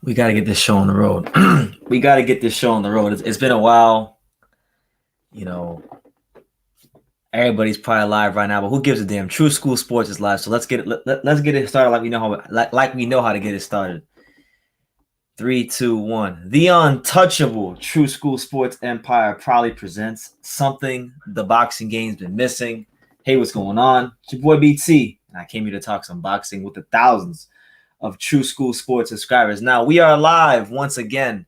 We got to get this show on the road. We got to get this show on the road. It's been a while. You know, everybody's probably live right now, but who gives a damn? True School Sports is live, so let's get it. Let's get it started like we know how to get it started. 3, 2, 1. The untouchable True School Sports Empire proudly presents something the boxing game's been missing. Hey, what's going on? It's your boy BT, and I came here to talk some boxing with the thousands of True School Sports subscribers. Now we are live once again.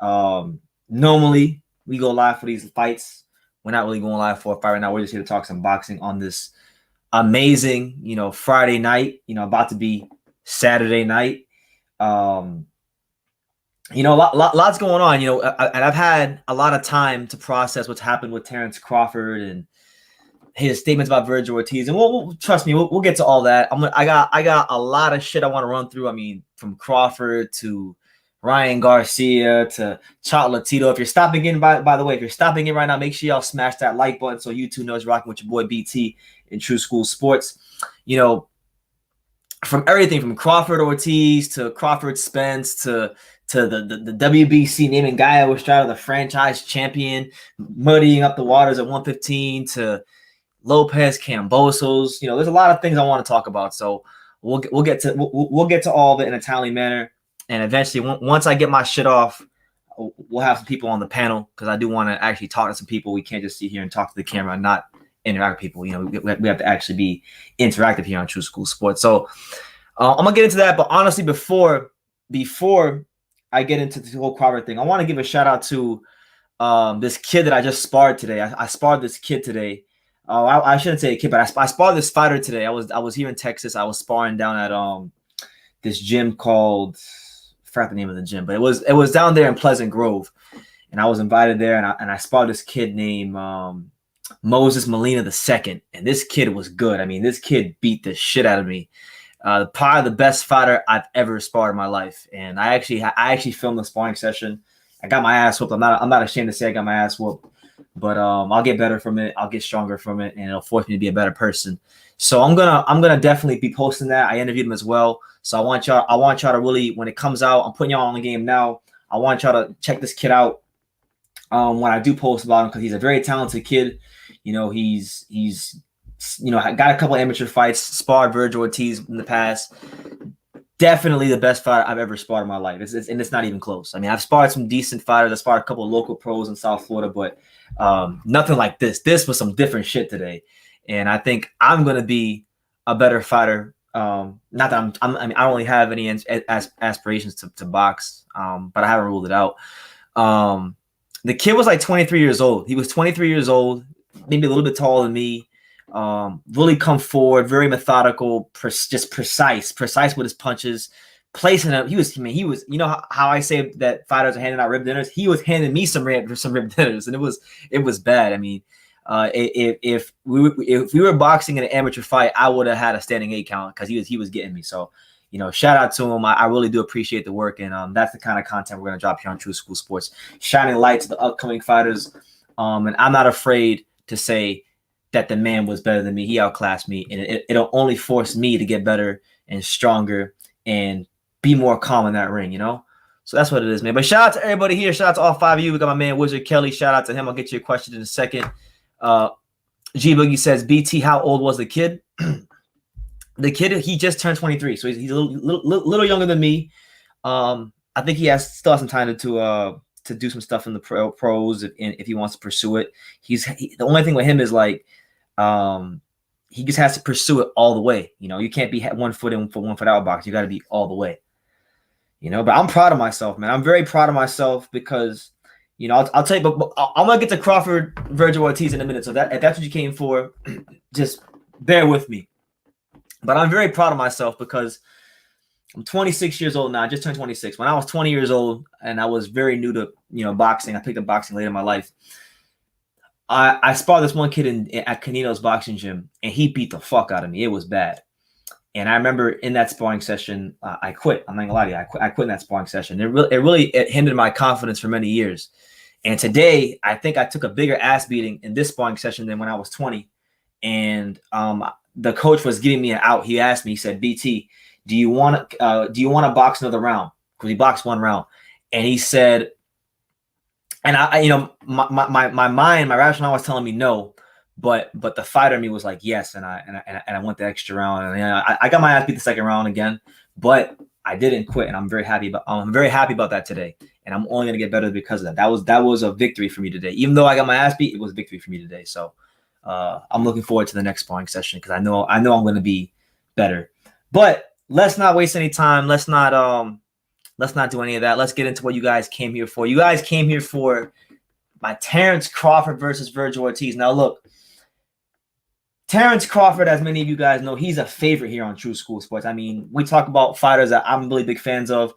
Normally we go live for these fights. We're not really going live for a fight right now. We're just here to talk some boxing on this amazing, Friday night. About to be Saturday night. Lots going on. And I've had a lot of time to process what's happened with Terence Crawford and his statements about Vergil Ortiz, and we'll trust me, we'll get to all that. I got a lot of shit I want to run through. I mean, from Crawford to Ryan Garcia to Chocolatito. If you're stopping in, by the way, if you're stopping in right now, make sure y'all smash that like button so YouTube knows you're rocking with your boy BT in True School Sports. From everything from Crawford Ortiz to Crawford Spence to the WBC naming Gaia Estrada the franchise champion, muddying up the waters at 115 to Lopez Cambosos. There's a lot of things I want to talk about. So we'll get to all of it in a timely manner. And eventually, once I get my shit off, we'll have some people on the panel because I do want to actually talk to some people. We can't just sit here and talk to the camera and not interact with people. We have to actually be interactive here on True School Sports. So I'm gonna get into that. But honestly, before I get into the whole Crawford thing, I want to give a shout out to this kid that I just sparred today. I sparred this kid today. I shouldn't say a kid, but I sparred this fighter today. I was here in Texas. I was sparring down at this gym called, I forgot the name of the gym, but it was down there in Pleasant Grove, and I was invited there, and I sparred this kid named Moses Molina II, and this kid was good. I mean, this kid beat the shit out of me. Probably the best fighter I've ever sparred in my life, and I actually filmed the sparring session. I got my ass whooped. I'm not ashamed to say I got my ass whooped. But I'll get better from it. I'll get stronger from it, and it'll force me to be a better person. So I'm gonna definitely be posting that. I interviewed him as well. So I want y'all to really, when it comes out, I'm putting y'all on the game now. I want y'all to check this kid out when I do post about him, because he's a very talented kid. He's got a couple amateur fights, sparred Vergil Ortiz in the past. Definitely the best fighter I've ever sparred in my life. It's not even close. I mean, I've sparred some decent fighters. I sparred a couple of local pros in South Florida, but nothing like this. This was some different shit today, and I think I'm gonna be a better fighter. Not that I don't really have any aspirations to box, but I haven't ruled it out. The kid was like 23 years old. He was 23 years old, maybe a little bit taller than me. Really come forward, very methodical, just precise with his punches, placing them. He was, how I say that fighters are handing out rib dinners. He was handing me some rib dinners, and it was bad. I mean, if we were boxing in an amateur fight, I would have had a standing 8 count because he was getting me. So, shout out to him. I really do appreciate the work, and that's the kind of content we're gonna drop here on True School Sports, shining light to the upcoming fighters. And I'm not afraid to say that the man was better than me. He outclassed me, and it'll only force me to get better and stronger and be more calm in that ring, So that's what it is, man. But shout out to everybody here. Shout out to all 5 of you. We got my man Wizard Kelly. Shout out to him. I'll get you a question in a second. G Boogie says, BT, how old was the kid? The kid, he just turned 23, so he's a little younger than me. I think he still has some time to do some stuff in the pros if he wants to pursue it. The only thing with him is like, he just has to pursue it all the way. You can't be 1 foot in for 1 foot out box. You got to be all the way. But I'm proud of myself, man. I'm very proud of myself because, I'll tell you, but I'm gonna get to Crawford, Vergil Ortiz in a minute. So if that's what you came for, just bear with me. But I'm very proud of myself because I'm 26 years old now. I just turned 26. When I was 20 years old and I was very new to, boxing, I picked up boxing late in my life. I sparred this one kid at Canino's boxing gym, and he beat the fuck out of me. It was bad. And I remember in that sparring session, I quit. I'm not gonna lie to you. I quit in that sparring session. It hindered my confidence for many years. And today, I think I took a bigger ass beating in this sparring session than when I was 20. And the coach was giving me an out. He asked me, he said, BT, do you want to box another round? because he boxed 1 round, and he said, and I my mind, my rationale was telling me no, but the fighter in me was like yes, and I went the extra round, and I got my ass beat the 2nd round again, but I didn't quit, and I'm very happy about that today, and I'm only gonna get better because of that. That was a victory for me today, even though I got my ass beat. It was a victory for me today, so I'm looking forward to the next sparring session because I know I'm going to be better. But let's not waste any time. Let's not do any of that. Let's get into what you guys came here for. You guys came here for my Terence Crawford versus Vergil Ortiz. Now, look, Terence Crawford, as many of you guys know, he's a favorite here on True School Sports. I mean, we talk about fighters that I'm really big fans of.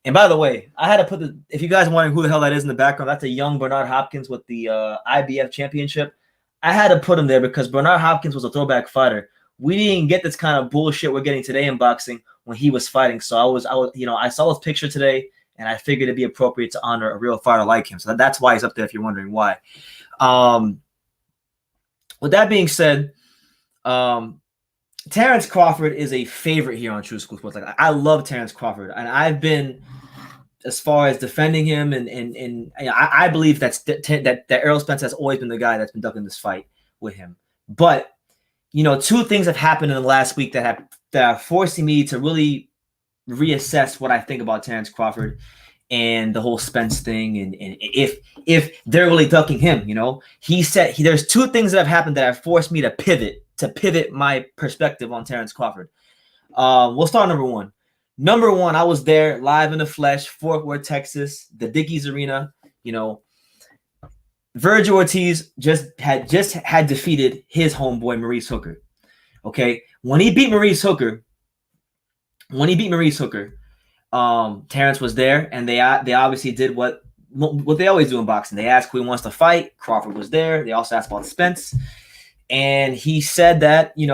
And by the way, I had to put if you guys are wondering who the hell that is in the background, that's a young Bernard Hopkins with the IBF championship. I had to put him there because Bernard Hopkins was a throwback fighter. We didn't get this kind of bullshit we're getting today in boxing when he was fighting. So I saw his picture today, and I figured it'd be appropriate to honor a real fighter like him. So that's why he's up there. If you're wondering why. With that being said, Terence Crawford is a favorite here on True School Sports. Like, I love Terence Crawford, and I've been, as far as defending him, and I believe that Errol Spence has always been the guy that's been ducking this fight with him. But 2 things have happened in the last week that are forcing me to really reassess what I think about Terence Crawford and the whole Spence thing, and if they're really ducking him. He said there's 2 things that have happened that have forced me to pivot my perspective on Terence Crawford. We'll start number one. Number one, I was there live in the flesh, Fort Worth, Texas, the Dickies Arena. Vergil Ortiz just had defeated his homeboy Maurice Hooker. Okay, when he beat Maurice Hooker, Terence was there, and they obviously did what they always do in boxing. They asked who he wants to fight. Crawford was there. They also asked about Spence, and he said that he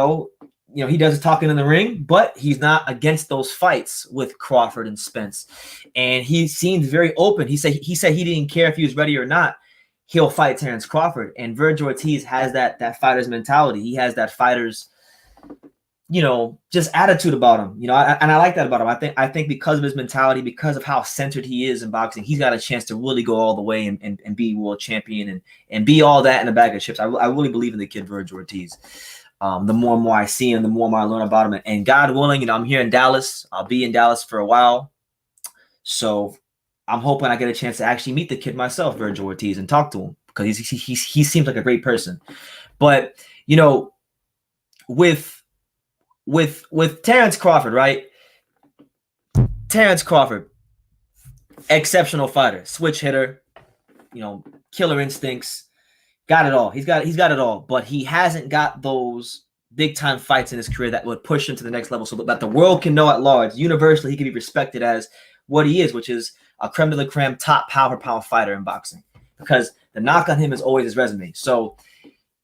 does his talking in the ring, but he's not against those fights with Crawford and Spence. And he seemed very open. He said he didn't care if he was ready or not. He'll fight Terence Crawford. And Vergil Ortiz has that fighter's mentality. He has that fighter's, just attitude about him. And I like that about him. I think because of his mentality, because of how centered he is in boxing, he's got a chance to really go all the way and be world champion and be all that in a bag of chips. I really believe in the kid Vergil Ortiz. The more and more I see him, the more and more I learn about him. And God willing, I'm here in Dallas. I'll be in Dallas for a while. So I'm hoping I get a chance to actually meet the kid myself, Vergil Ortiz, and talk to him because he seems like a great person. But, with Terence Crawford, right? Terence Crawford, exceptional fighter, switch hitter, killer instincts. Got it all. He's got it all, but he hasn't got those big time fights in his career that would push him to the next level, so that the world can know at large, universally, he can be respected as what he is, which is a creme de la creme, top pound for pound fighter in boxing. Because the knock on him is always his resume. So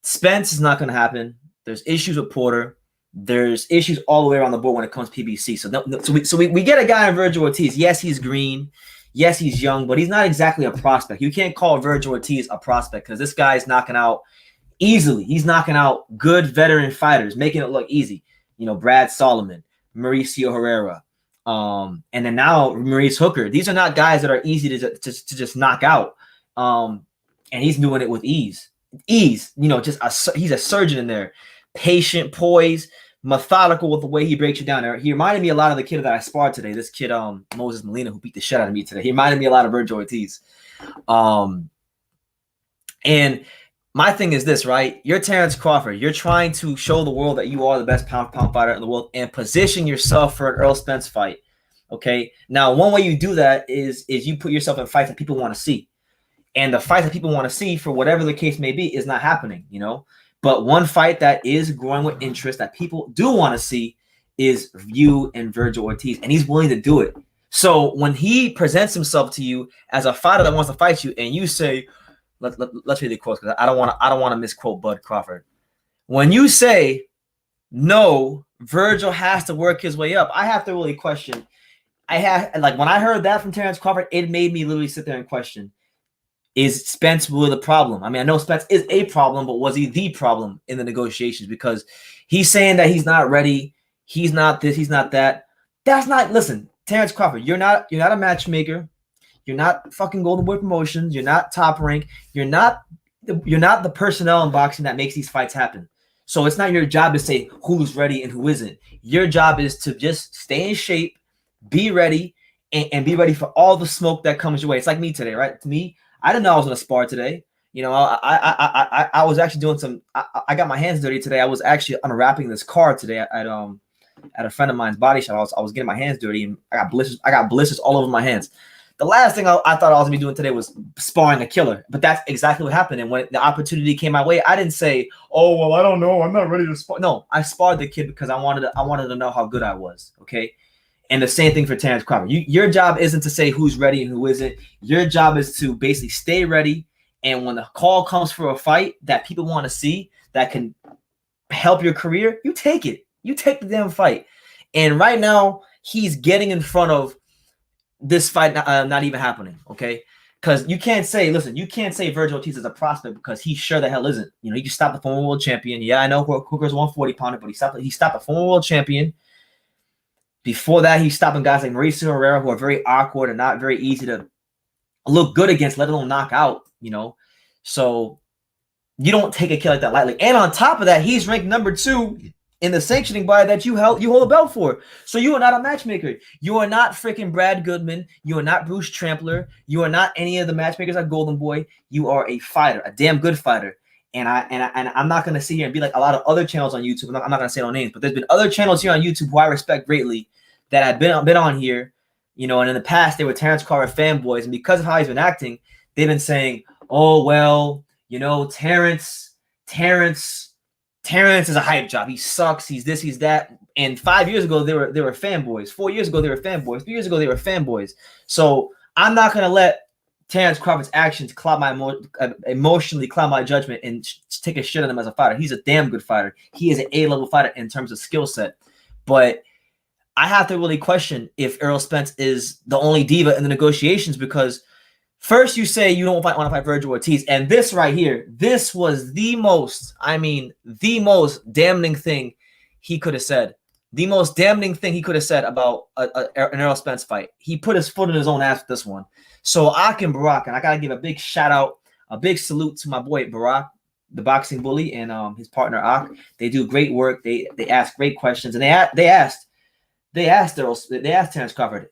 Spence is not going to happen. There's issues with Porter. There's issues all the way around the board when it comes to PBC. So we get a guy in Vergil Ortiz. Yes, he's green. Yes, he's young, but he's not exactly a prospect. You can't call Vergil Ortiz a prospect because this guy is knocking out easily. He's knocking out good veteran fighters, making it look easy. Brad Solomon, Mauricio Herrera, and then now Maurice Hooker. These are not guys that are easy to just knock out. And he's doing it with ease. He's a surgeon in there. Patient, poised, methodical with the way he breaks you down. He reminded me a lot of the kid that I sparred today. This kid, Moses Molina, who beat the shit out of me today. He reminded me a lot of Vergil Ortiz. And my thing is this, right? You're Terence Crawford. You're trying to show the world that you are the best pound fighter in the world and position yourself for an Errol Spence fight. Okay. Now, one way you do that is you put yourself in fights that people want to see. And the fight that people want to see, for whatever the case may be, is not happening, But one fight that is growing with interest that people do want to see is you and Vergil Ortiz, and he's willing to do it. So when he presents himself to you as a fighter that wants to fight you, and you say, let's read the quotes because I don't want to misquote Bud Crawford. When you say no, Vergil has to work his way up, I have to really question. When I heard that from Terence Crawford, it made me literally sit there and question. Is Spence really the problem? I mean, I know Spence is a problem, but was he the problem in the negotiations? Because he's saying that he's not ready, he's not this, he's not that. That's not, listen, Terence Crawford, you're not a matchmaker. You're not fucking Golden Boy Promotions. You're not Top Rank. You're not the personnel in boxing that makes these fights happen. So it's not your job to say who's ready and who isn't. Your job is to just stay in shape, be ready, and be ready for all the smoke that comes your way. It's like me today, right? To me, I didn't know I was going to spar today. You know, I was actually doing some. I got my hands dirty today. I was actually unwrapping this car today at a friend of mine's body shop. I was getting my hands dirty, and I got blisters all over my hands. The last thing I thought I was going to be doing today was sparring a killer. But that's exactly what happened. And when the opportunity came my way, I didn't say, oh, well, I don't know. I'm not ready to spar. No, I sparred the kid because I wanted to know how good I was, okay? And the same thing for Terence Crawford. Your job isn't to say who's ready and who isn't. Your job is to basically stay ready. And when the call comes for a fight that people want to see that can help your career, you take it. You take the damn fight. And right now, he's getting in front of this fight not even happening, okay? Because you can't say Vergil Ortiz is a prospect because he sure the hell isn't. You know, he just stopped the former world champion. Yeah, I know Hooker's 140 pounder, but he stopped the former world champion. Before that, he's stopping guys like Mauricio Herrera, who are very awkward and not very easy to look good against, let alone knock out, you know? So you don't take a kill like that lightly. And on top of that, he's ranked number 2 in the sanctioning body that you hold a belt for. So you are not a matchmaker. You are not freaking Brad Goodman. You are not Bruce Trampler. You are not any of the matchmakers like Golden Boy. You are a fighter, a damn good fighter. And I'm not gonna sit here and be like a lot of other channels on YouTube. I'm not gonna say no names, but there's been other channels here on YouTube who I respect greatly that have been on here, you know. And in the past, they were Terence Crawford fanboys, and because of how he's been acting, they've been saying, "Oh well, you know, Terence is a hype job. He sucks. He's this, he's that." And 5 years ago, they were fanboys. 4 years ago, they were fanboys. 3 years ago, they were fanboys. So I'm not gonna let Terence Crawford's actions cloud my emotionally cloud my judgment and take a shit on him as a fighter. He's a damn good fighter. He is an A-level fighter in terms of skill set. But I have to really question if Errol Spence is the only diva in the negotiations, because first you say you don't want to fight Vergil Ortiz, and this right here, this was the most damning thing he could have said. The most damning thing he could have said about an Errol Spence fight. He put his foot in his own ass with this one. So Ak and Barack, and I gotta give a big shout out, a big salute to my boy Barack, the boxing bully, and his partner Ak. They do great work. They ask great questions, and they asked Terence Crawford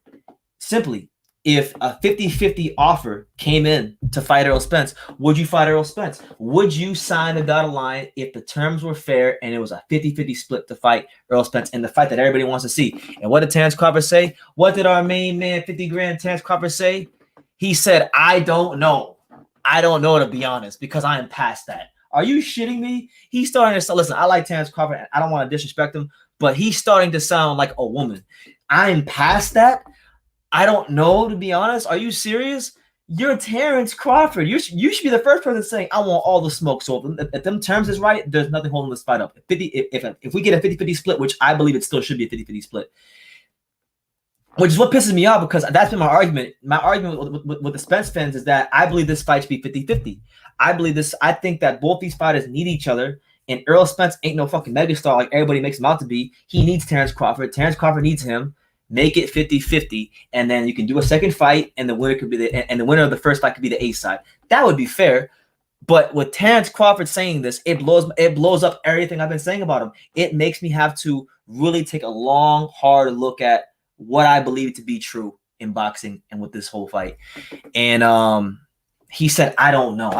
simply, if a 50-50 offer came in to fight Errol Spence, would you fight Errol Spence? Would you sign the dotted line if the terms were fair and it was a 50-50 split to fight Errol Spence in the fight that everybody wants to see? And what did Terence Crawford say? What did our main man, 50 grand, Terence Crawford say? He said, I don't know. I don't know, to be honest, because I am past that. Are you shitting me? He's starting to say, listen, I like Terence Crawford, and I don't want to disrespect him, but he's starting to sound like a woman. I'm past that. I don't know, to be honest. Are you serious? You're Terence Crawford. You should be the first person saying, I want all the smoke. So if them terms is right, there's nothing holding this fight up. If we get a 50-50 split, which I believe it still should be a 50-50 split, which is what pisses me off, because that's been my argument. My argument with the Spence fans is that I believe this fight should be 50-50. I think that both these fighters need each other, and Errol Spence ain't no fucking megastar like everybody makes him out to be. He needs Terence Crawford. Terence Crawford needs him. Make it 50-50, and then you can do a second fight, and the winner could be the winner of the first fight could be the A side. That would be fair. But with Terence Crawford saying this, it blows up everything I've been saying about him. It makes me have to really take a long, hard look at what I believe to be true in boxing and with this whole fight. And he said, I don't know.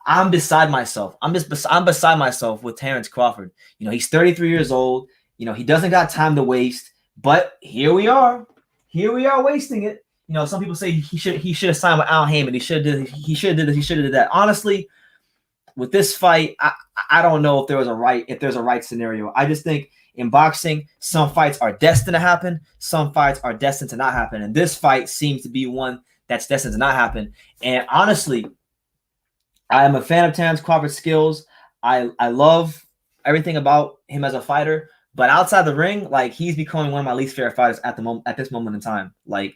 I'm beside myself. I'm beside myself with Terence Crawford. You know, he's 33 years old. You know, he doesn't got time to waste. But here we are wasting it. You know, some people say he should have signed with Al Heyman. He should have did this. He should have did that. Honestly, with this fight, I don't know if there's a right scenario. I just think in boxing, some fights are destined to happen. Some fights are destined to not happen. And this fight seems to be one that's destined to not happen. And honestly, I am a fan of Terence Crawford's skills. I love everything about him as a fighter. But outside the ring, like, he's becoming one of my least favorite fighters at this moment in time. Like,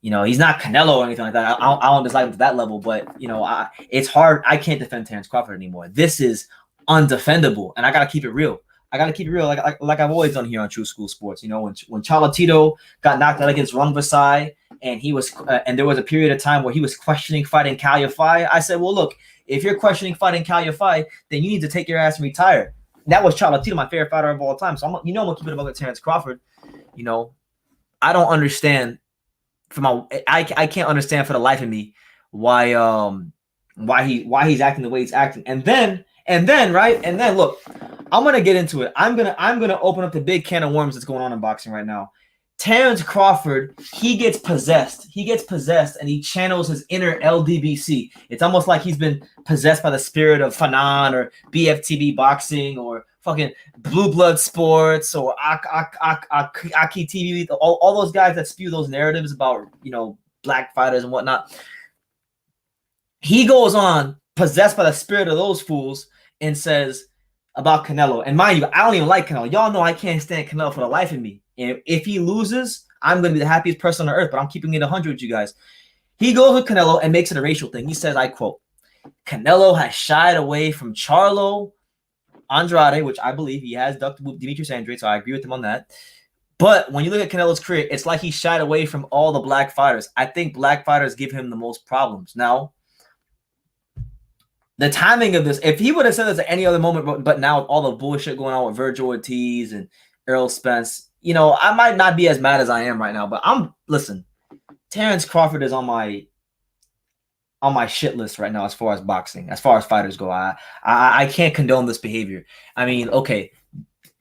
you know, he's not Canelo or anything like that. I don't dislike him to that level, but, you know, it's hard. I can't defend Terence Crawford anymore. This is undefendable, and I got to keep it real. I gotta keep it real, like I've always done here on True School Sports. You know, when Cholatito got knocked out against Rung Versailles, and he was, and there was a period of time where he was questioning fighting Kal Yafai. I said, well, look, if you're questioning fighting Kal Yafai, then you need to take your ass and retire. That was Cholatito, my favorite fighter of all time. So I'm gonna keep it about Terence Crawford. You know, I don't understand I can't understand for the life of me why he's acting the way he's acting. And then look, I'm gonna get into it. I'm gonna open up the big can of worms that's going on in boxing right now. Terence Crawford, he gets possessed, and he channels his inner LDBC. It's almost like he's been possessed by the spirit of Fanon or BFTB boxing or fucking Blue Blood Sports or Aki TV, all those guys that spew those narratives about, you know, black fighters and whatnot. He goes on possessed by the spirit of those fools and says about Canelo. And mind you, I don't even like Canelo. Y'all know I can't stand Canelo for the life of me. And if he loses, I'm going to be the happiest person on earth, but I'm keeping it 100 with you guys. He goes with Canelo and makes it a racial thing. He says, I quote, Canelo has shied away from Charlo Andrade, which I believe he has ducked Demetrius Andrade, so I agree with him on that. But when you look at Canelo's career, it's like he shied away from all the black fighters. I think black fighters give him the most problems. Now, the timing of this, if he would have said this at any other moment, but now with all the bullshit going on with Vergil Ortiz and Errol Spence, you know, I might not be as mad as I am right now. But listen, Terence Crawford is on my shit list right now as far as boxing, as far as fighters go. I can't condone this behavior. I mean, okay,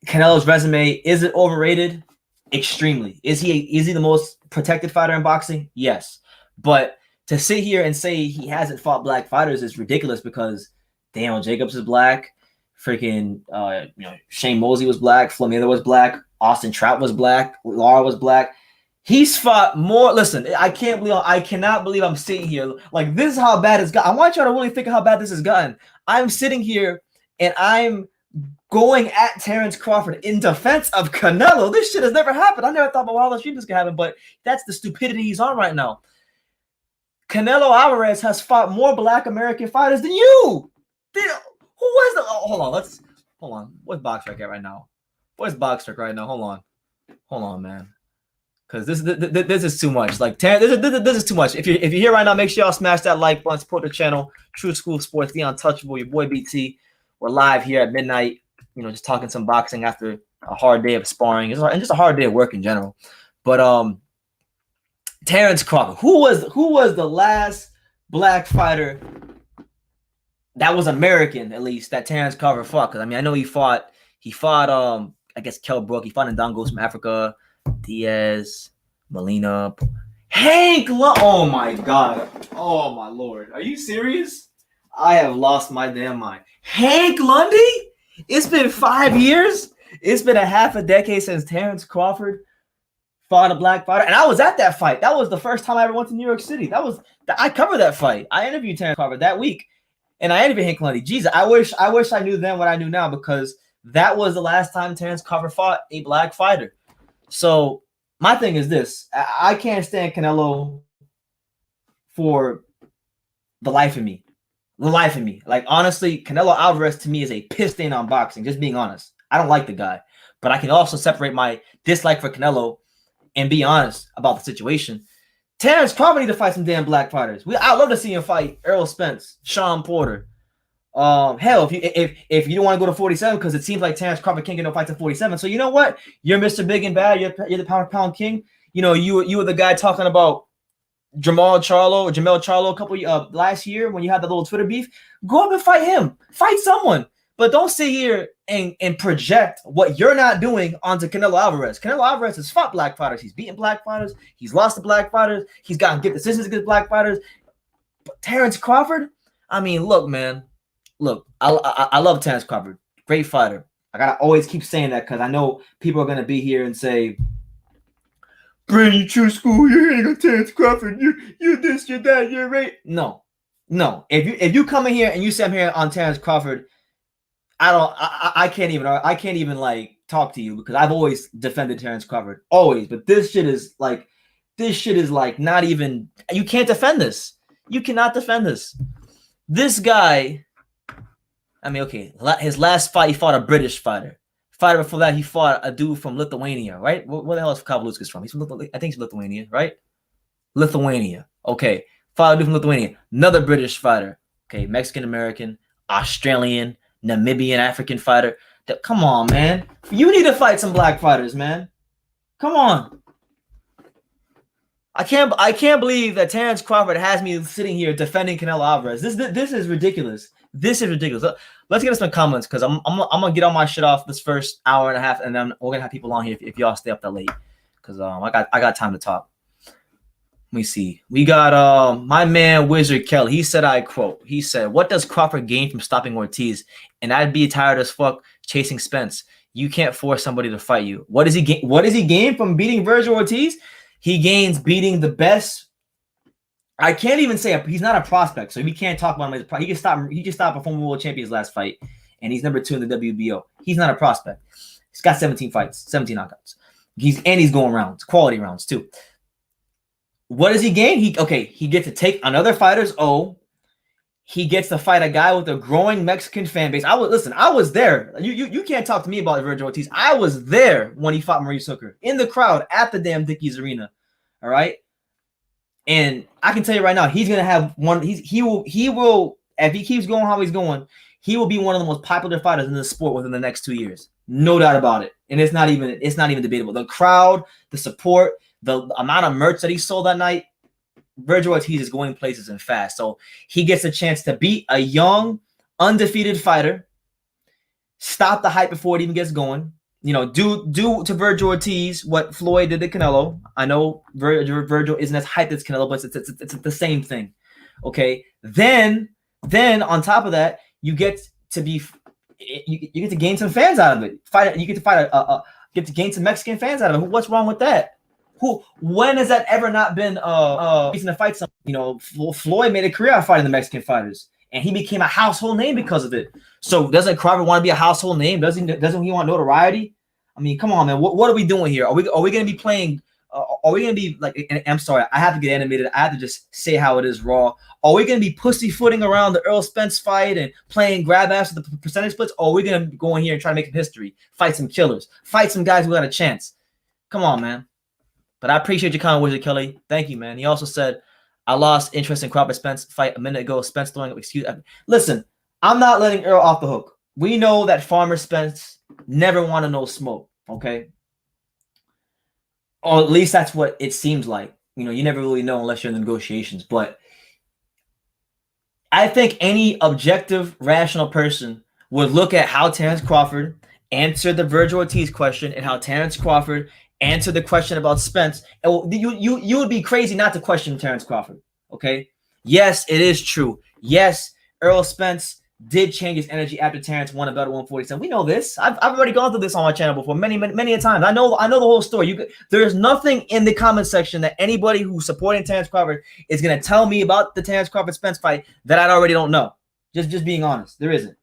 Canelo's resume, is it overrated? Extremely. Is he the most protected fighter in boxing? Yes. But to sit here and say he hasn't fought black fighters is ridiculous because Daniel Jacobs is black, freaking Shane Mosley was black, Flamingo was black, Austin Trout was black, Lara was black. He's fought more. Listen, I cannot believe I'm sitting here. Like, this is how bad it's got. I want y'all to really think of how bad this has gotten. I'm sitting here and I'm going at Terence Crawford in defense of Canelo. This shit has never happened. I never thought about how this could happen, but that's the stupidity he's on right now. Canelo Alvarez has fought more black American fighters than you. Who was the? Oh, hold on. What's BoxRec at right now? Where's BoxRec right now? Hold on, man. Because this is too much. Like, this is too much. If you're here right now, make sure y'all smash that like button, support the channel. True School Sports, the Untouchable, your boy BT. We're live here at midnight. You know, just talking some boxing after a hard day of sparring and just a hard day of work in general. But Terence Crawford, who was the last black fighter that was American, at least, that Terence Crawford fought? Because I mean, I know he fought I guess Kell Brook, he fought in Dongos from Africa, Diaz, Molina, Hank oh my god. Oh my lord. Are you serious? I have lost my damn mind. Hank Lundy? It's been 5 years. It's been a half a decade since Terence Crawford fought a black fighter, and I was at that fight. That was the first time I ever went to New York City. I covered that fight. I interviewed Terence Crawford that week, and I interviewed Hank Lundy. Jesus, I wish I knew then what I knew now, because that was the last time Terence Crawford fought a black fighter. So my thing is this: I can't stand Canelo for the life of me. Like, honestly, Canelo Alvarez to me is a piss stain on boxing. Just being honest, I don't like the guy, but I can also separate my dislike for Canelo and be honest about the situation. Terence Crawford need to fight some damn black fighters. I'd love to see him fight Errol Spence, Sean Porter. Hell, if you don't want to go to 47, because it seems like Terence Crawford can't get no fights at 47. So you know what? You're Mr. Big and Bad. You're the pound king. You know, you were the guy talking about Jamel Charlo a couple last year when you had the little Twitter beef. Go up and fight him. Fight someone. But don't sit here and project what you're not doing onto Canelo Alvarez. Canelo Alvarez has fought black fighters. He's beaten black fighters. He's lost to black fighters. He's gotten good decisions against black fighters. But Terence Crawford, I mean, look, man. Look, I love Terence Crawford. Great fighter. I got to always keep saying that because I know people are going to be here and say, Brady, True School, you're hating on Terence Crawford. You're this, you're that, you're right. No. If you come in here and you say I'm here on Terence Crawford, I can't even like talk to you, because I've always defended Terence Crawford. Always. But this shit is like not even, you can't defend this. You cannot defend this. This guy, I mean, okay, his last fight, he fought a British fighter. Fighter before that, he fought a dude from Lithuania, right? Where the hell is Kavaliauskas from? He's from I think he's Lithuania, right? Lithuania. Okay. Fought a dude from Lithuania. Another British fighter. Okay. Mexican American, Australian, Namibian African fighter. Come on, man. You need to fight some black fighters, man. Come on. I can't believe that Terence Crawford has me sitting here defending Canelo Alvarez. This is ridiculous. This is ridiculous. Let's get into some comments because I'm gonna get all my shit off this first hour and a half, and then we're gonna have people on here if y'all stay up that late because I got time to talk. Let me see. We got my man Wizard Kelly. He said, I quote, he said, "What does Crawford gain from stopping Ortiz? And I'd be tired as fuck chasing Spence. You can't force somebody to fight you. What does he gain? What does he gain from beating Vergil Ortiz? He gains beating the best. I can't even say he's not a prospect, so we can't talk about him as a he just stopped a former world champion's last fight, and he's number 2 in the WBO. He's not a prospect. He's got 17 fights, 17 knockouts. He's going rounds, quality rounds too. What does he gain? He gets to take another fighter's O. He gets to fight a guy with a growing Mexican fan base. I was there. You can't talk to me about Vergil Ortiz. I was there when he fought Maurice Hooker in the crowd at the damn Dickies Arena. All right. And I can tell you right now, he's gonna have one. He will if he keeps going how he's going, he will be one of the most popular fighters in the sport within the next 2 years. No doubt about it. And it's not even debatable. The crowd, the support, the amount of merch that he sold that night. Vergil Ortiz is going places and fast. So he gets a chance to beat a young, undefeated fighter, stop the hype before it even gets going. You know, do to Vergil Ortiz what Floyd did to Canelo. I know Vergil isn't as hyped as Canelo, but it's the same thing. Okay. Then on top of that, you get to gain some fans out of it. You get to gain some Mexican fans out of it. What's wrong with that? When has that ever not been reason to fight something? You know, Floyd made a career out of fighting the Mexican fighters, and he became a household name because of it. So doesn't Crawford want to be a household name? Doesn't he want notoriety? I mean, come on, man. What are we doing here? Are we going to be playing? Are we going to be like? And I'm sorry, I have to get animated. I have to just say how it is raw. Are we going to be pussyfooting around the Errol Spence fight and playing grab ass with the percentage splits? Or are we going to go in here and try to make history, fight some killers, fight some guys who got a chance? Come on, man. But I appreciate your comment, Wizard Kelly. Thank you, man. He also said, I lost interest in Crawford Spence fight a minute ago. Spence throwing up excuse. Listen, I'm not letting Errol off the hook. We know that Farmer Spence never wanted no smoke, okay? Or at least that's what it seems like. You know, you never really know unless you're in the negotiations. But I think any objective, rational person would look at how Terence Crawford answered the Vergil Ortiz question and how Terence Crawford answer the question about Spence. And you would be crazy not to question Terence Crawford. Okay. Yes, it is true. Yes, Errol Spence did change his energy after Terence won a belt at 147. We know this. I've already gone through this on my channel before many a times. I know the whole story. There's nothing in the comment section that anybody who's supporting Terence Crawford is gonna tell me about the Terence Crawford Spence fight that I already don't know. Just being honest, there isn't.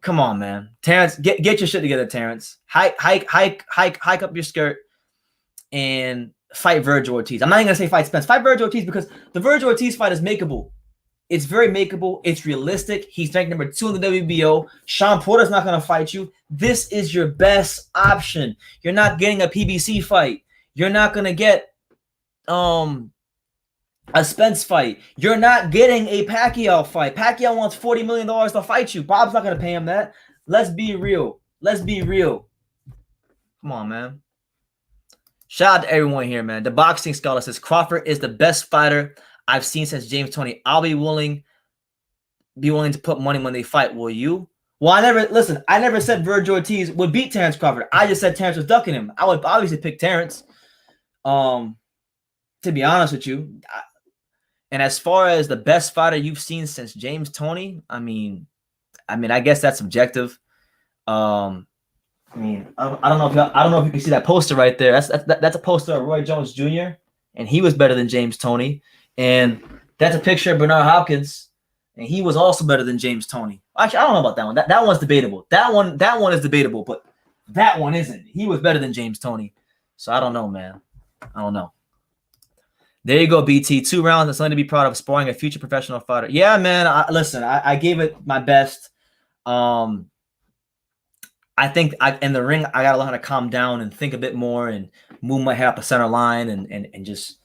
Come on, man. Terence, get your shit together, Terence. Hike up your skirt and fight Vergil Ortiz. I'm not even gonna say fight Spence. Fight Vergil Ortiz because the Vergil Ortiz fight is makeable. It's very makeable. It's realistic. He's ranked number 2 in the WBO. Sean Porter's not gonna fight you. This is your best option. You're not getting a PBC fight. You're not gonna get a Spence fight. You're not getting a Pacquiao fight. Pacquiao wants $40 million to fight you. Bob's not going to pay him that. Let's be real. Let's be real. Come on, man. Shout out to everyone here, man. The Boxing Scholar says, Crawford is the best fighter I've seen since James Toney. I'll be willing to put money when they fight. Will you? Well, I never said Vergil Ortiz would beat Terence Crawford. I just said Terence was ducking him. I would obviously pick Terence. To be honest with you. And as far as the best fighter you've seen since James Toney, I mean, I guess that's subjective. I don't know if you can see that poster right there. That's a poster of Roy Jones Jr. and he was better than James Toney. And that's a picture of Bernard Hopkins, and he was also better than James Toney. Actually, I don't know about that one. That one's debatable. That one is debatable, but that one isn't. He was better than James Toney. So I don't know, man. I don't know. There you go, BT. 2 rounds. That's something to be proud of. Sparring a future professional fighter. Yeah, man. Listen, I gave it my best. I think in the ring, I got to learn how to calm down and think a bit more and move my head up the center line and just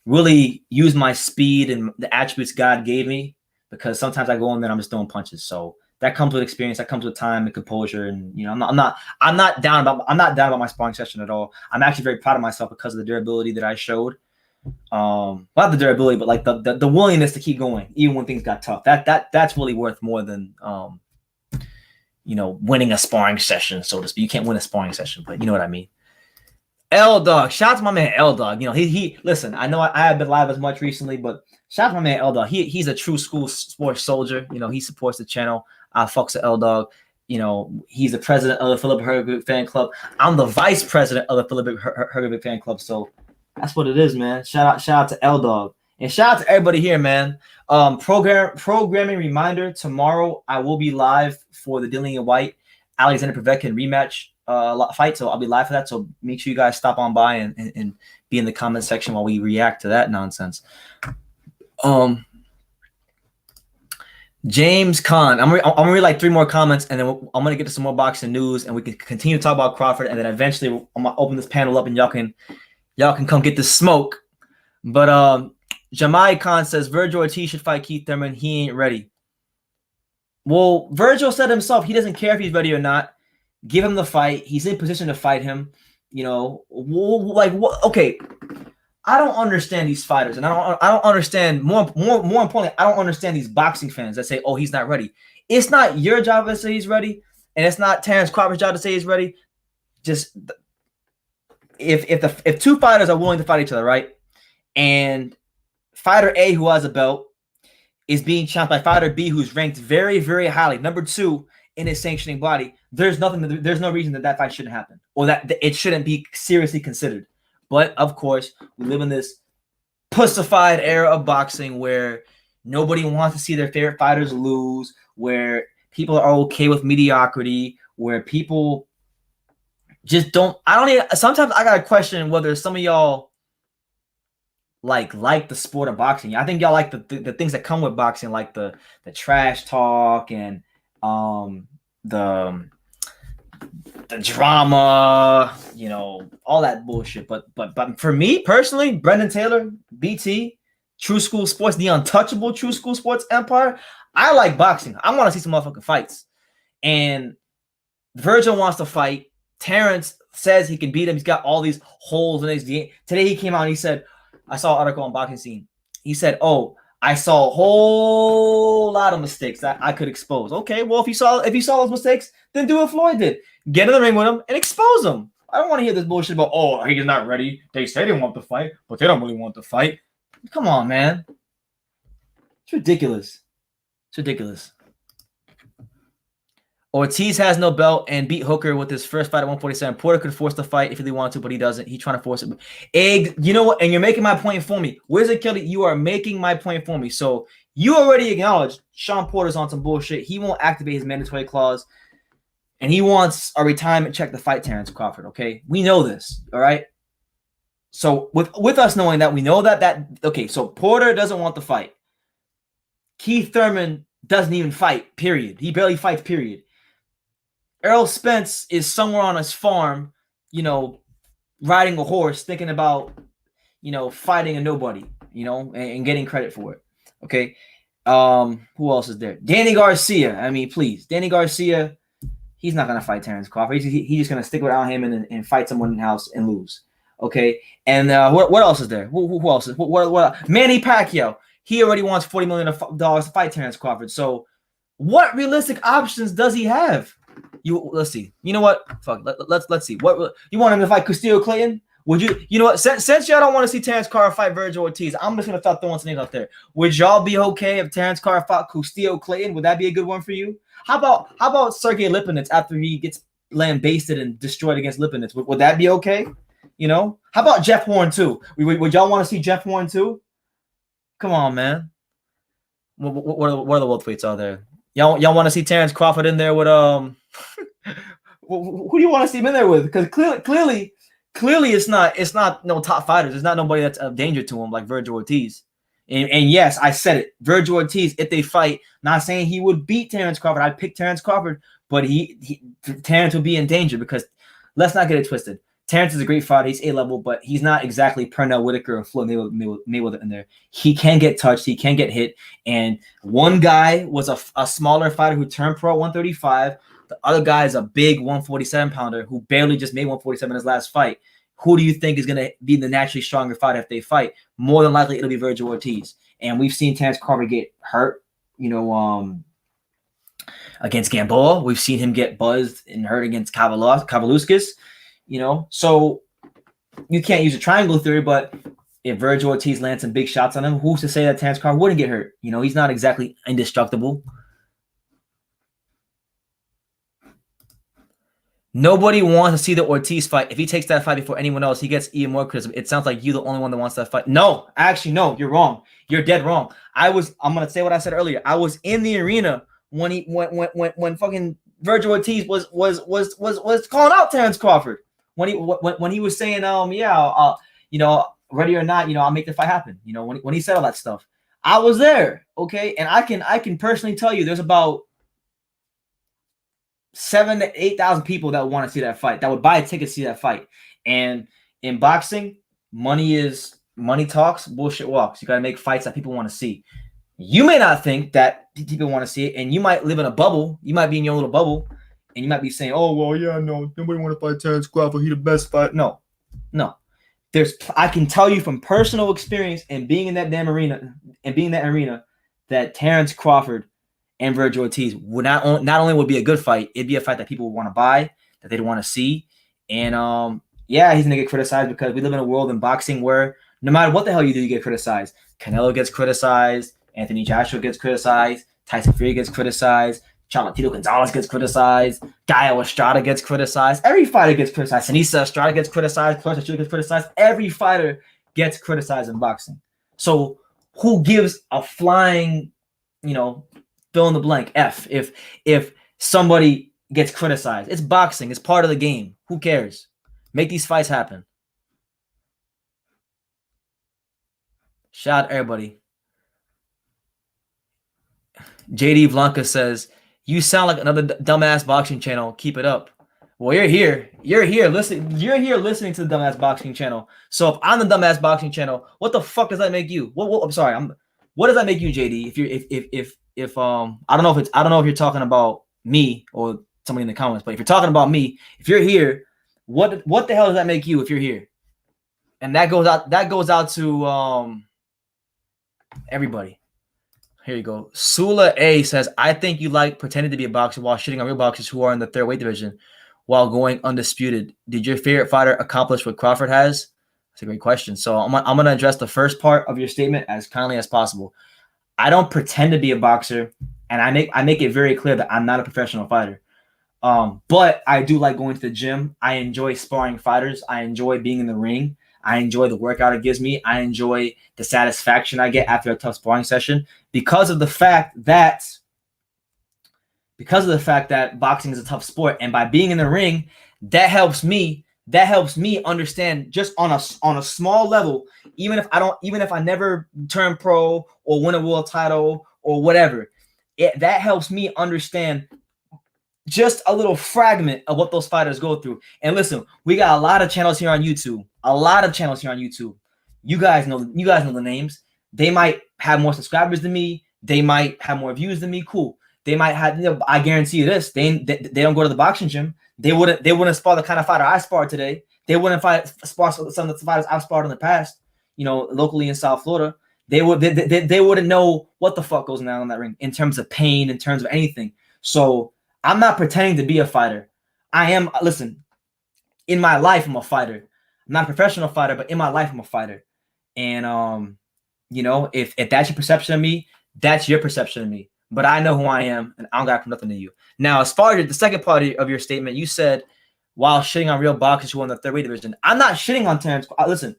really use my speed and the attributes God gave me, because sometimes I go in there and I'm just throwing punches. So that comes with experience. That comes with time and composure. And I'm not down about my sparring session at all. I'm actually very proud of myself because of the durability that I showed. Not the durability, but like the willingness to keep going even when things got tough. That's really worth more than winning a sparring session, so to speak. You can't win a sparring session, but you know what I mean. L Dog, shout out to my man L Dog. He listen. I know I haven't been live as much recently, but shout out to my man L Dog. He's a true school sports soldier. He supports the channel. I fucks with L Dog. He's the president of the Philip Hergovic fan club. I'm the vice president of the Philip Hergovic fan club. So that's what it is, man. Shout out to L Dog, and shout out to everybody here, man. Programming reminder: tomorrow I will be live for the Dillian White Alexander Povetkin rematch fight, so I'll be live for that. So make sure you guys stop on by and be in the comment section while we react to that nonsense. James Khan, I'm gonna read like 3 more comments, and then I'm gonna get to some more boxing news, and we can continue to talk about Crawford, and then eventually I'm gonna open this panel up, and y'all can come get the smoke. But Jamai Khan says Vergil Ortiz should fight Keith Thurman. He ain't ready. Well, Vergil said himself he doesn't care if he's ready or not. Give him the fight. He's in position to fight him. Okay. I don't understand these fighters, and I don't understand more importantly, I don't understand these boxing fans that say, "Oh, he's not ready." It's not your job to say he's ready, and it's not Terence Crawford's job to say he's ready. Just if 2 fighters are willing to fight each other, right? And fighter A, who has a belt, is being challenged by fighter B, who's ranked very, very highly, number 2 in his sanctioning body. There's no reason that fight shouldn't happen, or that it shouldn't be seriously considered. But of course, we live in this pussified era of boxing where nobody wants to see their favorite fighters lose, where people are okay with mediocrity, where people just don't. Sometimes I gotta question whether some of y'all like the sport of boxing. I think y'all like the things that come with boxing, like the trash talk and the drama, all that bullshit. But for me personally, Brendan Taylor, BT, True School Sports, the untouchable True School Sports empire, I like boxing. I want to see some motherfucking fights. And Vergil wants to fight. Terence says he can beat him. He's got all these holes in his game. Today he came out and he said, I saw an article on Boxing Scene. He said, "Oh, I saw a whole lot of mistakes that I could expose." Okay, well, if you saw those mistakes, then do what Floyd did. Get in the ring with him and expose him. I don't want to hear this bullshit about, "Oh, he's not ready. They say they want to fight, but they don't really want to fight." Come on, man. It's ridiculous. It's ridiculous. Ortiz has no belt and beat Hooker with his first fight at 147. Porter could force the fight if he wanted to, but he doesn't. He's trying to force it. You know what? And you're making my point for me. Wizard Kelly, you are making my point for me. So you already acknowledged Sean Porter's on some bullshit. He won't activate his mandatory clause, and he wants a retirement check to fight Terence Crawford, okay? We know this, all right? So with us knowing that, we know that okay, so Porter doesn't want the fight. Keith Thurman doesn't even fight, period. He barely fights, period. Errol Spence is somewhere on his farm, riding a horse, thinking about, fighting a nobody, and getting credit for it. Okay. Who else is there? Danny Garcia. I mean, please. Danny Garcia, he's not going to fight Terence Crawford. He's just going to stick with Al Hammond and fight someone in the house and lose. Okay. And what else is there? Who else is what Manny Pacquiao. He already wants $40 million to fight Terence Crawford. So what realistic options does he have? Let's see. You know what? Fuck. Let's see. What you want him to fight Castillo Clayton? Would you? You know what? Since y'all don't want to see Terence Crawford fight Vergil Ortiz, I'm just gonna start throwing some names out there. Would y'all be okay if Terence Crawford fought Castillo Clayton? Would that be a good one for you? How about Sergey Lipinets after he gets lambasted and destroyed against Lipinets? Would that be okay? How about Jeff Horn too? Would y'all want to see Jeff Horn too? Come on, man. What are the welterweights out there? Y'all want to see Terence Crawford in there with who do you want to see him in there with? Because clearly it's not no top fighters. It's not nobody that's a danger to him like Vergil Ortiz. And yes, I said it. Vergil Ortiz, if they fight, not saying he would beat Terence Crawford. I'd pick Terence Crawford but Terence will be in danger because let's not get it twisted. Terence is a great fighter. He's A-level, but he's not exactly Pernell Whitaker or Floyd Mayweather in there. He can get touched. He can get hit. And one guy was a smaller fighter who turned pro at 135. The other guy is a big 147-pounder who barely just made 147 in his last fight. Who do you think is going to be the naturally stronger fighter if they fight? More than likely, it'll be Vergil Ortiz. And we've seen Terence Crawford get hurt, against Gamboa. We've seen him get buzzed and hurt against Kavaluskas. So you can't use a triangle theory, but if Vergil Ortiz lands some big shots on him, who's to say that Terence Crawford wouldn't get hurt? He's not exactly indestructible. Nobody wants to see the Ortiz fight. If he takes that fight before anyone else, he gets even more criticism. It sounds like you're the only one that wants that fight. No, actually, no, you're wrong. You're dead wrong. I'm gonna say what I said earlier. I was in the arena when fucking Vergil Ortiz was calling out Terence Crawford. When he was saying, ready or not, I'll make the fight happen. When he said all that stuff, I was there, okay, and I can personally tell you, there's about 7,000 to 8,000 people that want to see that fight, that would buy a ticket to see that fight. And in boxing, money talks, bullshit walks. You got to make fights that people want to see. You may not think that people want to see it, and you might live in a bubble. You might be in your little bubble, and you might be saying, "Oh, well, yeah, no, nobody want to fight Terence Crawford. He the best fight." No. I can tell you from personal experience and being in that damn arena that Terence Crawford and Vergil Ortiz would not only would be a good fight, it'd be a fight that people would want to buy, that they'd want to see. And he's gonna get criticized because we live in a world in boxing where no matter what the hell you do, you get criticized. Canelo gets criticized, Anthony Joshua gets criticized, Tyson Fury gets criticized, Tito Gonzalez gets criticized, Gaio Estrada gets criticized. Every fighter gets criticized. Sinisa Estrada gets criticized, Clarence Estrada gets criticized. Every fighter gets criticized in boxing. So who gives a flying, fill in the blank F if somebody gets criticized? It's boxing. It's part of the game. Who cares? Make these fights happen. Shout out everybody. JD Blanca says, "You sound like another dumbass boxing channel. Keep it up." Well, you're here. You're here listening to the dumbass boxing channel. So if I'm the dumbass boxing channel, what the fuck does that make you? I'm sorry. What does that make you, JD? If I don't know if you're talking about me or somebody in the comments, but if you're talking about me, if you're here, what the hell does that make you if you're here? And that goes out to everybody. Here you go. Sula A says, "I think you like pretending to be a boxer while shitting on real boxers who are in the third weight division while going undisputed. Did your favorite fighter accomplish what Crawford has?" That's a great question. So I'm going to address the first part of your statement as kindly as possible. I don't pretend to be a boxer, and I make it very clear that I'm not a professional fighter. But I do like going to the gym. I enjoy sparring fighters. I enjoy being in the ring. I enjoy the workout it gives me. I enjoy the satisfaction I get after a tough sparring session because of the fact that boxing is a tough sport, and by being in the ring, that helps me understand just on a small level, even if I never turn pro or win a world title or whatever, that helps me understand just a little fragment of what those fighters go through. And listen, we got a lot of channels here on YouTube. You guys know the names. They might have more subscribers than me. They might have more views than me. Cool. They might have. I guarantee you this: they don't go to the boxing gym. They wouldn't spar the kind of fighter I sparred today. They wouldn't spar some of the fighters I've sparred in the past. Locally in South Florida, they wouldn't know what the fuck goes on in that ring in terms of pain, in terms of anything. So I'm not pretending to be a fighter. I am. Listen, in my life, I'm a fighter. I'm not a professional fighter, but in my life, I'm a fighter. And if that's your perception of me, that's your perception of me. But I know who I am, and I don't got nothing to you. Now, as far as the second part of your statement, you said while shitting on real boxers who won the third weight division. I'm not shitting on Terence. Listen,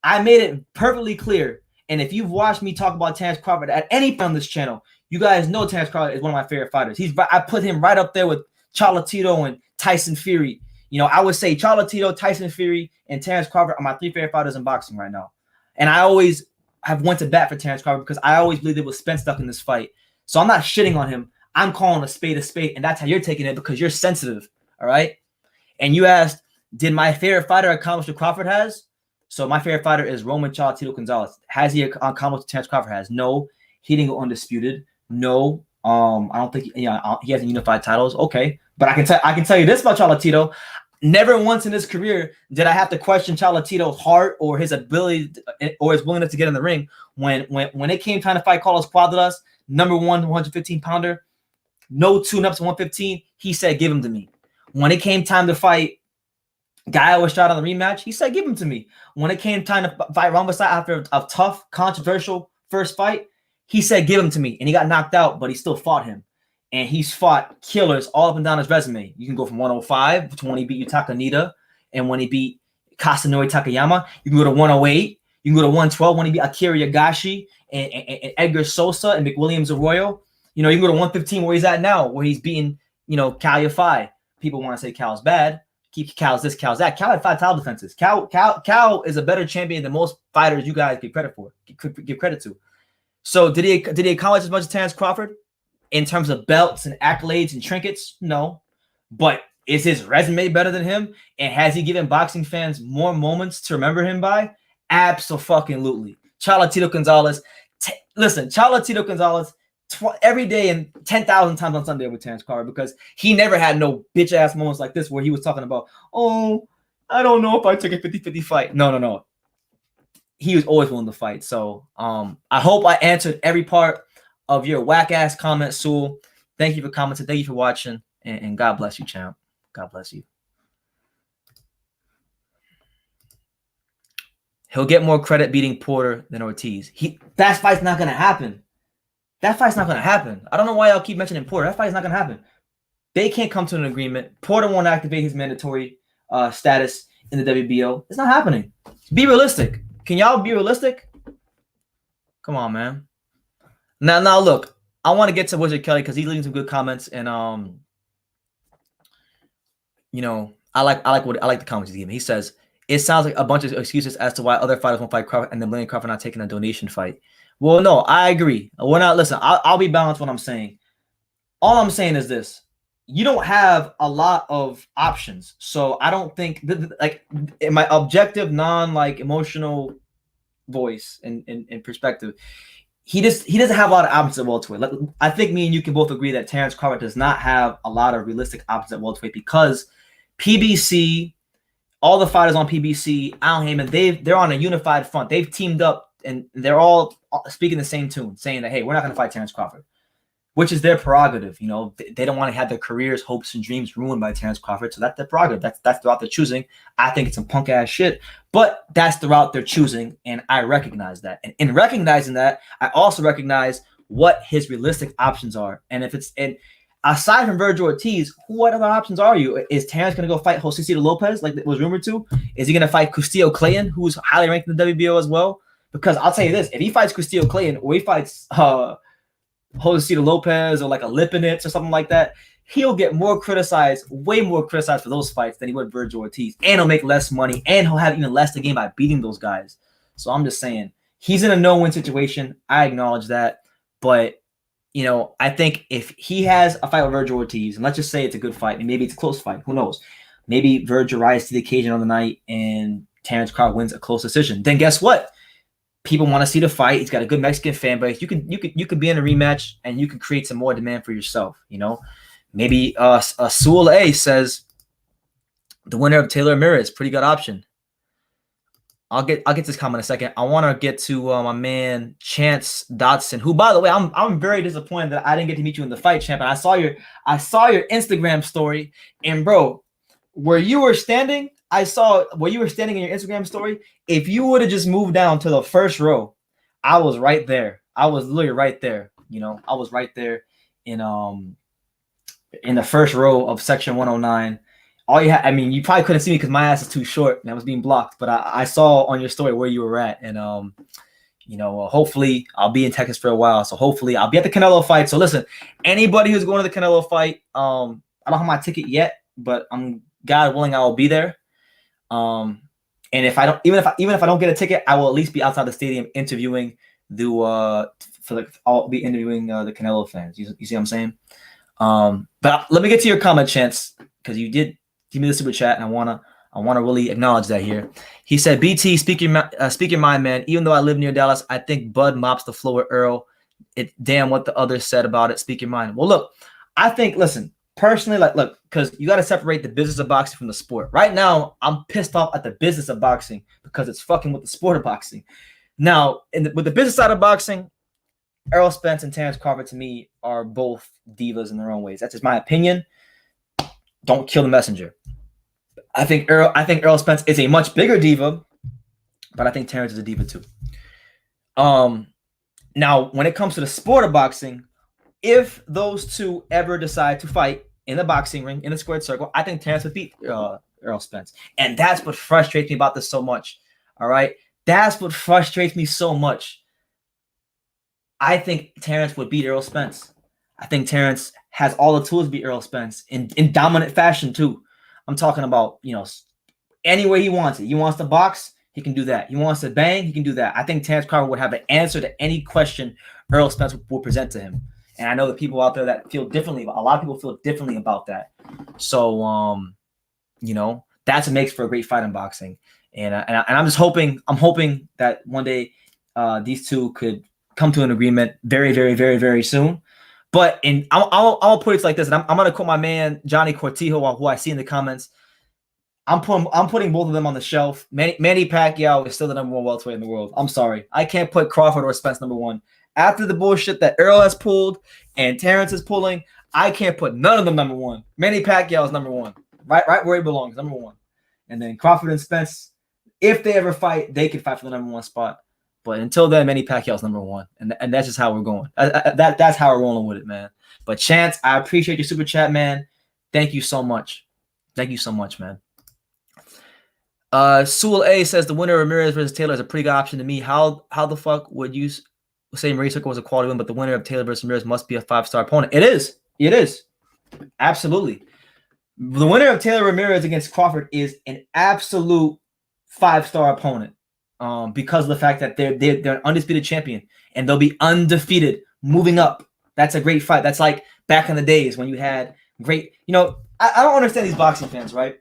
I made it perfectly clear. And if you've watched me talk about Terence Crawford at any point on this channel, you guys know Terence Crawford is one of my favorite fighters. I put him right up there with Tito and Tyson Fury. I would say Tito, Tyson Fury, and Terence Crawford are my three favorite fighters in boxing right now. And I always have went to bat for Terence Crawford because I always believed it was Spence stuck in this fight. So I'm not shitting on him. I'm calling a spade, and that's how you're taking it because you're sensitive. All right. And you asked, did my favorite fighter accomplish what Crawford has? So my favorite fighter is Roman Cholatito Gonzalez. Has he accomplished what Terence Crawford has? No. He didn't go undisputed. No. I don't think he hasn't unified titles. Okay. But I can tell you this about Cholatito. Never once in his career did I have to question Cholatito's heart or his ability or his willingness to get in the ring. When it came time to fight Carlos Cuadras, number one 115 pounder, no tune-ups 115, he said, give him to me. When it came time to fight Guy was shot on the rematch, he said, give him to me. When it came time to fight Rambasai after a tough, controversial first fight, he said, give him to me. And he got knocked out, but he still fought him. And he's fought killers all up and down his resume. You can go from 105 to when he beat Yutaka Nida and when he beat Kasanori Takayama. You can go to 108. You can go to 112 when he beat Akira Yagashi and Edgar Sosa and McWilliams Arroyo. You can go to 115 where he's at now, where he's beating, Cal Yafai. People want to say Cal's bad. Keep Cal's this, Cal's that. Cal had 5 title defenses. Cal is a better champion than most fighters you guys give credit for. Give credit to. So did he accomplish as much as Terence Crawford in terms of belts and accolades and trinkets? No. But is his resume better than him? And has he given boxing fans more moments to remember him by? Absolutely. Cholatito Gonzalez. Cholatito Gonzalez every day and 10,000 times on Sunday with Terence Crawford because he never had no bitch-ass moments like this where he was talking about, oh, I don't know if I took a 50-50 fight. No. He was always willing to fight. So I hope I answered every part of your whack-ass comment, Sewell. Thank you for commenting. Thank you for watching. And God bless you, champ. God bless you. He'll get more credit beating Porter than Ortiz. That fight's not going to happen. That fight's not going to happen. I don't know why y'all keep mentioning Porter. That fight's not going to happen. They can't come to an agreement. Porter won't activate his mandatory status in the WBO. It's not happening. Be realistic. Can y'all be realistic? Come on, man. Now look, I want to get to Wizard Kelly because he's leaving some good comments, and I like the comments he's giving. He says it sounds like a bunch of excuses as to why other fighters won't fight Crawford and then blaming Crawford not taking a donation fight. Well, no, I agree. We're not. Listen, I'll be balanced what I'm saying. All I'm saying is this: you don't have a lot of options, so I don't think in my objective, emotional voice and perspective. He doesn't have a lot of options at welterweight. I think me and you can both agree that Terence Crawford does not have a lot of realistic options at welterweight because PBC, all the fighters on PBC, Al Heyman, they're on a unified front. They've teamed up and they're all speaking the same tune, saying that, hey, we're not going to fight Terence Crawford, which is their prerogative. They don't want to have their careers, hopes, and dreams ruined by Terence Crawford. So that's their prerogative. That's the route they're choosing. I think it's some punk ass shit, but that's the route they're choosing, and I recognize that. And in recognizing that, I also recognize what his realistic options are. And aside from Vergil Ortiz, what other options are you? Is Terence going to go fight Josecito Lopez, like it was rumored to? Is he going to fight Castillo Clayton, who's highly ranked in the WBO as well? Because I'll tell you this: if he fights Castillo Clayton or he fights Josecito Lopez or like a Lipinets or something like that, he'll get way more criticized for those fights than he would Vergil Ortiz. And he'll make less money, and he'll have even less to gain by beating those guys. So I'm just saying, he's in a no-win situation. I acknowledge that. But, I think if he has a fight with Vergil Ortiz, and let's just say it's a good fight, and maybe it's a close fight, who knows? Maybe Vergil rises to the occasion on the night, and Terence Crawford wins a close decision. Then guess what? People want to see the fight. He's got a good Mexican fan base. You could be in a rematch and you could create some more demand for yourself. Maybe Sewell A says the winner of Taylor Ramirez, pretty good option. I'll get this comment in a second. I want to get to my man Chance Dotson, who, by the way, I'm very disappointed that I didn't get to meet you in the fight, champ. And I saw your Instagram story, and bro, where you were standing. I saw where you were standing in your Instagram story. If you would have just moved down to the first row, I was right there. I was literally right there. I was right there in the first row of section 109. You probably couldn't see me because my ass is too short and I was being blocked. But I saw on your story where you were at, and hopefully I'll be in Texas for a while. So hopefully I'll be at the Canelo fight. So listen, anybody who's going to the Canelo fight, I don't have my ticket yet, but God willing, I will be there. And if I don't, even if I don't get a ticket, I will at least be outside the stadium interviewing I'll be interviewing the Canelo fans. You see what I'm saying? But let me get to your comment, Chance, because you did give me the super chat, and I wanna really acknowledge that here. He said, "BT, speak your mind, man. Even though I live near Dallas, I think Bud mops the floor with Errol. It damn what the others said about it. Speak your mind." Well, look, I think, listen, personally, look, because you got to separate the business of boxing from the sport. Right now, I'm pissed off at the business of boxing because it's fucking with the sport of boxing. Now, with the business side of boxing, Errol Spence and Terence Crawford, to me, are both divas in their own ways. That's just my opinion. Don't kill the messenger. I think Errol Spence is a much bigger diva, but I think Terence is a diva too. Now, when it comes to the sport of boxing, if those two ever decide to fight in the boxing ring, in a squared circle, I think Terence would beat Errol Spence. And that's what frustrates me about this so much. All right? That's what frustrates me so much. I think Terence would beat Errol Spence. I think Terence has all the tools to beat Errol Spence in dominant fashion too. I'm talking about, any way he wants it. He wants to box, he can do that. He wants to bang, he can do that. I think Terence Crawford would have an answer to any question Errol Spence will present to him. And I know that people out there that feel differently. A lot of people feel differently about that. So, that's what makes for a great fight in boxing. And I'm just hoping. I'm hoping that one day these two could come to an agreement very, very, very, very soon. But I'll put it like this, and I'm gonna quote my man Johnny Cortijo, who I see in the comments. I'm putting both of them on the shelf. Manny Pacquiao is still the number one welterweight in the world. I'm sorry, I can't put Crawford or Spence number one. After the bullshit that Errol has pulled and Terence is pulling, I can't put none of them number one. Manny Pacquiao is number one, right where he belongs, number one. And then Crawford and Spence, if they ever fight, they could fight for the number one spot. But until then, Manny Pacquiao's number one, and that's just how we're going. That's how we're rolling with it, man. But Chance, I appreciate your super chat, man. Thank you so much. Thank you so much, man. Sewell A says the winner of Ramirez versus Taylor is a pretty good option to me. How the fuck would you say Marie Circle was a quality win, but the winner of Taylor versus Ramirez must be a 5-star opponent? It is. It is. Absolutely. The winner of Taylor Ramirez against Crawford is an absolute 5-star opponent. Because of the fact that they're an undisputed champion and they'll be undefeated moving up. That's a great fight. That's like back in the days when you had great, I don't understand these boxing fans, right?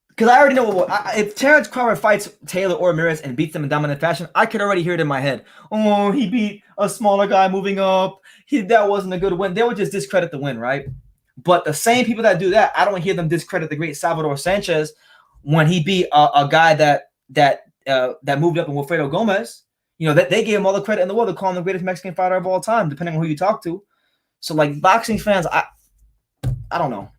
Because I already know if Terence Crawford fights Taylor or Ramirez and beats them in dominant fashion, I could already hear it in my head. Oh, he beat a smaller guy moving up. That wasn't a good win. They would just discredit the win, right? But the same people that do that, I don't hear them discredit the great Salvador Sanchez when he beat a guy that moved up in Wilfredo Gomez. That they gave him all the credit in the world to call him the greatest Mexican fighter of all time, depending on who you talk to. So, like, boxing fans, I don't know.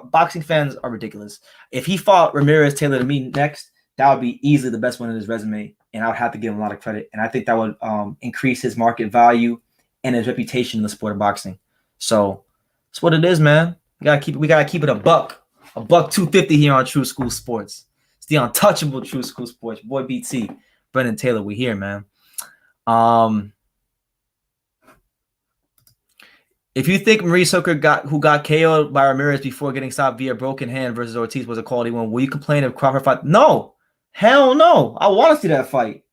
Boxing fans are ridiculous. If he fought Ramirez Taylor to me next, that would be easily the best one in his resume, and I would have to give him a lot of credit. And I think that would increase his market value and his reputation in the sport of boxing. So that's what it is, man. We gotta keep it a buck 250 here on True School Sports. It's the untouchable True School Sports. Boy, BT, Brendan Taylor, we here, man. If you think Maurice Hooker who got KO'd by Ramirez before getting stopped via broken hand versus Ortiz was a quality one, will you complain if Crawford fight? No, hell no. I want to see that fight.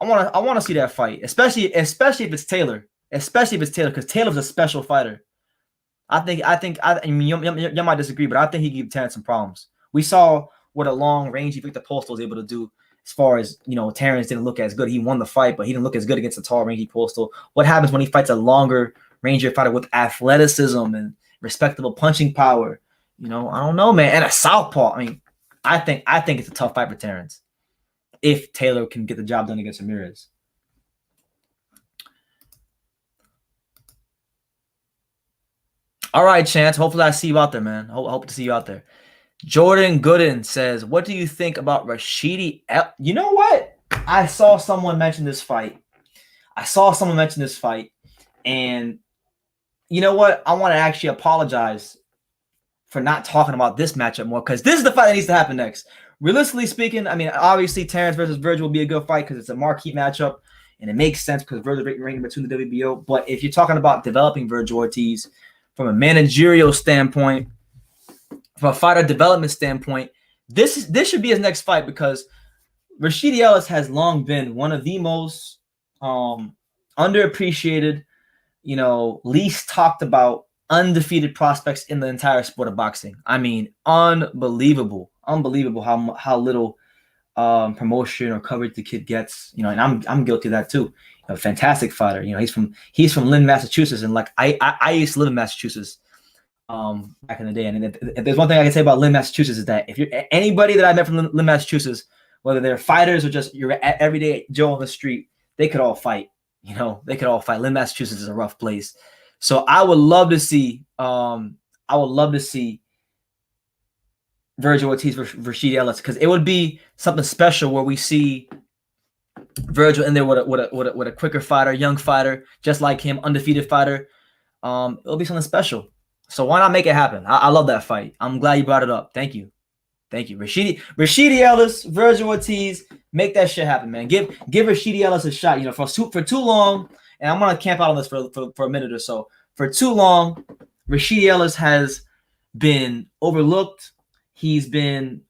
I want to see that fight, especially if it's Taylor. Especially if it's Taylor, because Taylor's a special fighter. I mean, you might disagree, but I think he gave Terence some problems. We saw what a long range Victor Postol was able to do. As far as, Terence didn't look as good. He won the fight, but he didn't look as good against a tall rangy Postol. What happens when he fights a longer ranger fighter with athleticism and respectable punching power? I don't know, man. And a southpaw. I mean, I think it's a tough fight for Terence if Taylor can get the job done against Ramirez. All right, Chance. Hopefully I see you out there, man. Hope to see you out there. Jordan Gooden says, what do you think about Rashidi? You know what? I saw someone mention this fight. And you know what? I want to actually apologize for not talking about this matchup more, because this is the fight that needs to happen next. Realistically speaking, I mean, obviously Terence versus Vergil will be a good fight because it's a marquee matchup, and it makes sense because Vergil ranked number 2 in the WBO. But if you're talking about developing Vergil Ortiz from a managerial standpoint, from a fighter development standpoint, this should be his next fight, because Rashidi Ellis has long been one of the most underappreciated least talked about undefeated prospects in the entire sport of boxing. I mean, unbelievable how little promotion or coverage the kid gets. And I'm guilty of that too. A fantastic fighter. He's from Lynn, Massachusetts, and like I used to live in Massachusetts back in the day. And if there's one thing I can say about Lynn, Massachusetts, is that if you're anybody that I met from Lynn, Massachusetts, whether they're fighters or just your everyday Joe on the street, they could all fight. They could all fight. Lynn, Massachusetts is a rough place. So I would love to see Vergil Ortiz versus Rashid Ellis, because it would be something special where we see Vergil in there with a quicker fighter, young fighter, just like him, undefeated fighter. It'll be something special. So why not make it happen? I love that fight. I'm glad you brought it up. Thank you. Rashid Ellis, Vergil Ortiz, make that shit happen, man. Give Rashid Ellis a shot. For too long, and I'm gonna camp out on this for a minute or so. For too long, Rashid Ellis has been overlooked. He's been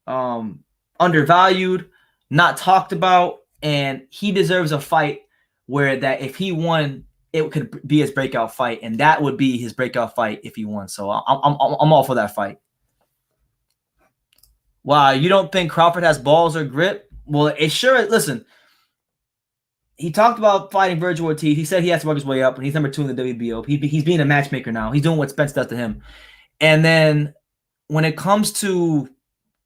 undervalued, not talked about, and he deserves a fight where that if he won, it could be his breakout fight, and that would be his breakout fight if he won. So I'm all for that fight. Wow, you don't think Crawford has balls or grip? Well, it sure. Listen, he talked about fighting Vergil Ortiz. He said he has to work his way up, and he's number 2 in the WBO. He's being a matchmaker now. He's doing what Spence does to him. And then when it comes to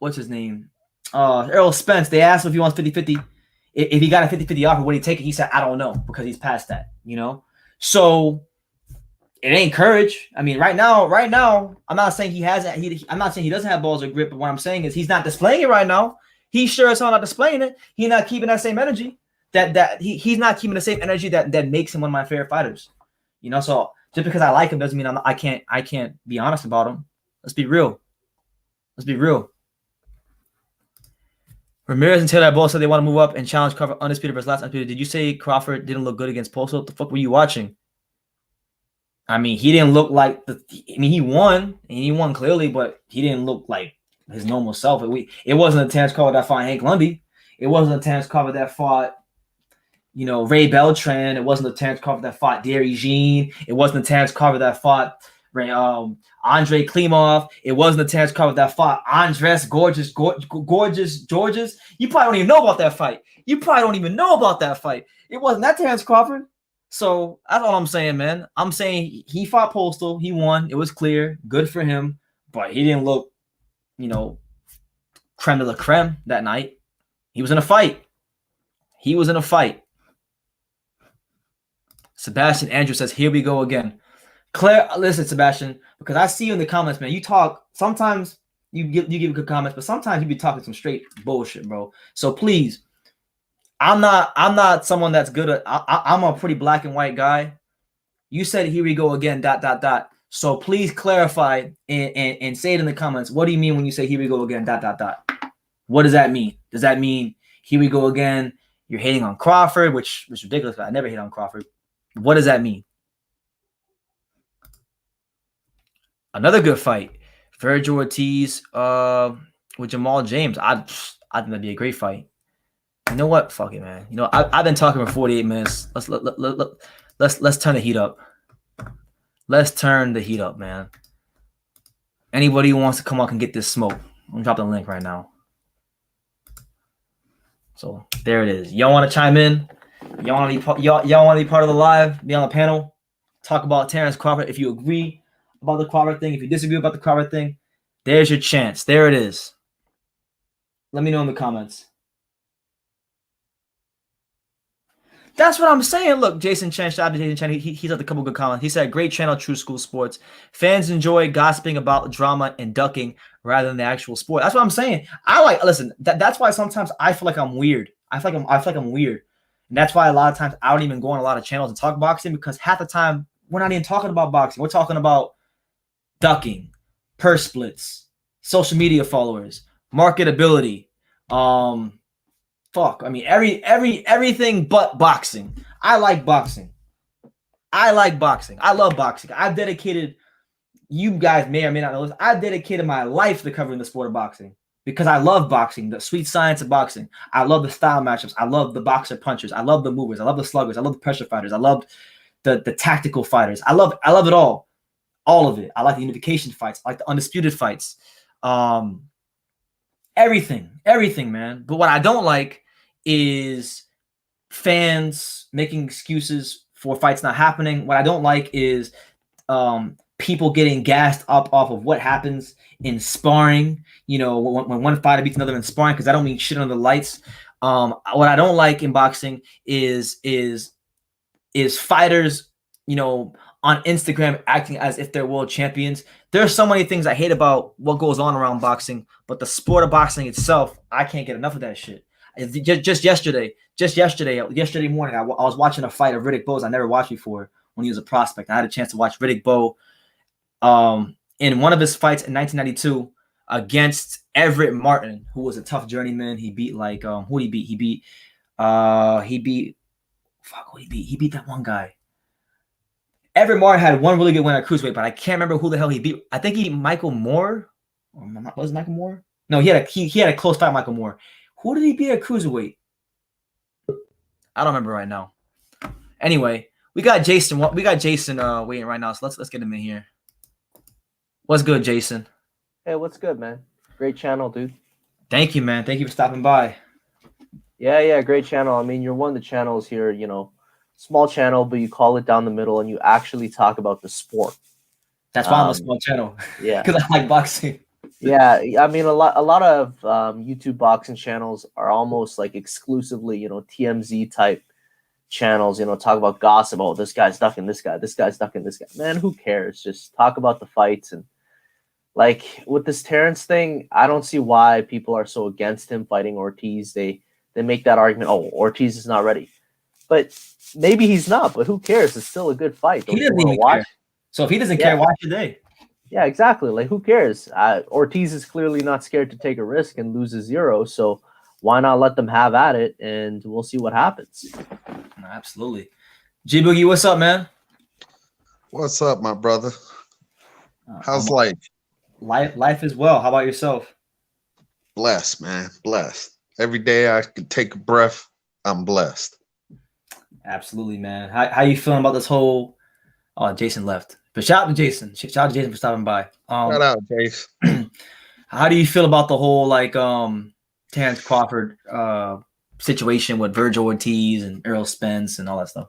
what's his name, Errol Spence, they asked him if he wants 50-50. If he got a 50-50 offer, would he take it? He said, I don't know, because he's past that. So it ain't courage. I mean, right now, I'm not saying he hasn't. I'm not saying he doesn't have balls or grip, but what I'm saying is he's not displaying it right now. He's sure as hell not displaying it. He's not keeping that same energy. He's not keeping the same energy that makes him one of my favorite fighters. So just because I like him doesn't mean I can't be honest about him. Let's be real. Ramirez and Taylor both said they want to move up and challenge Crawford undisputed versus last undisputed. Did you say Crawford didn't look good against Postal? What the fuck were you watching? I mean, he didn't look like he won, and he won clearly, but he didn't look like his normal self. It wasn't a Terence Crawford that fought Hank Lundy. It wasn't a Terence Crawford that fought, Ray Beltran. It wasn't a Terence Crawford that fought Derry Jean. It wasn't a Terence Crawford that fought Andre Klimov. It wasn't a Terence Crawford that fought Andres Gorgeous Georges. You probably don't even know about that fight. It wasn't that Terence Crawford. So that's all I'm saying, man. I'm saying he fought Postal. He won. It was clear. Good for him. But he didn't look, creme de la creme that night. He was in a fight. Sebastian Andrew says, here we go again. Claire, listen, Sebastian, because I see you in the comments, man. You talk. Sometimes you give good comments, but sometimes you be talking some straight bullshit, bro. So please, I'm not someone that's good at. I'm a pretty black and white guy. You said here we go again. ... So please clarify and say it in the comments. What do you mean when you say here we go again? ... What does that mean? Does that mean here we go again? You're hating on Crawford, which was ridiculous. I never hate on Crawford. What does that mean? Another good fight, Vergil Ortiz with Jamal James. I think that'd be a great fight. You know what? Fuck it, man. I've been talking for 48 minutes. Let's turn the heat up. Let's turn the heat up, man. Anybody who wants to come on can get this smoke. I'm dropping the link right now. So there it is. Y'all want to chime in? Y'all want to be part of the live? Be on the panel? Talk about Terence Crawford. If you agree about the Crawford thing, if you disagree about the Crawford thing, there's your chance. There it is. Let me know in the comments. That's what I'm saying. Look, Jason Chen, shout out to Jason Chen. He's had a couple good comments. He said, great channel, True School Sports. Fans enjoy gossiping about drama and ducking rather than the actual sport. That's what I'm saying. That's why sometimes I feel like I'm weird. I feel like I'm weird. And that's why a lot of times I don't even go on a lot of channels and talk boxing, because half the time we're not even talking about boxing. We're talking about ducking, purse splits, social media followers, marketability, everything but boxing. I like boxing. I love boxing. I've dedicated, you guys may or may not know this, I've dedicated my life to covering the sport of boxing because I love boxing, the sweet science of boxing. I love the style matchups. I love the boxer punchers. I love the movers. I love the sluggers. I love the pressure fighters. I love the tactical fighters. I love it all of it. I like the unification fights. I like the undisputed fights. Everything, man. But what I don't like is fans making excuses for fights not happening. What I don't like is people getting gassed up off of what happens in sparring. You know, when one fighter beats another in sparring, because I don't mean shit under the lights. What I don't like in boxing is fighters, you know, on Instagram acting as if they're world champions. There are so many things I hate about what goes on around boxing, but the sport of boxing itself, I can't get enough of that shit. Just yesterday morning, I was watching a fight of Riddick Bowe's I never watched before when he was a prospect. I had a chance to watch Riddick Bowe in one of his fights in 1992 against Everett Martin, who was a tough journeyman. He beat who did he beat? He beat that one guy. Everett Martin had one really good win at cruiserweight, but I can't remember who the hell he beat. I think he beat Michael Moore. Was it Michael Moore? No, he had a close fight with Michael Moore. Who did he beat at cruiserweight? I don't remember right now. Anyway, we got Jason waiting right now, so let's get him in here. What's good, Jason? Hey, what's good, man? Great channel, dude. Thank you, man. Thank you for stopping by. Yeah, great channel. I mean, you're one of the channels here, you know, small channel, but you call it down the middle and you actually talk about the sport. That's why I'm a small channel. Yeah. Because I like boxing. Yeah, I mean, a lot of YouTube boxing channels are almost like exclusively, you know, TMZ type channels, you know, talk about gossip. Oh, this guy's ducking this guy. This guy's ducking this guy. Man, who cares? Just talk about the fights. And like with this Terence thing, I don't see why people are so against him fighting Ortiz. They make that argument. Oh, Ortiz is not ready. But maybe he's not, but who cares? It's still a good fight. He doesn't even care. So if he doesn't care, why should they? Yeah, exactly. Like, who cares? Ortiz is clearly not scared to take a risk and lose a 0. So why not let them have at it, and we'll see what happens. Absolutely. G Boogie, what's up, man? What's up, my brother? How's life? Life is well. How about yourself? Blessed, man. Blessed. Every day I can take a breath, I'm blessed. Absolutely, man. How you feeling about this whole? Oh, Jason left. But shout out to Jason. Shout out to Jason for stopping by. Shout out, Jason. How do you feel about the whole Terence Crawford situation with Vergil Ortiz and Errol Spence and all that stuff?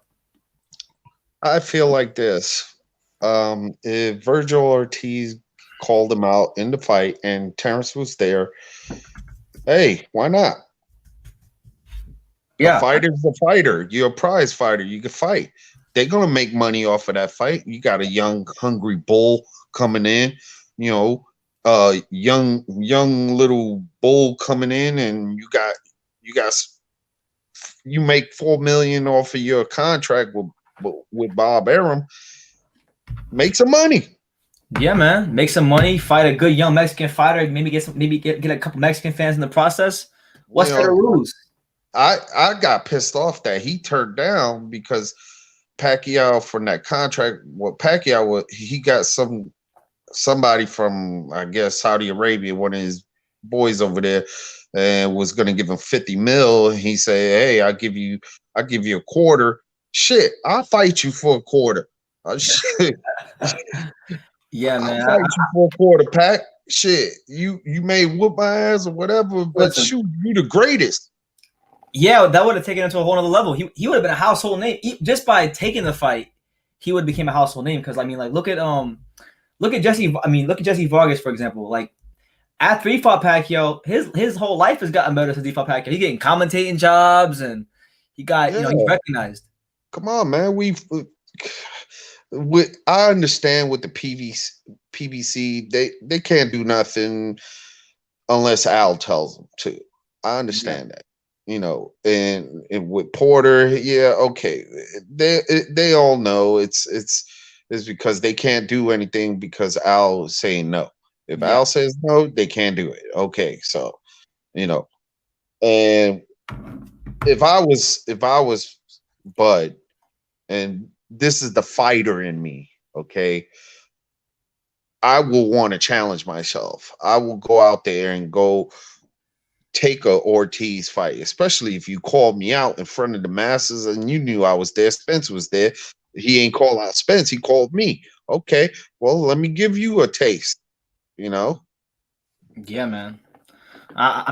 I feel like this. If Vergil Ortiz called him out in the fight and Terence was there, hey, why not? Yeah. A fighter's a fighter. You're a prize fighter. You can fight. They're going to make money off of that fight. You got a young, hungry bull coming in, you know, young little bull coming in, and you make $4 million off of your contract with Bob Arum. Make some money. Yeah, man. Make some money. Fight a good young Mexican fighter. Maybe get a couple Mexican fans in the process. What's there to lose? I got pissed off that he turned down because Pacquiao from that contract. What Pacquiao he got somebody from, I guess, Saudi Arabia, one of his boys over there, and was going to give him 50 mil. And he said, "Hey, I'll give you a quarter. Shit, I'll fight you for a quarter. Shit." Yeah, man. I'll fight you for a quarter, Pac. Shit, you may whoop my ass or whatever, but shoot, you the greatest. Yeah, that would have taken him to a whole other level. He would have been a household name just by taking the fight. He would have became a household name because I mean, like, look at Jesse. I mean, look at Jesse Vargas, for example. Like, after he fought Pacquiao, his whole life has gotten better since he fought Pacquiao. He's getting commentating jobs and he got he's recognized. Come on, man. I understand with the PBC, they can't do nothing unless Al tells them to. I understand that. You know, and with Porter, yeah, okay. They all know it's because they can't do anything because Al is saying no. If Al says no, they can't do it. Okay, so you know, and if I was Bud, and this is the fighter in me, okay, I will want to challenge myself. I will go out there and go take a Ortiz fight, especially if you called me out in front of the masses and you knew I was there. Spence was there. He ain't call out Spence. He called me. Okay, well, let me give you a taste. You know. Yeah, man. I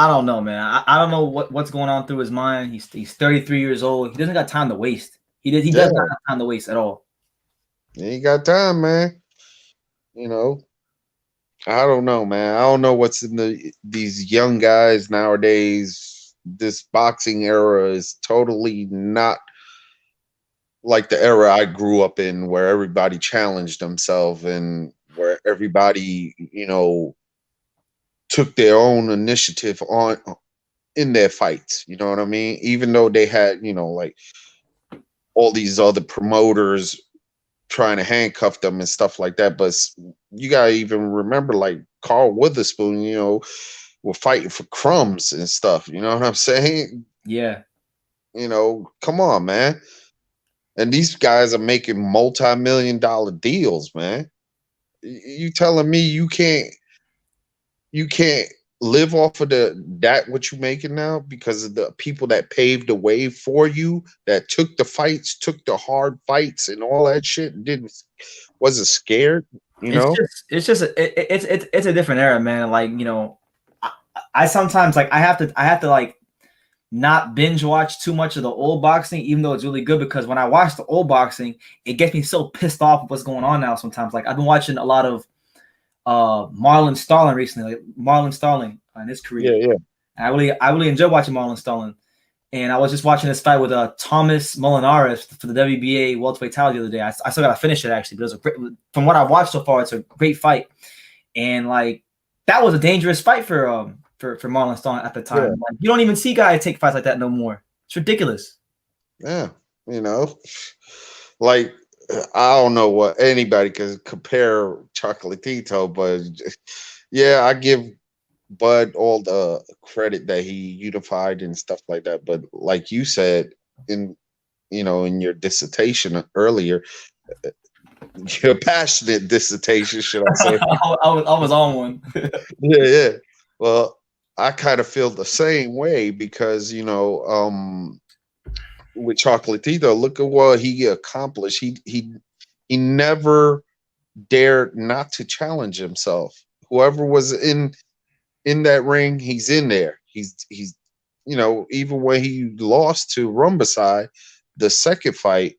don't know, man. I don't know what's going on through his mind. He's 33 years old. He doesn't got time to waste. He does not have time to waste at all. He ain't got time, man. You know. I don't know, man. I don't know what's in these young guys nowadays. This boxing era is totally not like the era I grew up in, where everybody challenged themselves and where everybody, took their own initiative on in their fights. You know what I mean? Even though they had, like all these other promoters trying to handcuff them and stuff like that. But you gotta even remember, like Carl Witherspoon, were fighting for crumbs and stuff. You know what I'm saying? Yeah. Come on, man. And these guys are making multi-million-dollar deals, man. You telling me you can't live off of that what you making now because of the people that paved the way for you, that took the fights, took the hard fights and all that shit, wasn't scared, It's a different era, man. Like, I sometimes like I have to like not binge watch too much of the old boxing, even though it's really good, because when I watch the old boxing, it gets me so pissed off with what's going on now sometimes. Like I've been watching a lot of Marlon Starling recently, like Marlon Starling in his career. Yeah. And I really enjoy watching Marlon Starling. And I was just watching this fight with Thomas Molinares for the WBA welterweight title the other day. I still got to finish it actually, but it was from what I watched so far, it's a great fight. And like that was a dangerous fight for Marlon Starling at the time. Yeah. Like, you don't even see guys take fights like that no more. It's ridiculous. Yeah, like I don't know what anybody can compare Chocolatito, but yeah, I give Bud all the credit that he unified and stuff like that. But like you said in your dissertation earlier, your passionate dissertation, should I say? I was on one. Yeah. Well, I kind of feel the same way because with Chocolatito, look at what he accomplished. He never dared not to challenge himself. Whoever was in that ring, he's in there. He's even when he lost to Rumbasai, the second fight,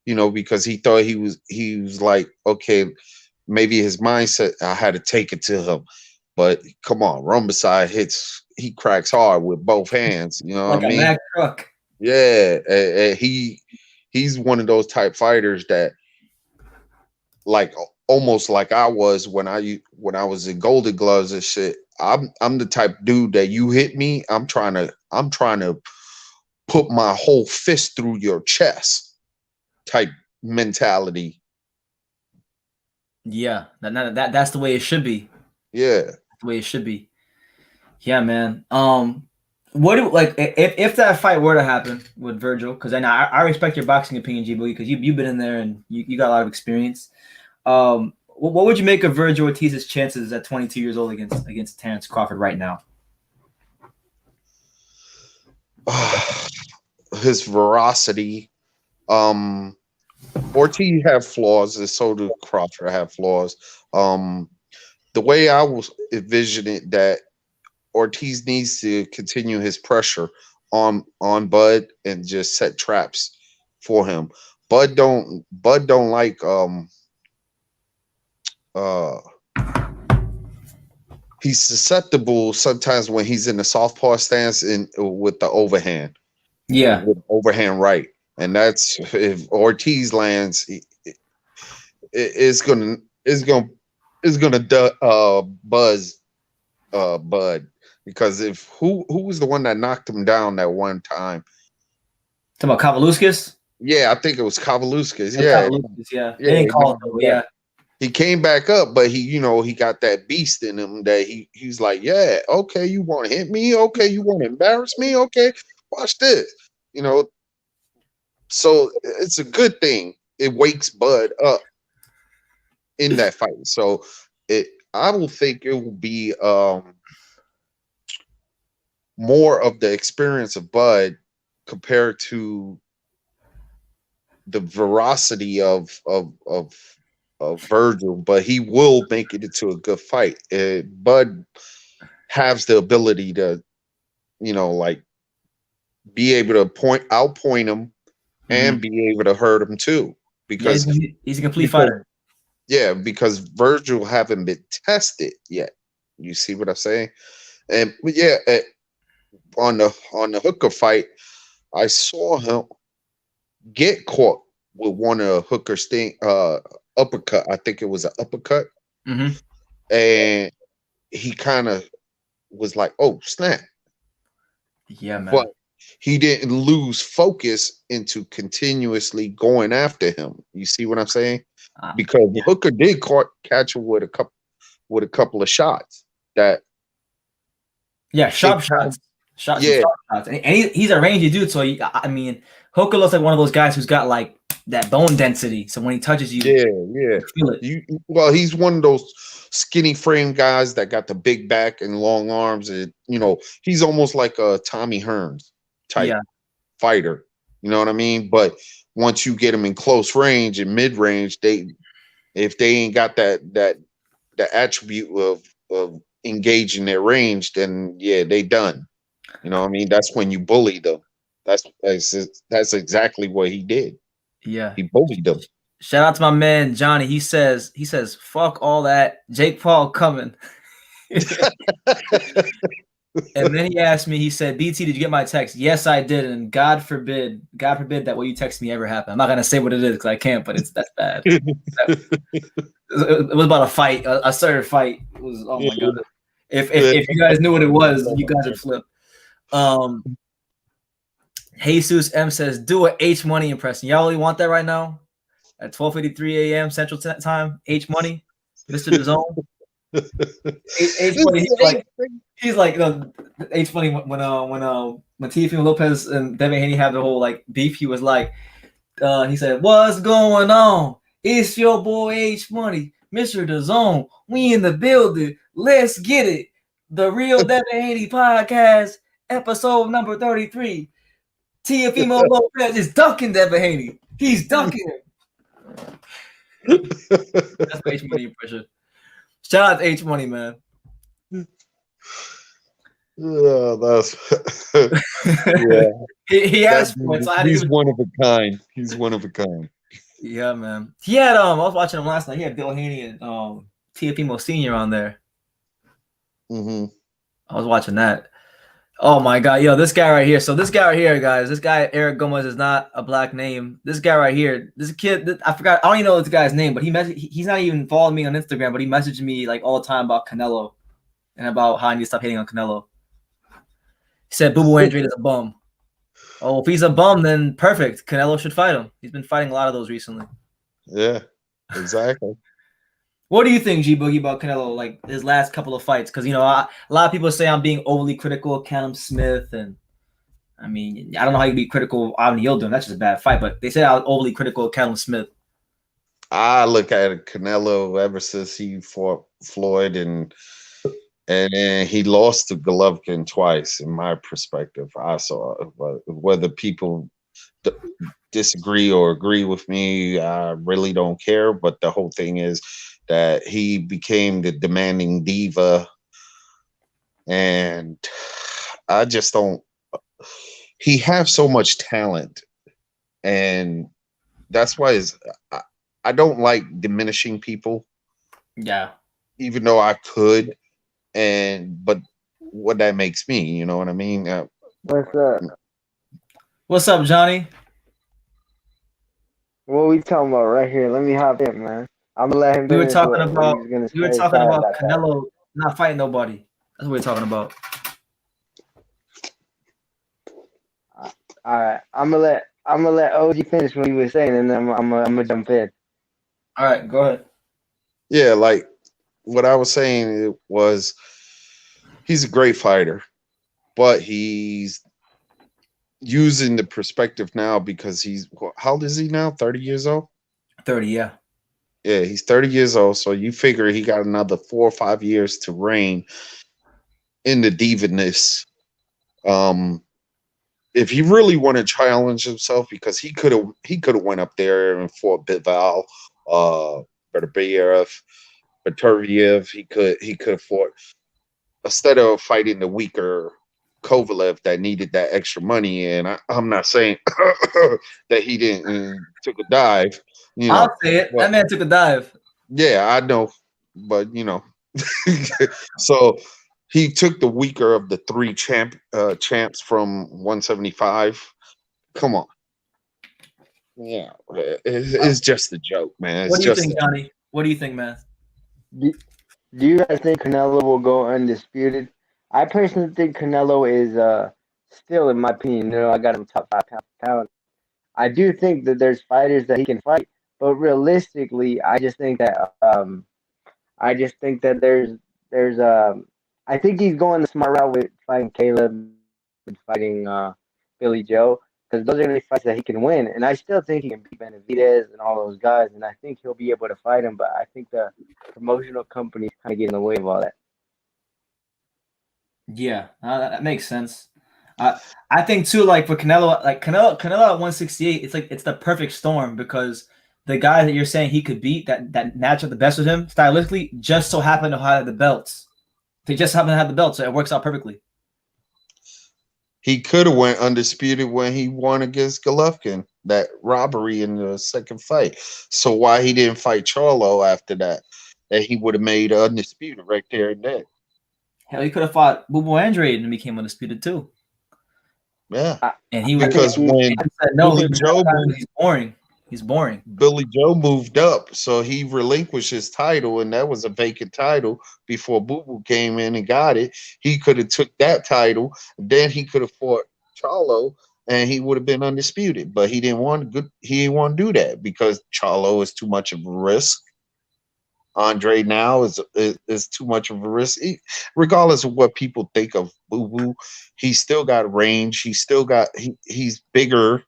because he thought he was like, okay, maybe his mindset, I had to take it to him. But come on, Rumbasai he cracks hard with both hands. You know like what I mean? Mack truck. Yeah, he's one of those type fighters that, like, almost like I was when I was in Golden Gloves and shit. I'm the type dude that you hit me, I'm trying to put my whole fist through your chest type mentality. Yeah, that's the way it should be. Yeah, that's the way it should be. Yeah, man. What do like if that fight were to happen with Vergil? Because I respect your boxing opinion, G Boogie, because you've been in there and you got a lot of experience. What would you make of Vergil Ortiz's chances at 22 years old against Terence Crawford right now? His veracity. Ortiz have flaws, and so do Crawford have flaws. The way I was envisioning that Ortiz needs to continue his pressure on Bud and just set traps for him. Bud don't like he's susceptible sometimes when he's in the southpaw stance with the overhand. Yeah, with overhand right, and that's if Ortiz lands, it's gonna buzz Bud, because if who was the one that knocked him down that one time? talking about Kavaluskas? Yeah, I think it was Kavaluskas. Yeah. They didn't call it though, yeah. He came back up, but he got that beast in him that he's like, yeah, okay, you want to hit me? Okay, you want to embarrass me? Okay, watch this. So it's a good thing. It wakes Bud up in that fight. So I will think it will be more of the experience of Bud compared to the veracity of Vergil, but he will make it into a good fight. Bud has the ability to, like be able to outpoint him and be able to hurt him too. Yeah, Because he's a complete fighter. Yeah, because Vergil haven't been tested yet. You see what I'm saying? And yeah, on the Hooker fight, I saw him get caught with one of Hooker's uppercut. I think it was an uppercut, and he kind of was like, "Oh snap!" Yeah, man. But he didn't lose focus into continuously going after him. You see what I'm saying? Because Hooker did catch him with a couple of shots that. Yeah, sharp shots. Sharp shots. And he's a rangy dude, so I mean, Hooker looks like one of those guys who's got like that bone density. So when he touches you, you feel it. Well, he's one of those skinny frame guys that got the big back and long arms, and he's almost like a Tommy Hearns type fighter. You know what I mean? But once you get him in close range and mid range, if they ain't got the attribute of engaging their range, then they done. You know what I mean? That's when you bully them. That's exactly what he did. Yeah, he bullied them. Shout out to my man Johnny. He says, "Fuck all that, Jake Paul coming." And then he asked me. He said, "BT, did you get my text?" Yes, I did. And God forbid that what you text me ever happened. I'm not gonna say what it is because I can't, but that's bad. It was about a fight, a certain fight. It was, oh my god! If you guys knew what it was, you guys would flip. Jesus M says, "Do a H Money impression." Y'all really want that right now at 12:53 a.m. Central Time? H Money, Mr. DAZN. H Money. He's like H Money when Teofimo Lopez and Devin Haney had the whole like beef. He was like, he said, "What's going on? It's your boy H Money, Mr. DAZN. We in the building. Let's get it. The Real Devin Haney podcast, episode number 33. Teofimo Lopez is dunking Devin Haney. He's dunking him." That's my H Money impression. Shout out to H Money, man. Yeah, that's he asked for it. So he's one of a kind. He's one of a kind. Yeah, man. He had I was watching him last night. He had Bill Haney and Teofimo Sr. on there. I was watching that. Oh my god, yo, this guy right here. So this guy right here, guys. This guy Eric Gomez is not a black name. This guy right here, this kid. I forgot. I don't even know this guy's name, but he's not even following me on Instagram, but he messaged me like all the time about Canelo and about how I need to stop hating on Canelo. He said Boo Boo Andrade is a bum. Oh, if he's a bum, then perfect. Canelo should fight him. He's been fighting a lot of those recently. Yeah, exactly. What do you think, G Boogie, about Canelo, like his last couple of fights? Because a lot of people say I'm being overly critical of Callum Smith, and I mean, I don't know how you can be critical of Avni Yildirim. That's just a bad fight, but they say I was overly critical of Callum Smith. I look at Canelo ever since he fought Floyd and he lost to Golovkin twice. In my perspective, I saw whether people disagree or agree with me, I really don't care. But the whole thing is that he became the demanding diva, and I just don't. He has so much talent, and that's why I don't like diminishing people. Yeah, even though I could, but what that makes me, you know what I mean? What's up? What's up, Johnny? What we talking about right here? Let me hop in, man. I'm gonna let him. We were talking about Canelo not fighting nobody. That's what we're talking about. All right, I'm gonna let OG finish what he was saying, and then I'm gonna jump in. All right, go ahead. Yeah, like what I was saying was, he's a great fighter, but he's using the perspective now because how old is he now? 30 years old? 30, yeah. Yeah, he's 30 years old. So you figure he got another 4 or 5 years to reign in the divaness. if he really wanted to challenge himself, because he could have went up there and fought Bivol, Beterbiev, he could have fought, instead of fighting the weaker Kovalev that needed that extra money. And I'm not saying that he didn't took a dive, I'll say it. but, That man took a dive. yeah, I know, but so he took the weaker of the three champs from 175. Come on. Yeah, it's just a joke, man. What do you think, Johnny? What do you think, man? Do you guys think Canelo will go undisputed? I personally think Canelo is still, in my opinion, I got him top 5 pound for pound. I do think that there's fighters that he can fight, but realistically, I just think that there's I think he's going the smart route with fighting Caleb, and fighting Billy Joe, because those are going to be fights that he can win. And I still think he can beat Benavidez and all those guys, and I think he'll be able to fight him. But I think the promotional companies kind of get in the way of all that. Yeah, that makes sense. I think too, like for Canelo, Canelo at 168, it's the perfect storm, because the guy that you're saying he could beat that match up the best with him stylistically just so happen to have the belts. They just happen to have the belts, so it works out perfectly. He could have went undisputed when he won against Golovkin, that robbery in the second fight. So why he didn't fight Charlo after that he would have made undisputed right there and then. Hell, he could have fought Bubu Andrade and became undisputed too. Yeah, and he was because when said, no, he's boring. He's boring. Billy Joe moved up, so he relinquished his title, and that was a vacant title before Boo Boo came in and got it. He could have took that title, then he could have fought Charlo, and he would have been undisputed. But he didn't want to do that because Charlo is too much of a risk. Andre now is too much of a risk. Regardless of what people think of Boo Boo, he's still got range. He's bigger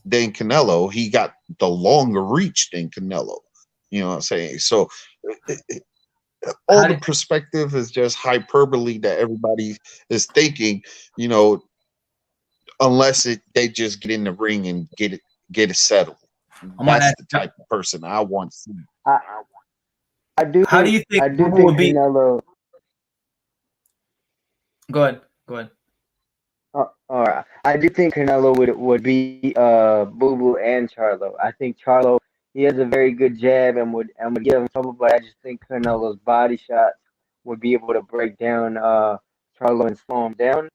than Canelo. He got the longer reach than Canelo. You know what I'm saying? So all the perspective is just hyperbole that everybody is thinking, unless they just get in the ring and get it settled. That's the type of person I want to see. How do you think Canelo? Go ahead. All right. I do think Canelo would be Boo Boo and Charlo. I think Charlo, he has a very good jab and would give him trouble, but I just think Canelo's body shots would be able to break down Charlo and slow him down.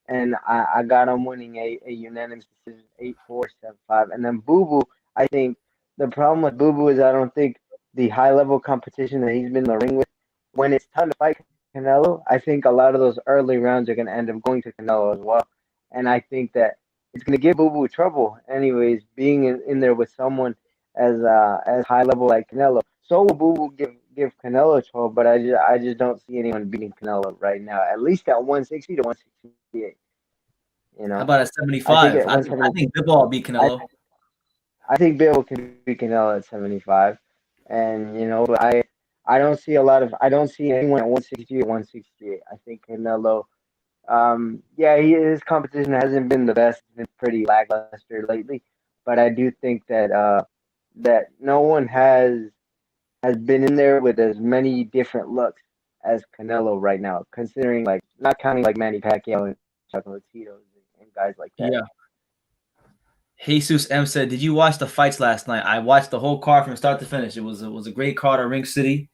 And I got him winning a unanimous decision, 8-4, 7-5. And then Boo Boo, I think the problem with Boo Boo is I don't think the high level competition that he's been in the ring with, when it's time to fight Canelo, I think a lot of those early rounds are going to end up going to Canelo as well. And I think that it's going to give Boo Boo trouble anyways, being in there with someone as high level like Canelo. So will Boo Boo give Canelo trouble, but I just don't see anyone beating Canelo right now, at least at 160 to 168. How about at 75? I think Bivol beat Canelo. I think Bill can beat Canelo at 75. And I don't see anyone at 160 or 168. I think Canelo, his competition hasn't been the best. It's been pretty lackluster lately. But I do think that that no one has been in there with as many different looks as Canelo right now, considering not counting Manny Pacquiao and Chocolatitos and guys like that. Yeah. Jesus M said, "Did you watch the fights last night?" I watched the whole card from start to finish. It was a great card at Ring City.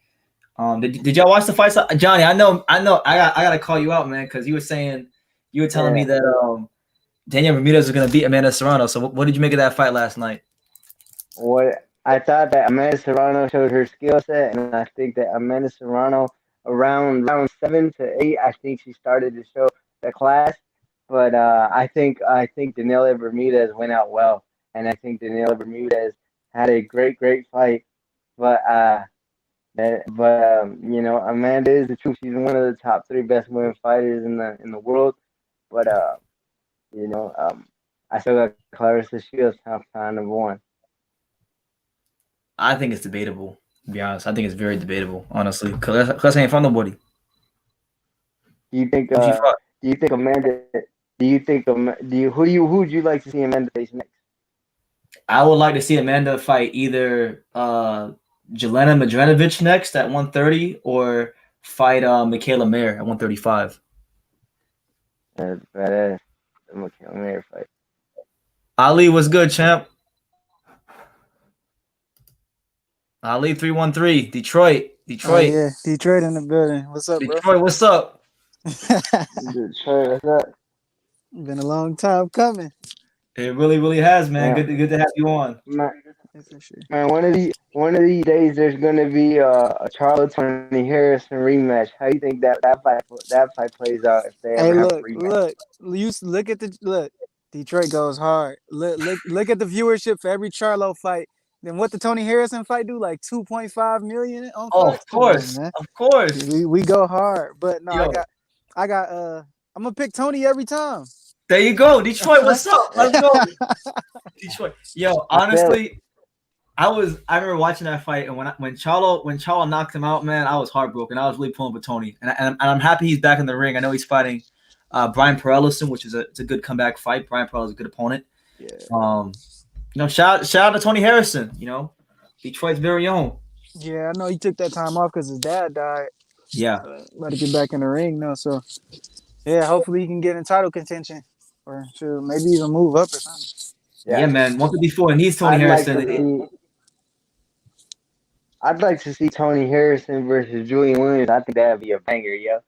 Did y'all watch the fights, Johnny? I know. I gotta call you out, man, because you were telling me that Daniel Bermudez was gonna beat Amanda Serrano. So what did you make of that fight last night? What I thought that Amanda Serrano showed her skill set, and I think that Amanda Serrano around round 7 to 8, I think she started to show the class. But I think Daniela Bermudez went out well, and I think Daniela Bermudez had a great fight. But Amanda is the truth. She's one of the top 3 best women fighters in the world. But I still got Clarissa Shields top pound number 1. I think it's debatable. To be honest, I think it's very debatable. Honestly, because ain't from nobody. Do you think Amanda? Do you think who would you like to see Amanda face next? I would like to see Amanda fight either Jelena Madrenovic next at 130 or fight Michaela Mayer at 135. Badass. I'm fight. Ali, what's good, champ? Ali 313, Detroit. Oh, yeah, Detroit in the building. What's up, bro? Detroit, what's up? Detroit, what's up? Been a long time coming. It really, really has, man. Yeah. Good to have you on. Man, For sure. one of these days there's gonna be a Charlo Tony Harrison rematch. How do you think that fight plays out if they ever have a rematch? Look. Detroit goes hard. Look at the viewership for every Charlo fight. Then what the Tony Harrison fight do? Like 2.5 million on Oh, Fox? of course. We go hard. But no, Yo. I got I'm gonna pick Tony every time. There you go. Detroit, what's up? Let's go. Detroit. Yo, honestly, I remember watching that fight, and when Charlo knocked him out, man, I was heartbroken. I was really pulling for Tony. And I'm happy he's back in the ring. I know he's fighting Brian Perellison, which is it's a good comeback fight. Brian Perellison is a good opponent. Yeah. Shout out to Tony Harrison, Detroit's very own. Yeah, I know he took that time off because his dad died. Yeah. About to get back in the ring now, so yeah, hopefully he can get in title contention, or maybe even move up or something. Yeah, man. 154, and he's Tony Harrison. I'd like to see Tony Harrison versus Julian Williams. I think that'd be a banger, yo.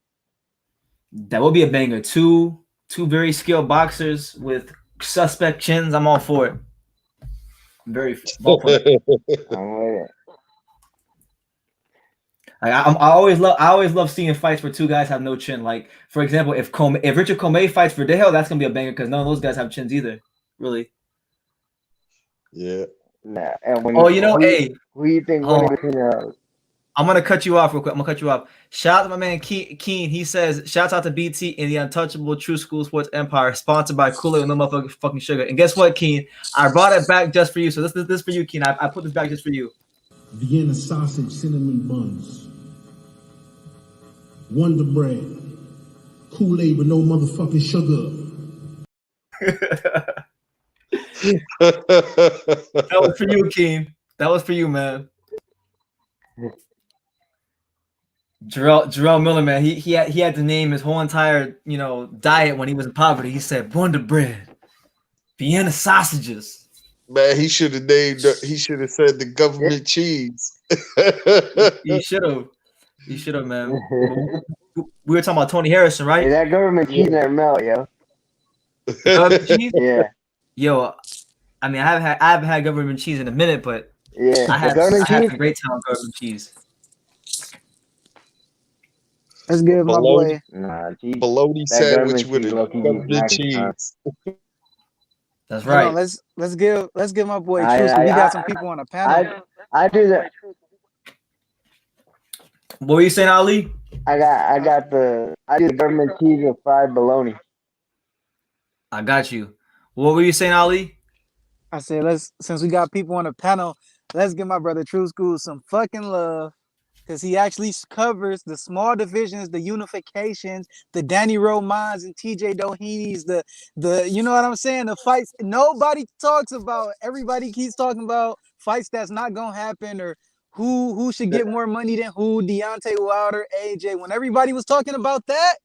That would be a banger. Two very skilled boxers with suspect chins. I'm all for it. I'm all for it. I'm with it. I always love seeing fights where two guys have no chin. Like, for example, if Richard Comey fights for Vergil, that's gonna be a banger because none of those guys have chins either. Really. Yeah. Nah. And Who do you think? I'm gonna cut you off real quick. Shout out to my man Keen. He says, "Shouts out to BT and the untouchable True School Sports Empire, sponsored by Kool-Aid with no motherfucking sugar." And guess what, Keen? I brought it back just for you. So this for you, Keen. I put this back just for you. Vienna sausage, cinnamon buns, Wonder Bread, Kool-Aid with no motherfucking sugar. That was for you, Keen. That was for you, man. Jarrell Miller, man, he had to name his whole entire diet when he was in poverty. He said Wonder Bread, Vienna sausages. Man, he should have said the government cheese. He should have, man. We were talking about Tony Harrison, right? Hey, that government cheese never melt, yo. Cheese? Yeah. Yo, I mean, I haven't had government cheese in a minute, but yeah, I had a great time with government cheese. Let's give my boy bologna sandwich with a government cheese. That's right. Let's give my boy Truce. We got some people on the panel. I do that. What were you saying, Ali? I do the government cheese and fried bologna. I got you. What were you saying, Ali? I said since we got people on the panel, let's give my brother True School some fucking love. Because he actually covers the small divisions, the unifications, the Danny Romans and TJ Doheny's, the you know what I'm saying? The fights nobody talks about. Everybody keeps talking about fights that's not gonna happen, or who should get more money than who, Deontay Wilder, AJ. When everybody was talking about that,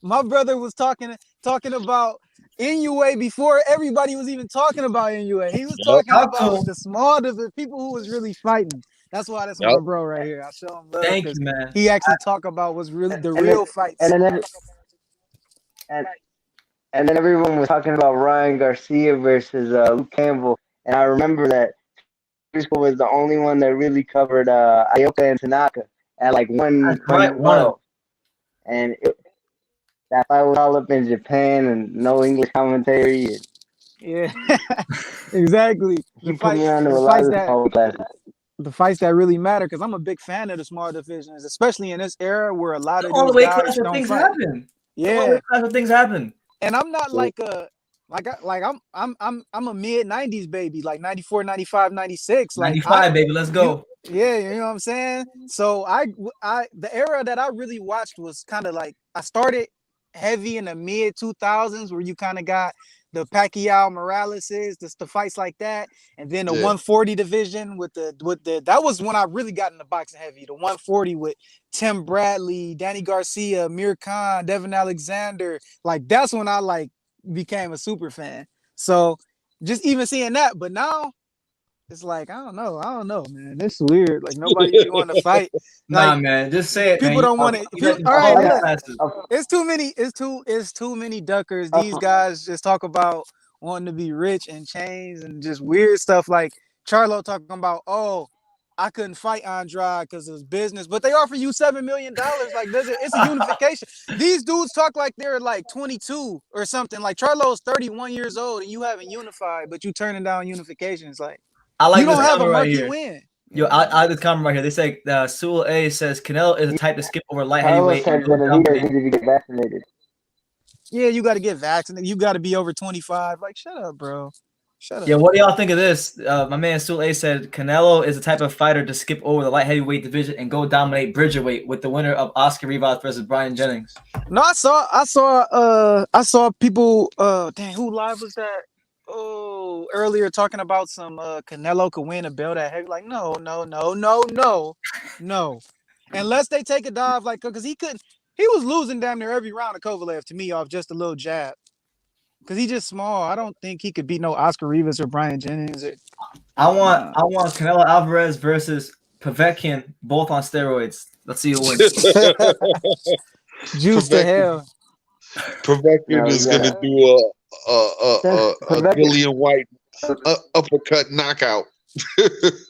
my brother was talking about NUA before everybody was even talking about NUA. He was talking about the small division, people who was really fighting. That's why that's my bro right here. I show him love. Thank you, man. He actually talk about what's really the real fights. And then everyone was talking about Ryan Garcia versus Luke Campbell, and I remember that Crisco was the only one that really covered Ioka and Tanaka at like 112. And that fight was all up in Japan and no English commentary. Yeah, exactly. He put me on to a lot of the classes. The fights that really matter, because I'm a big fan of the small divisions, especially in this era where a lot of all the these way guys class don't things fight. happen. Yeah, things happen. And I'm not I'm a mid 90s baby, like 94, 95, 96. 95, baby, let's go. You know what I'm saying? So I the era that I really watched was kind of like I started heavy in the mid 2000s, where you kind of got the Pacquiao Moraleses, the fights like that, and then the 140 division with the that was when I really got into boxing heavy. The 140 with Tim Bradley, Danny Garcia, Mir Khan, Devin Alexander. Like that's when I like became a super fan. So just even seeing that, but now it's like I don't know, man. This is weird. Like nobody really want to fight. Nah, Like, man, just say it, people man. don't want to. All right, look, it's too many. It's too many duckers. These guys just talk about wanting to be rich and chains and just weird stuff. Like Charlo talking about, oh, I couldn't fight Andrade because of his business, but they offer you $7 million. Like, it's a unification. These dudes talk like they're like 22 or something. Like Charlo's 31 years old and you haven't unified, but you turning down unification. It's like I like you don't this have a comment right murky here. win. Yo, I like this comment right here. They say Sewell A says Canelo is the type to skip over light Carlos heavyweight. said that he needed to get vaccinated. Yeah, you got to get vaccinated. You got to be over 25. Like, shut up, bro. Shut up. Yeah, what do y'all think of this? My man Sewell A said Canelo is the type of fighter to skip over the light heavyweight division and go dominate Bridgerweight with the winner of Oscar Rivas versus Brian Jennings. No, I saw people. Dang, who live was that? Oh, earlier talking about some Canelo could win a belt at heavy. Like, no. Unless they take a dive, like, because he couldn't. He was losing damn near every round of Kovalev to me off just a little jab. Because he's just small. I don't think he could beat no Oscar Rivas or Brian Jennings. I want Canelo Alvarez versus Povetkin, both on steroids. Let's see who wins. Juice to hell. Povetkin is gonna do a Dillian White uppercut knockout.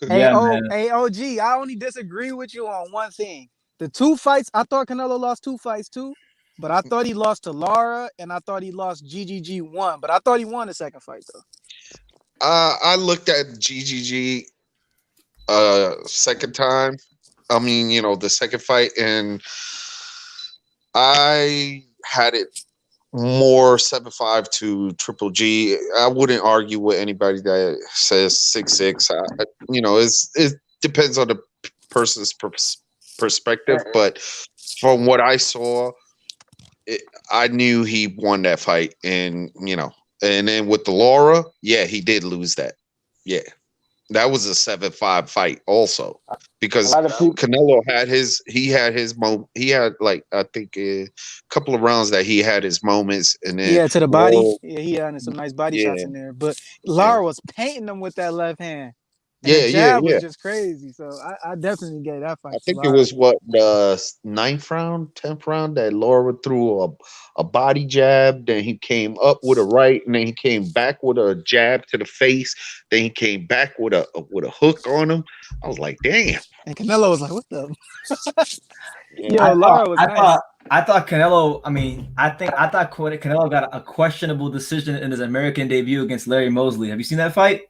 AOG, I only disagree with you on one thing. The two fights, I thought Canelo lost 2 fights too, but I thought he lost to Lara and I thought he lost GGG 1, but I thought he won the second fight though. I looked at GGG second time. I mean, the second fight, and I had it more 7-5 to Triple G. I wouldn't argue with anybody that says 6-6. It depends on the person's perspective, but from what I saw, I knew he won that fight, and then with the Lara, yeah, he did lose that. Yeah, that was a 7-5 fight also, because Canelo had like I think a couple of rounds that he had his moments, and then to the body, he had some nice body shots in there, but Lara was painting him with that left hand. And the jab was just crazy. So I definitely gave that fight. I think it was the 9th round, 10th round that Lara threw a body jab. Then he came up with a right, and then he came back with a jab to the face. Then he came back with a hook on him. I was like, damn. And Canelo was like, what the? Lara was nice. I thought Canelo. I mean, I thought Canelo got a questionable decision in his American debut against Larry Mosley. Have you seen that fight?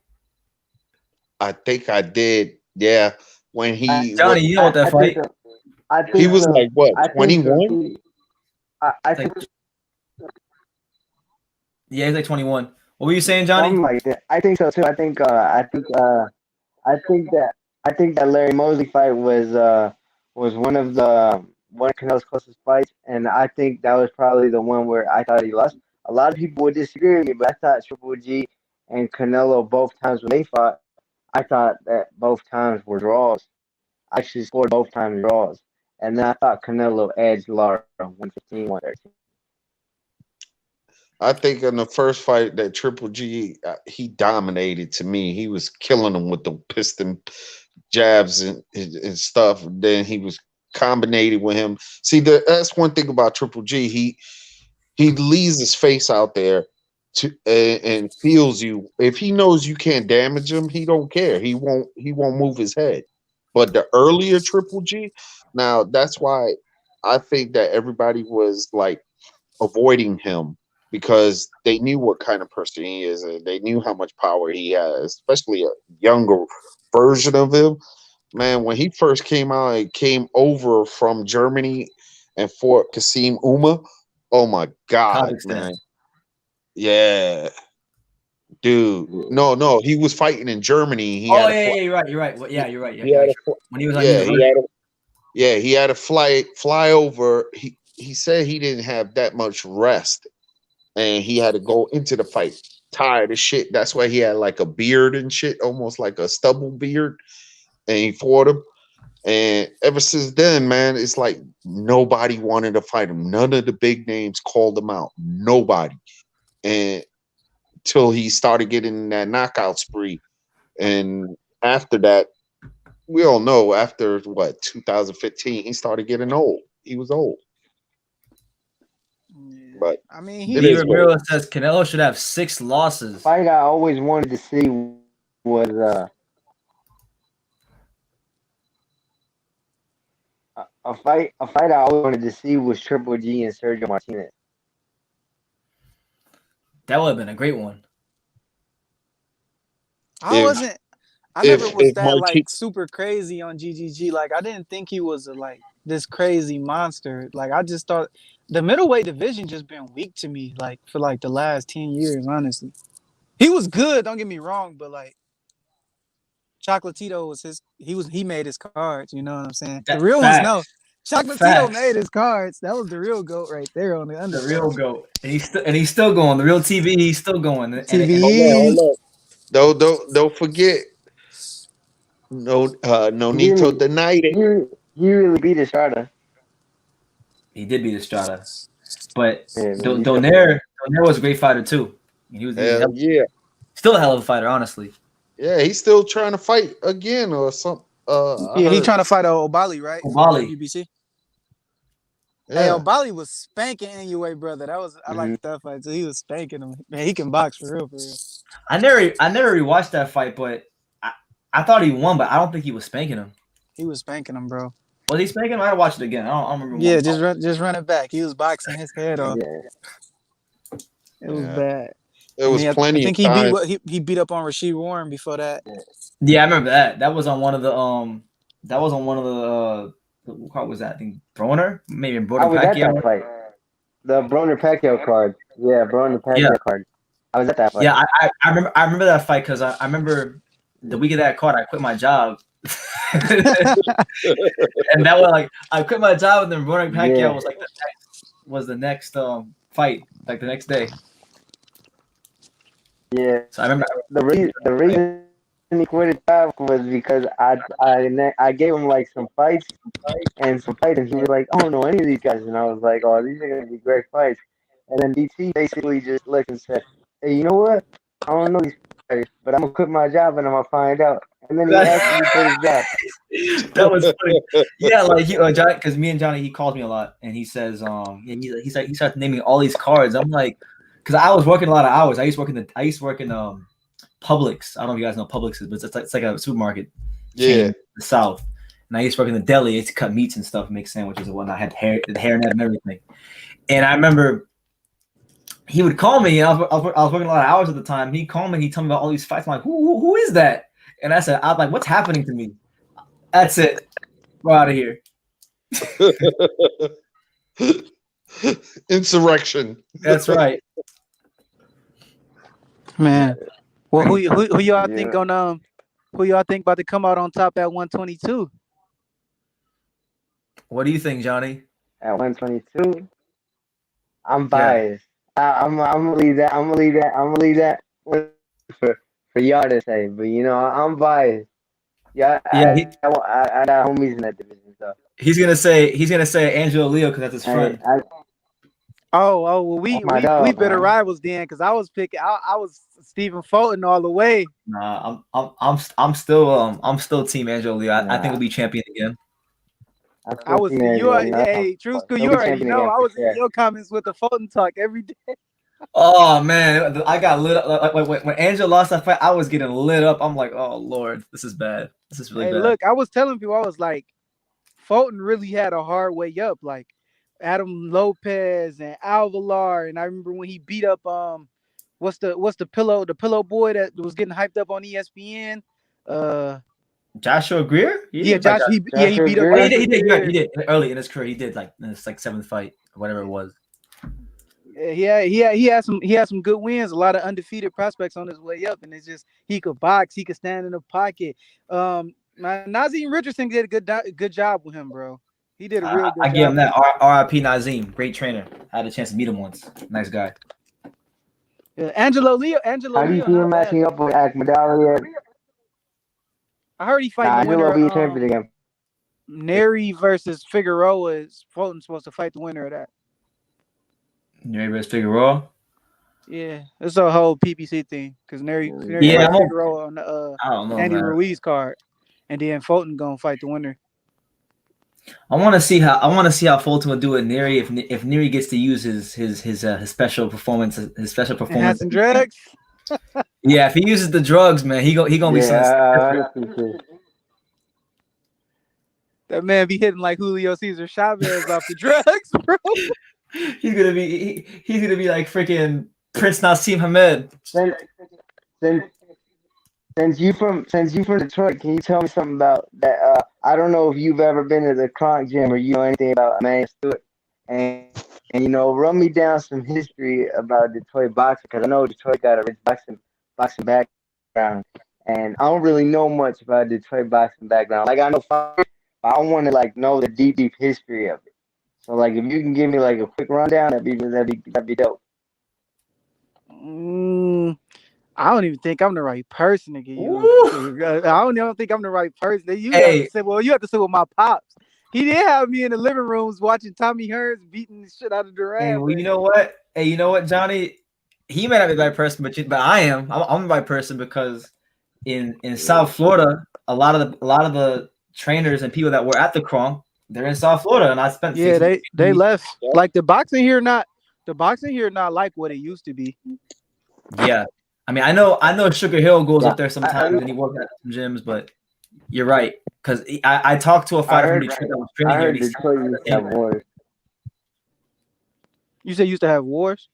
I think I did. Yeah, when he Johnny, you know what that fight? He was like what, 21? I think. Yeah, he's like 21. What were you saying, Johnny? Like that. I think so too. I think that Larry Mosley fight was one of Canelo's closest fights, and I think that was probably the one where I thought he lost. A lot of people would disagree with me, but I thought Triple G and Canelo both times when they fought, I thought that both times were draws. I actually scored both times draws. And then I thought Canelo edged Lara 115, 113. I think in the first fight that Triple G, he dominated to me. He was killing him with the piston jabs and stuff. Then he was combinated with him. See, that's one thing about Triple G. He leaves his face out there and feels you. If he knows you can't damage him, he don't care. He won't move his head. But the earlier Triple G, now that's why I think that everybody was like avoiding him, because they knew what kind of person he is, and they knew how much power he has, especially a younger version of him. Man, when he first came out and came over from Germany and fought Kasim Uma, oh my God, man. Yeah. Dude. No, he was fighting in Germany. You're right. You're right. Yeah, you're right. Yeah. When he was on he had to fly over. he said he didn't have that much rest, and he had to go into the fight tired as shit. That's why he had like a beard and shit, almost like a stubble beard, and he fought him. And ever since then, man, it's like nobody wanted to fight him. None of the big names called him out. Nobody. And till he started getting that knockout spree. And after that, we all know after what 2015, he started getting old. He was old. Yeah. But I mean, it Lee is what it Ramiro says Canelo should have 6 losses. Fight I always wanted to see was a fight I always wanted to see was Triple G and Sergio Martinez. That would have been a great one. I If- wasn't. I never was if that Marti- like super crazy on GGG. Like I didn't think he was like this crazy monster. Like I just thought the middleweight division just been weak to me. Like for like the last 10 years, honestly. He was good. Don't get me wrong, but like Chocolatito was he made his cards. You know what I'm saying? The real ones no. Chocolatito Facts. made his cards. That was the real goat right there on the The undercard. real goat. And he's still going. The real TV, he's still going. And TV. Hold up. Don't forget. No, Nonito denied it. He really beat Estrada. he did beat Estrada. But Yeah, man, Donaire was a great fighter too. He was Hell yeah. still a hell of a fighter, honestly. Yeah, he's still trying to fight again or something. Yeah, he trying to fight Obali, right? Obali. WBC. Yeah. Hey, Obali was spanking NUA, brother. I like that fight. So he was spanking him. Man, he can box for real, for real. I never rewatched that fight, but I thought he won, but I don't think he was spanking him. He was spanking him, bro. Was he spanking him? I gotta watch it again. I don't remember. Yeah, just run it back. He was boxing his head off. Yeah. It was Yeah. bad. There was plenty I think of time. he beat up on Rasheed Warren before that. Yeah, I remember that. That was on one of the what card was that? I think Broner, maybe I Broner was at Pacquiao. that fight. The Broner Pacquiao card. Yeah, Broner Pacquiao card. I was at that fight. Yeah, I remember that fight because I remember the week of that card I quit my job. And that was like I quit my job and then Broner Pacquiao was the next fight, like the next day. Yeah. So I remember The reason he quit his job was because I gave him like some fights, and he was like, I don't know any of these guys, and I was like, oh, these are gonna be great fights. And then DT basically just looked and said, hey, you know what? I don't know these guys, but I'm gonna quit my job and I'm gonna find out. And then he actually quit his job. that was funny. Yeah, like Johnny, because me and Johnny, he calls me a lot, and he says, he starts naming all these cards. I'm like, because I was working a lot of hours. I used to work in Publix. I don't know if you guys know Publix is, but it's like a supermarket chain in the South. And I used to work in the deli. I used to cut meats and stuff, make sandwiches and whatnot. I had the hairnet and everything. And I remember he would call me, and I was working a lot of hours at the time. He'd call me, he'd tell me about all these fights. I'm like, who is that? And I said, I'm like, what's happening to me? That's it. We're out of here. Insurrection. That's right. Man. Well, who y'all think who y'all think about to come out on top at 122? What do you think, Johnny? At 122, I'm biased. I'm gonna leave that. I'm gonna leave that for y'all to say. But you know, I'm biased. Yeah, I got homies in that division. So he's gonna say Angelo Leo because that's his friend. Well, we better rivals then, because I was picking. I was Stephen Fulton all the way. Nah, I'm still Team Angelo Leo. I think we'll be champion again. I was hey, True School, you already know. I was in your comments with the Fulton talk every day. Oh man, I got lit up. Like when Angelo lost that fight, I was getting lit up. I'm like, oh Lord, this is bad. This is really bad. Look, I was telling people, I was like, Fulton really had a hard way up. Like Adam Lopez and Alvalar, and I remember when he beat up what's the pillow boy that was getting hyped up on ESPN. Joshua Greer? He beat up. He did early in his career. He did like in his seventh fight, or whatever it was. Yeah, he had some good wins. A lot of undefeated prospects on his way up, and it's just he could box, he could stand in the pocket. Nazim Richardson did a good job with him, bro. He did a real good I job. give him that. R.I.P. Nazim, great trainer. I had a chance to meet him once. Nice guy. Yeah, Angelo Leo, How do you Leo, see him not bad. matching up with Akmadali? I heard he Nah, fighting the Angelo winner. be champion again. Neri versus Figueroa is Fulton supposed to fight the winner of that. Neri versus Figueroa. Yeah, it's a whole PBC thing because Neri Yeah, fight Figueroa on the I don't know, Andy man. Ruiz card, and then Fulton gonna fight the winner. I want to see how Fulton would do it. Neri, if Neri gets to use his special performance, Enhancing drugs. Yeah, if he uses the drugs, man, he gonna be something. That man be hitting like Julio Cesar Chavez off the drugs, bro. He's gonna be like freaking Prince Nassim Hamed. Since you from Detroit, can you tell me something about that? I don't know if you've ever been to the Kronk gym or you know anything about man Stewart, and run me down some history about Detroit boxing because I know Detroit got a rich boxing background, and I don't really know much about Detroit boxing background. Like I know fighters, but I want to like know the deep history of it. So like if you can give me like a quick rundown, that'd be dope. I don't even think I'm the right person to get you. I don't even think I'm the right person. You have to say, well, you have to sit with my pops. He did have me in the living rooms watching Tommy Hearns beating the shit out of Duran. Hey, well, you know what, Johnny? He may not be the right person, but I am. I'm the right person because in South Florida, a lot of the trainers and people that were at the Kronk, they're in South Florida, and I spent. Yeah, they left. Like the boxing here not like what it used to be. Yeah, I mean, I know Sugar Hill goes up there sometimes and he works at some gyms, but you're right because I talked to a fighter from Detroit that was training here. Detroit used to have wars. You said used to have wars?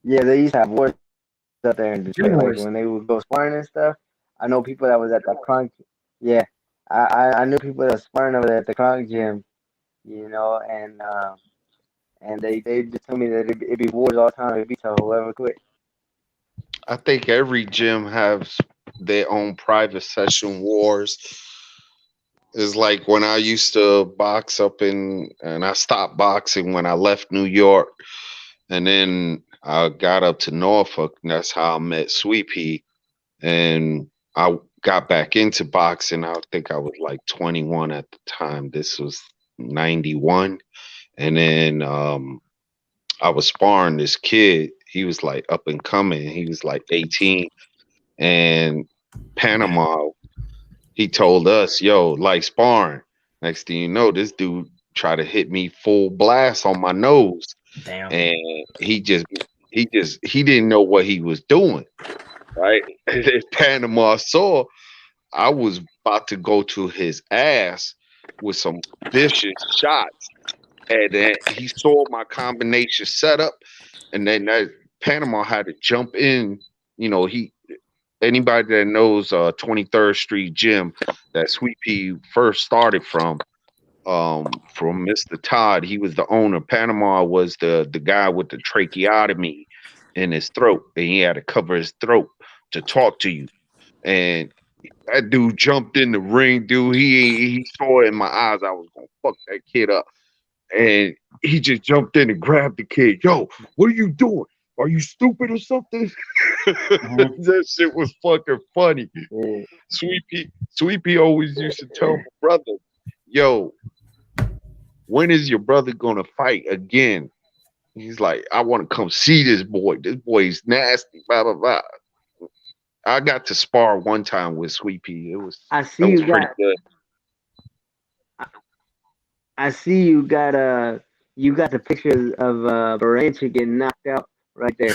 Yeah, they used to have wars up there in Detroit, like when they would go sparring and stuff. I know people that was at the Kronk. Yeah, I knew people that was sparring over there at the Kronk gym, and they just told me that it'd be wars all the time. It'd be to whoever quit. I think every gym has their own private session wars. It's like when I used to box and I stopped boxing when I left New York, and then I got up to Norfolk, and that's how I met Sweet Pea, and I got back into boxing. I think I was like 21 at the time. This was 91, and then I was sparring this kid. He was like up and coming. He was like 18, and Panama. He told us, "Yo, like sparring." Next thing you know, this dude tried to hit me full blast on my nose. Damn. And he didn't know what he was doing. Right? If Panama saw I was about to go to his ass with some vicious shots. And then he saw my combination setup, and then Panama had to jump in. Anybody that knows 23rd Street Gym that Sweet Pea first started from Mr. Todd, he was the owner. Panama was the guy with the tracheotomy in his throat, and he had to cover his throat to talk to you. And that dude jumped in the ring, dude. He saw it in my eyes. I was gonna fuck that kid up. And he just jumped in and grabbed the kid. Yo, what are you doing? Are you stupid or something? That shit was fucking funny. Yeah. Sweet Pea always used to tell my brother, yo, when is your brother gonna fight again? He's like, I want to come see this boy. This boy's nasty, blah, blah, blah. I got to spar one time with Sweet Pea. I see you got the pictures of Baranchi getting knocked out right there.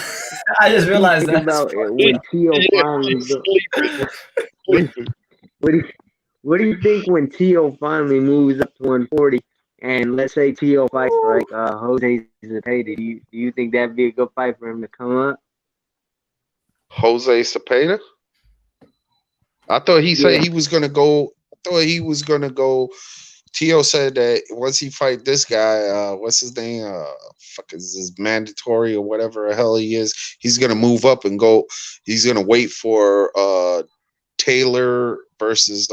I just realized that. About when Tio finally what do you think when Tio finally moves up to 140 and let's say Tio fights like Jose Zepeda? Do you think that'd be a good fight for him to come up? Jose Zepeda? I thought he said he was gonna go. Tio said that once he fight this guy, what's his name? Is this mandatory or whatever the hell he is? He's gonna move up and go. He's gonna wait for Taylor versus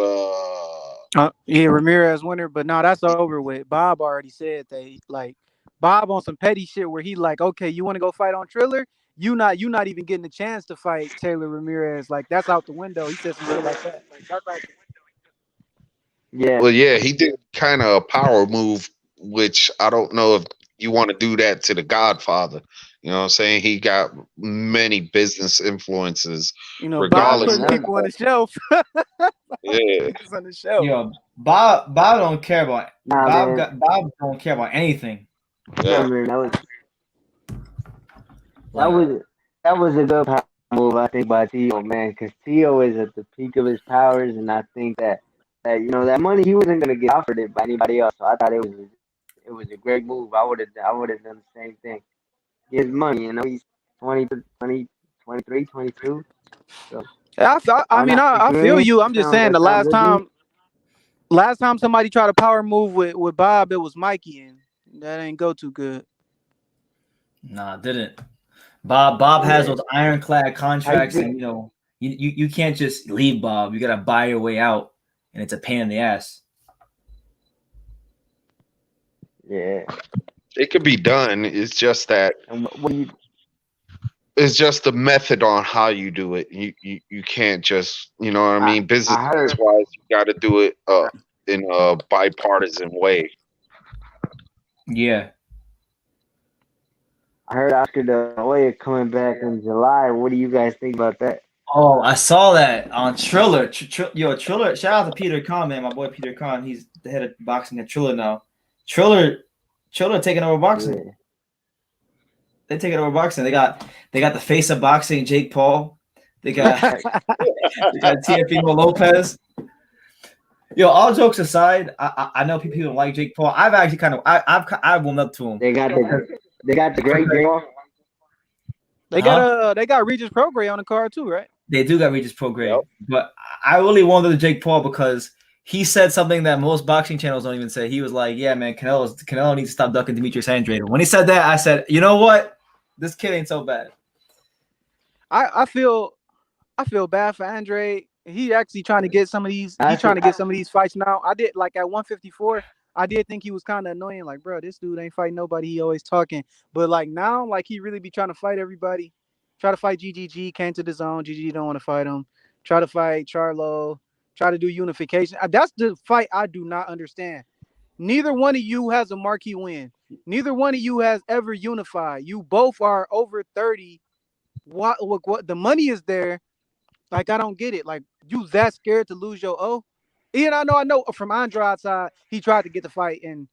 Yeah, Ramirez winner, but no, that's over with. Bob already said that. Like Bob on some petty shit where he like, okay, you want to go fight on Triller? You not even getting a chance to fight Taylor Ramirez. Like that's out the window. He said some shit like that. Yeah. Well, yeah, he did kind of a power move, which I don't know if you want to do that to the Godfather. You know what I'm saying? He got many business influences, Bob regardless putting of people on the shelf. yeah. Niggas on the shelf. Bob don't care about Nah, man. Bob don't care about anything. Yeah, Yeah. man. Like, That was a good power move, I think, by Tio, man, because Tio is at the peak of his powers, and I think that that money he wasn't gonna get offered it by anybody else. So I thought it was a great move. I would have done the same thing. His money, he's 20, 20, 23, 22. So I why mean, not? I feel Experience. you. I'm just saying That the sounds good. last time somebody tried a power move with Bob, it was Mikey, and that ain't go too good. nah, didn't. Bob has Yeah. those ironclad I contracts, think. and you can't just leave Bob. You gotta buy your way out, and it's a pain in the ass. Yeah. It could be done. It's just that And what do you? it's just the method on how you do it. You can't just, you know what I mean? Business I heard. wise, you got to do it in a bipartisan way. Yeah. I heard Oscar De La Hoya coming back in July. What do you guys think about that? Oh, I saw that on Triller. Triller. Shout out to Peter Khan, man. My boy Peter Khan. He's the head of boxing at Triller now. Triller taking over boxing. Yeah. They taking over boxing. They got the face of boxing, Jake Paul. They got Teofimo Lopez. All jokes aside, I know people don't like Jake Paul. I've actually I've warmed up to him. They got the great Paul. They got Regis Prograis on the card too, right? They do got Regis Prograis, but I really wanted to Jake Paul because he said something that most boxing channels don't even say. He was like, "Yeah, man, Canelo needs to stop ducking Demetrius Andrade." When he said that, I said, "You know what? This kid ain't so bad." I feel bad for Andrade. He actually trying to get some of these. He's trying to get some of these fights now. I did like at 154. I did think he was kind of annoying. Like, bro, this dude ain't fighting nobody. He always talking. But like now, like he really be trying to fight everybody. Try to fight GGG. Came to the zone. GGG don't want to fight him. Try to fight Charlo. Try to do unification. That's the fight I do not understand. Neither one of you has a marquee win. Neither one of you has ever unified. You both are over 30. What the money is there? Like I don't get it. Like you that scared to lose your O? And I know from Andrade's side, he tried to get the fight and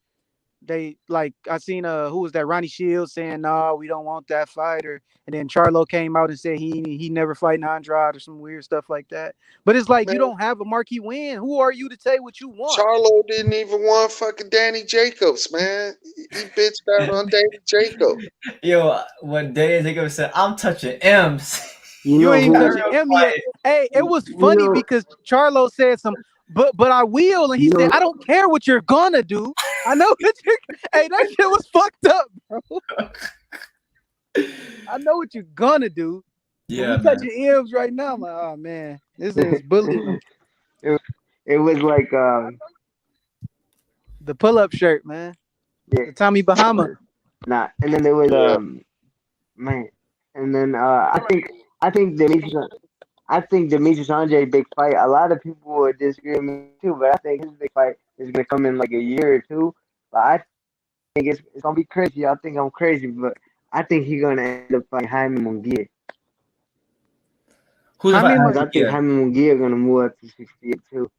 they like I seen who was that Ronnie Shields saying no, we don't want that fighter. And then Charlo came out and said he never fighting Andrade or some weird stuff like that. But it's like Man, you don't have a marquee win. Who are you to say what you want? Charlo didn't even want fucking Danny Jacobs, man. He bitched out on Danny Jacobs. When Danny Jacobs said, "I'm touching M's," You ain't even touching M yet. Hey, it was funny because Charlo said some, but I will, and he said, I don't care what you're gonna do. I know what you're. Hey, that shit was fucked up, bro. I know what you're gonna do. Yeah, you touching M's right now. I'm like, oh man, this is bullying. It was like The pull-up shirt, man. Yeah. The Tommy Bahama. Nah, and then there was man, and then I think Demetrius Andre big fight. A lot of people would disagree with me too, but I think his big fight is gonna come in like a year or two. But I think it's gonna be crazy. I think I'm crazy, but I think he's gonna end up fighting Jaime Munguia. I think Jaime Munguia gonna move up to 68 too.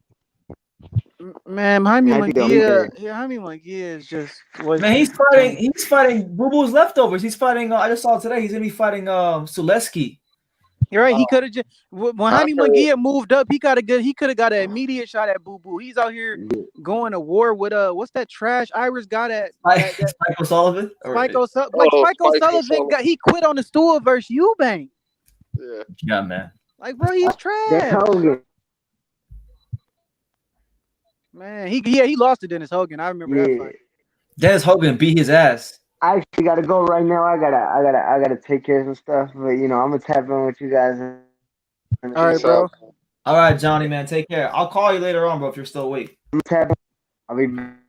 Man, Jaime Munguia is just man. He's fighting Boo Boo's leftovers. He's fighting. I just saw it today. He's gonna be fighting Suleski. You're right. He could have just when Jaime Munguia moved up. He could have got an immediate shot at Boo Boo. He's out here going to war with what's that trash Irish guy that Spike O'Sullivan. Spike O'Sullivan he quit on the stool versus Eubank. Yeah, man. Like, bro, he's trash. That's Hogan. Man, he lost to Dennis Hogan. I remember that fight. Dennis Hogan beat his ass. I actually gotta go right now. I gotta take care of some stuff. But I'm gonna tap in with you guys. All right, bro. All right, Johnny, man, take care. I'll call you later on, bro, if you're still awake. I'll be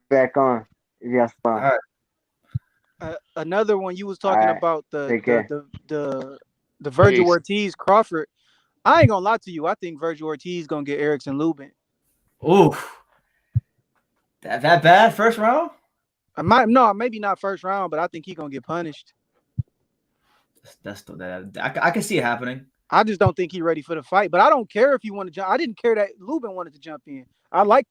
back on if y'all All spawn. right. Another one you was talking Alright, about the take care. the Vergil Peace. Ortiz Crawford. I ain't gonna lie to you. I think Vergil Ortiz gonna get Erickson Lubin. Ooh, that bad first round? Maybe not first round, but I think he gonna get punished. That's that. I can see it happening. I just don't think he's ready for the fight. But I don't care if he want to jump. I didn't care that Lubin wanted to jump in. I like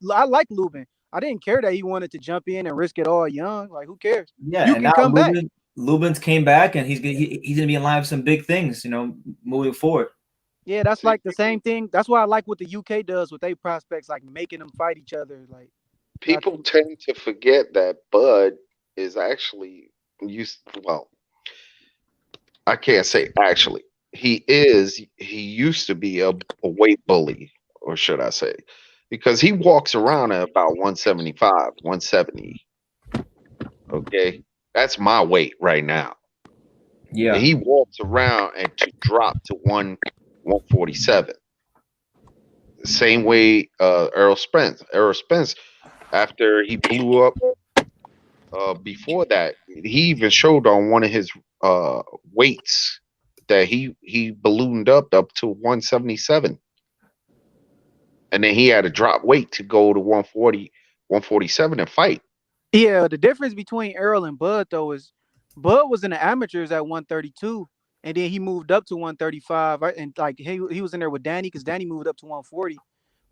Lubin. I didn't care that he wanted to jump in and risk it all young. Like, who cares? Yeah, You and can now come back. Lubin's came back, and he's gonna be in line with some big things, moving forward. Yeah, that's like the same thing. That's why I like what the UK does with their prospects, like making them fight each other. Like, People tend to forget that Bud is actually well, I can't say actually. He used to be a weight bully, or should I say, because he walks around at about 175, 170. Okay. That's my weight right now. Yeah. And he walks around and to drop to 147. The same way Errol Spence. Errol Spence, after he blew up before that, he even showed on one of his weights that he ballooned up to 177. And then he had to drop weight to go to 140, 147 and fight. yeah, the difference between Errol and Bud though is Bud was in the amateurs at 132, and then he moved up to 135, right? And like he was in there with Danny because Danny moved up to 140.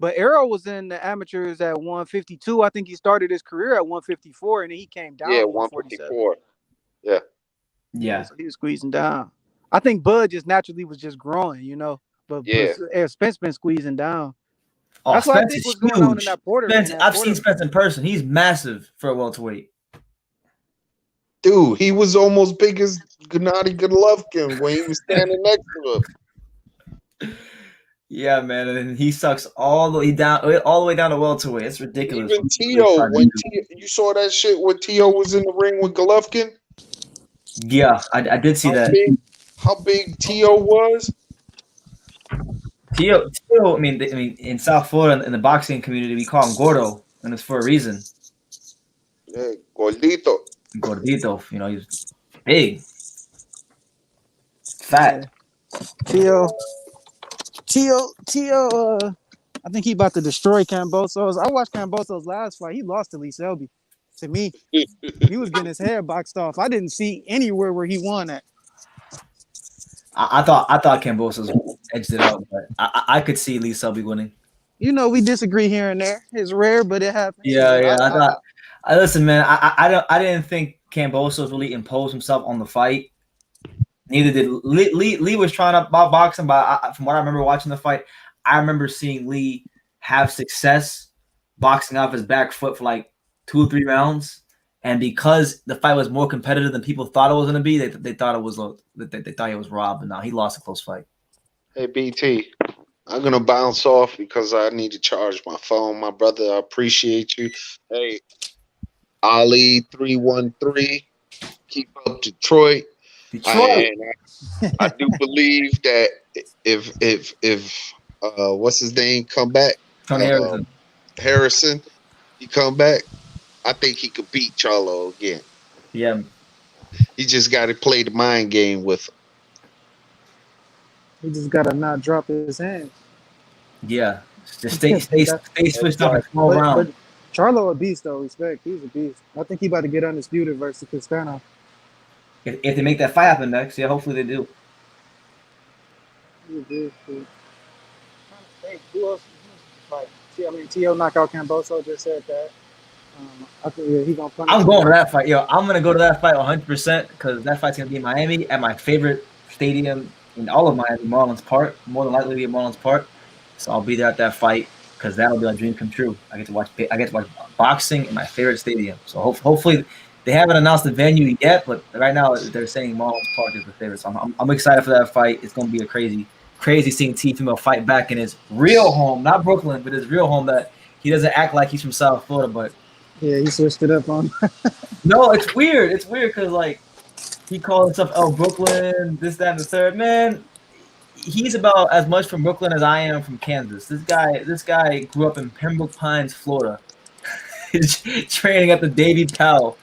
But Errol was in the amateurs at 152. I think he started his career at 154, and then he came down Yeah, to 147. 154. Yeah. Yeah. So he was squeezing down. I think Bud just naturally was just growing, But Yeah. Spence been squeezing down. Oh, That's what I Spence think is was going on in huge. that Porter. Spence, in that I've Porter seen fight. Spence in person. He's massive for a welterweight. Dude, he was almost big as Gennady Golovkin when he was standing next to him. Yeah, man, and he sucks all the way down to welterweight. It's ridiculous. Even Tio, you saw that shit when Tio was in the ring with Golovkin. Yeah, I did see that. How big Tio was? Tio. I mean, in South Florida, in the boxing community, we call him Gordo, and it's for a reason. Yeah, Gordito. Gordito, he's big, fat. Tio. I think he about to destroy Cambosos. I watched Cambosos last fight. He lost to Lee Selby. To me, he was getting his head boxed off. I didn't see anywhere where he won at. I thought Cambosos edged it out, but I could see Lee Selby winning. We disagree here and there. It's rare, but it happens. Yeah. I listen, man. I didn't think Cambosos really imposed himself on the fight. Neither did Lee. Lee was trying to box him, but from what I remember watching the fight, I remember seeing Lee have success boxing off his back foot for like 2 or 3 rounds, and because the fight was more competitive than people thought it was going to be, they thought it was they thought he was robbed, and now he lost a close fight. Hey BT, I'm gonna bounce off because I need to charge my phone, my brother. I appreciate you. Hey, Ali 313, keep up Detroit. I do believe that if what's his name come back, Tony Harrison, he come back, I think he could beat Charlo again. Yeah, he just got to play the mind game with him. He just gotta not drop his hands. Yeah, just stay switched up in 12 rounds. But Charlo a beast though. Respect, he's a beast. I think he about to get undisputed versus Castano. If they make that fight happen next, yeah, hopefully they do. Who else? I mean, Tio knockout Camboso just said that. I think he's gonna punish. I'm going to that fight, yo. I'm gonna go to that fight 100% because that fight's gonna be in Miami at my favorite stadium in all of Miami, Marlins Park. More than likely be at Marlins Park, so I'll be there at that fight because that'll be a dream come true. I get to watch boxing in my favorite stadium. So hopefully. They haven't announced the venue yet, but right now they're saying Marlins Park is the favorite. So I'm excited for that fight. It's going to be a crazy seeing Teofimo fight back in his real home, not Brooklyn, but his real home that he doesn't act like he's from South Florida. But yeah, he switched it up on. No, it's weird. It's weird because like he calls himself El Brooklyn, this, that, and the third. Man, he's about as much from Brooklyn as I am from Kansas. This guy grew up in Pembroke Pines, Florida. He's training at the Davy Powell.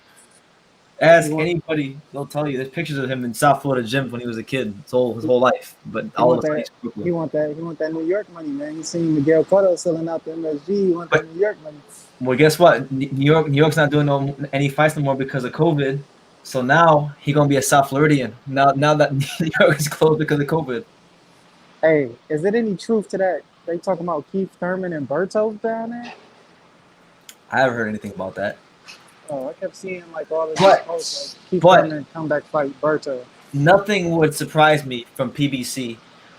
Ask anybody, they'll tell you. There's pictures of him in South Florida gyms when he was a kid. His whole life, but all of a sudden he's Brooklyn. He want that New York money, man. You seen Miguel Cotto selling out the MSG. He want that New York money. Well, guess what? New York's not doing any fights no more because of COVID. So now he gonna be a South Floridian. Now that New York is closed because of COVID. Hey, is there any truth to that? They talking about Keith Thurman and Berto down there? I haven't heard anything about that. Oh, I kept seeing like all this posts like Keith Thurman comeback fight Berto. Nothing would surprise me from PBC.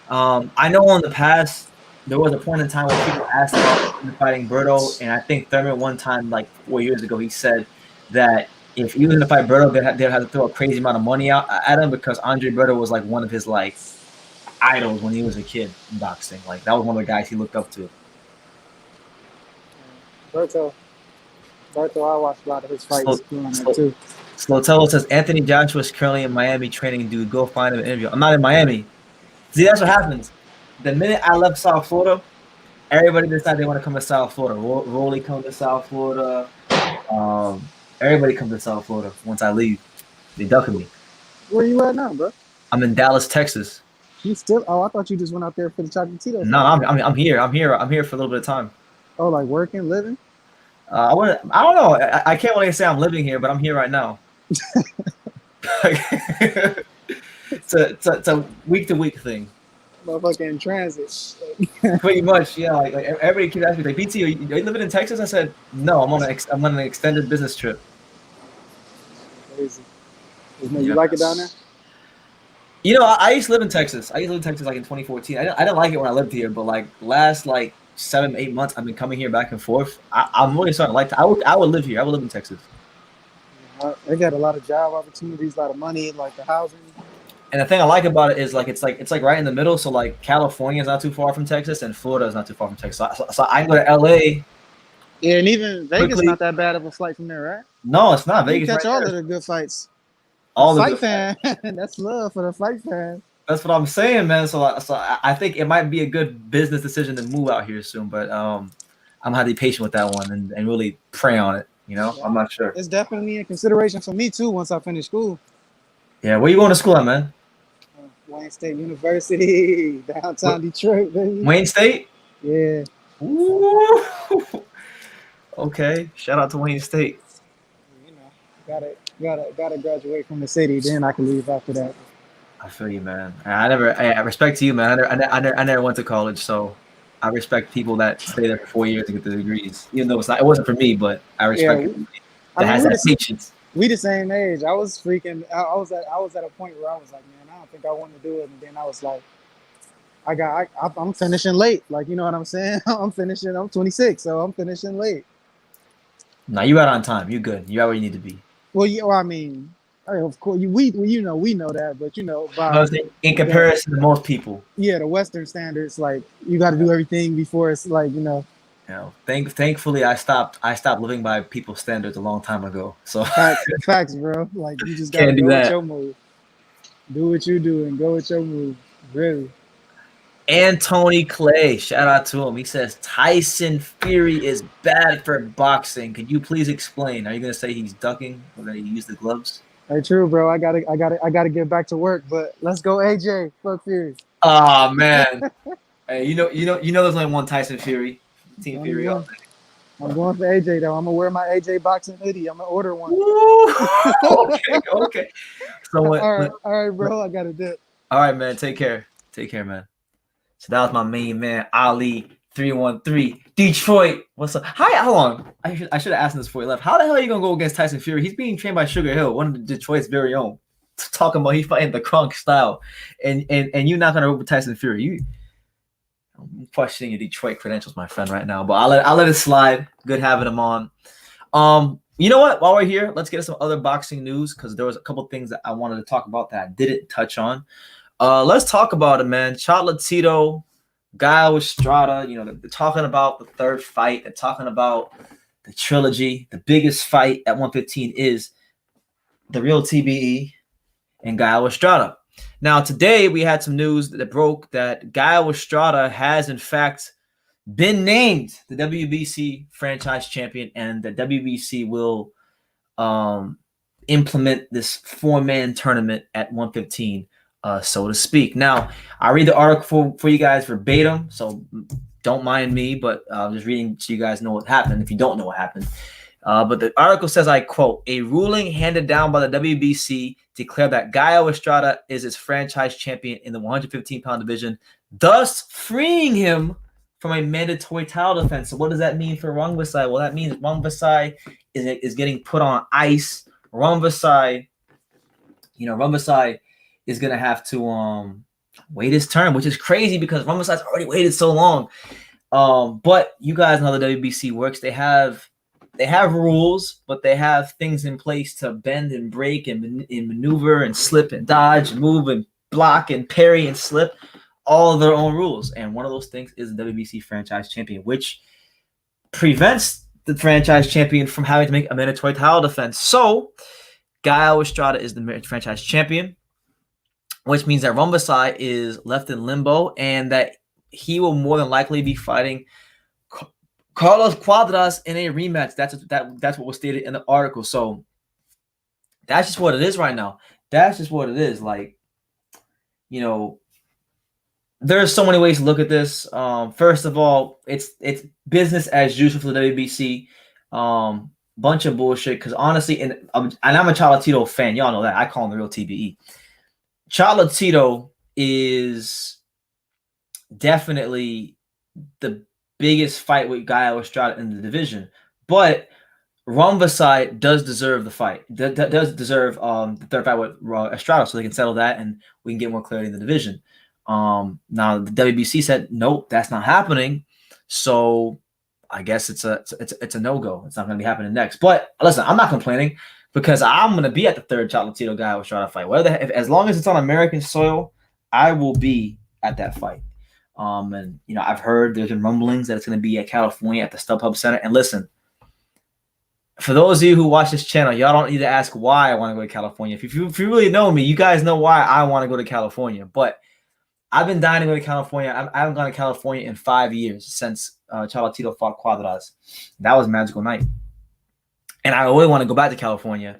I know in the past there was a point in time where people asked about fighting Berto, and I think Thurman one time, like 4 years ago, he said that if he was going to fight Berto, they'd have to throw a crazy amount of money out at him because Andre Berto was like one of his like idols when he was a kid in boxing. Like that was one of the guys he looked up to. Berto, I watched a lot of his fights too. Slotello says Anthony Joshua is currently in Miami training. Dude, go find him an interview. I'm not in Miami. See, that's what happens. The minute I left South Florida, everybody decided they want to come to South Florida. Rolly come to South Florida. Everybody comes to South Florida once I leave. They ducking me. Where you at now, bro? I'm in Dallas, Texas. You still? Oh, I thought you just went out there for the Chocolatito. No, I'm here. I'm here for a little bit of time. Oh, like working, living? I don't know. I can't really say I'm living here, but I'm here right now. It's a week to week thing. Motherfucking in transit. Pretty much, yeah. Like everybody keeps asking me, like, BT, are you living in Texas? I said, no, I'm on an extended business trip. Crazy. You like it down there? You know, I used to live in Texas. I used to live in Texas like in 2014. I didn't like it when I lived here, but like last 7-8 months, I've been coming here back and forth. I'm really starting to like it. I would live here. I would live in Texas. They got a lot of job opportunities, a lot of money, like the housing. And the thing I like about it is it's like right in the middle. So like California is not too far from Texas, and Florida is not too far from Texas. So I can go to LA. Yeah, and even Vegas not that bad of a flight from there, right? No, it's not. You Vegas catch right all there. of the good fights. All the fight fan. That's love for the fight fan. That's what I'm saying, man. So I think it might be a good business decision to move out here soon, but I'm gonna have to be patient with that one and really pray on it. You know, yeah. I'm not sure. It's definitely a consideration for me too once I finish school. Yeah, where you going to school at, man? Wayne State University, downtown Detroit, baby. Wayne State? Yeah. Ooh. Okay. Shout out to Wayne State. You know, gotta graduate from the city, then I can leave after that. I feel you, man. I respect you, man. I never went to college, so I respect people that stay there for 4 years to get the degrees. Even though it wasn't for me, but I respect people that has that patience. We the same age. I was freaking. I was at a point where I was like, man, I don't think I want to do it. And then I was like, I'm finishing late. Like, you know what I'm saying? I'm 26, so I'm finishing late. No, you out on time. You good. You out where you need to be. Well, yeah. Well, I mean, of course, we know that, but you know, in comparison to most people. Yeah, the Western standards, like you got to do everything before it's like, you know. You know, thankfully, I stopped living by people's standards a long time ago. So facts, bro. Like you just gotta go with your move. Do what you do and go with your move. Really. And Tony Clay, shout out to him. He says Tyson Fury is bad for boxing. Could you please explain? Are you gonna say he's ducking or that he used the gloves? Hey, true, bro. I gotta get back to work. But let's go, AJ. Fuck Fury. Oh man. Hey, you know, there's only one Tyson Fury. Team Fury. I'm going for AJ though. I'm gonna wear my AJ boxing hoodie. I'm gonna order one. Okay. So all right, bro. I gotta dip. All right, man. Take care, man. So that was my main man, Ali 313 Detroit. What's up? Hi, hold on. I should have asked him this before he left. How the hell are you gonna go against Tyson Fury? He's being trained by Sugar Hill, one of Detroit's very own. Talking about he's fighting the Kronk style, and you're not gonna over Tyson Fury. I'm questioning your Detroit credentials, my friend, right now, but I'll let it slide. Good having him on. You know what? While we're here, let's get some other boxing news because there was a couple things that I wanted to talk about that I didn't touch on. Let's talk about it, man. Chocolatito, Gallo Estrada. You know, they're talking about the third fight. They're talking about the trilogy. The biggest fight at 115 is the real TBE and Gallo Estrada. Now, today we had some news that broke that Gaio Estrada has, in fact, been named the WBC franchise champion, and the WBC will implement this 4-man tournament at 115, so to speak. Now, I read the article for you guys verbatim, so don't mind me, but I'm just reading so you guys know what happened if you don't know what happened. But the article says, I quote, a ruling handed down by the WBC declared that Gaio Estrada is its franchise champion in the 115-pound division, thus freeing him from a mandatory title defense. So what does that mean for Rungvisai? Well, that means Rungvisai is getting put on ice. Rungvisai is going to have to wait his turn, which is crazy because Rungvisai's already waited so long. But you guys know how the WBC works. They have rules, but they have things in place to bend and break and maneuver and slip and dodge and move and block and parry and slip, all of their own rules. And one of those things is the WBC franchise champion, which prevents the franchise champion from having to make a mandatory title defense. So Gaio Estrada is the franchise champion, which means that Rungvisai is left in limbo and that he will more than likely be fighting Carlos Cuadras in a rematch. That's what was stated in the article. So that's just what it is right now. That's just what it is. Like, you know, there's so many ways to look at this. First of all, it's business as usual for the WBC. Bunch of bullshit. Because honestly, and I'm a Cholatito fan. Y'all know that. I call him the real TBE. Cholatito is definitely the biggest fight with Gaio Estrada in the division, but Rungvisai does deserve the fight. Does deserve the third fight with Estrada, so they can settle that and we can get more clarity in the division. Now the WBC said nope, that's not happening. So I guess it's a no-go. It's not going to be happening next. But listen, I'm not complaining because I'm going to be at the third Cholatito Gaio Estrada fight. As long as it's on American soil, I will be at that fight. And you know, I've heard there's been rumblings that it's going to be at California at the StubHub Center. And listen, for those of you who watch this channel, y'all don't need to ask why I want to go to California. If you really know me, you guys know why I want to go to California. But I've been dying to go to California. I haven't gone to California in 5 years since Cholatito fought Cuadras. That was a magical night. And I really want to go back to California.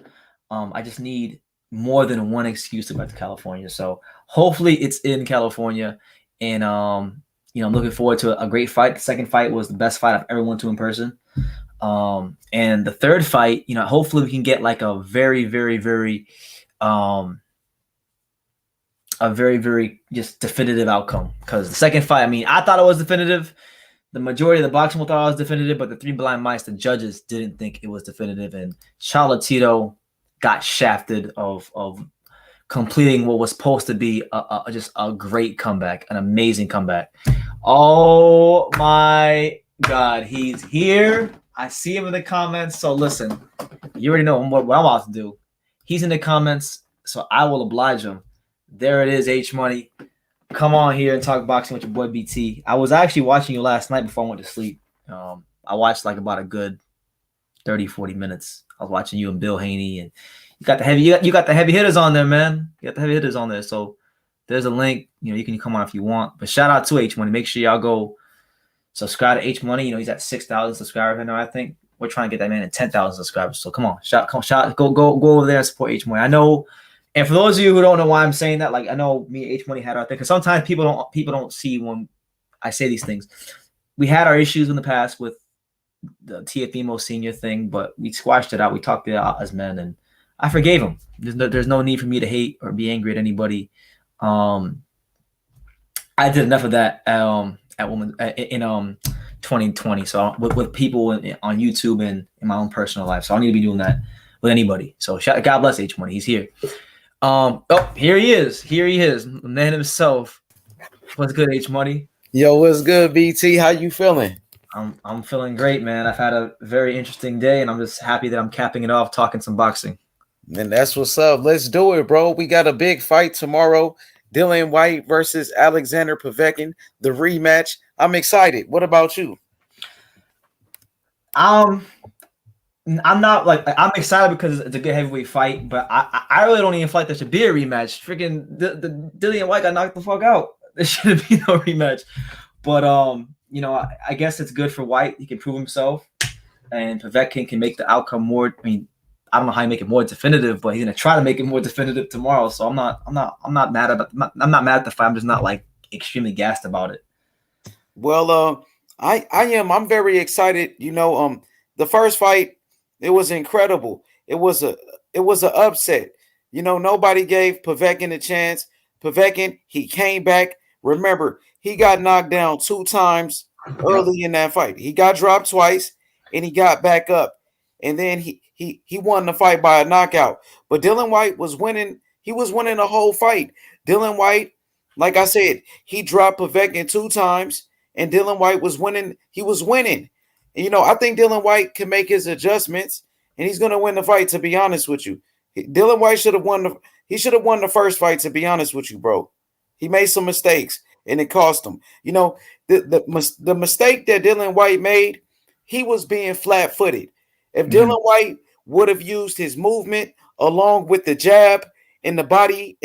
I just need more than one excuse to go back to California. So hopefully it's in California. And, you know, I'm looking forward to a great fight. The second fight was the best fight I've ever went to in person. And the third fight, you know, hopefully we can get like a very, very, very just definitive outcome. Because the second fight, I mean, I thought it was definitive. The majority of the boxing thought it was definitive, but the three blind mice, the judges didn't think it was definitive. And Cholatito got shafted of completing what was supposed to be just a great comeback, an amazing comeback. Oh my God, he's here. I see him in the comments. So listen, you already know what I'm about to do. He's in the comments, so I will oblige him. There it is, H Money. Come on here and talk boxing with your boy BT. I was actually watching you last night before I went to sleep. I watched like about a good 30, 40 minutes. I was watching you and Bill Haney, and you got the heavy hitters on there, man. You got the heavy hitters on there. So there's a link. You know, you can come on if you want. But shout out to H Money. Make sure y'all go subscribe to H Money. You know, he's at 6,000 subscribers right now, I think. We're trying to get that man at 10,000 subscribers. So come on, go over there and support H Money. I know. And for those of you who don't know why I'm saying that, like I know me and H Money had our thing, because sometimes people don't see when I say these things. We had our issues in the past with the Tiafimo Senior thing, but we squashed it out. We talked it out as men, and I forgave him. There's no need for me to hate or be angry at anybody. I did enough of that in 2020. So with people on YouTube and in my own personal life, so I don't need to be doing that with anybody. So God bless H Money. He's here. Oh, here he is. The man himself. What's good, H Money? Yo, what's good, BT? How you feeling? I'm feeling great, man. I've had a very interesting day, and I'm just happy that I'm capping it off talking some boxing. And that's what's up. Let's do it, bro. We got a big fight tomorrow. Dillian Whyte versus Alexander Povetkin, the rematch. I'm excited. What about you? I'm not like I'm excited because it's a good heavyweight fight, but I really don't even feel like there should be a rematch. Freaking the Dillian White got knocked the fuck out. There shouldn't be no rematch. But you know, I guess it's good for White. He can prove himself, and Povetkin can make the outcome more. I mean, I don't know how you make it more definitive, but he's gonna try to make it more definitive tomorrow. So I'm not mad about. I'm not mad at the fight. I'm just not like extremely gassed about it. Well, I am. I'm very excited. You know, the first fight, it was incredible. It was an upset. You know, nobody gave Povetkin a chance. Povetkin, he came back. Remember, he got knocked down 2 times early in that fight. He got dropped twice and he got back up. And then he won the fight by a knockout. But Dillian White was winning. He was winning the whole fight. Dillian White, like I said, he dropped Povetkin 2 times, and Dillian White was winning. He was winning. And, you know, I think Dillian White can make his adjustments, and he's going to win the fight. To be honest with you, Dillian White should have won. He should have won the first fight. To be honest with you, bro, he made some mistakes, and it cost him. You know, the mistake that Dillian White made, he was being flat-footed. If Dillian White would have used his movement along with the jab and the body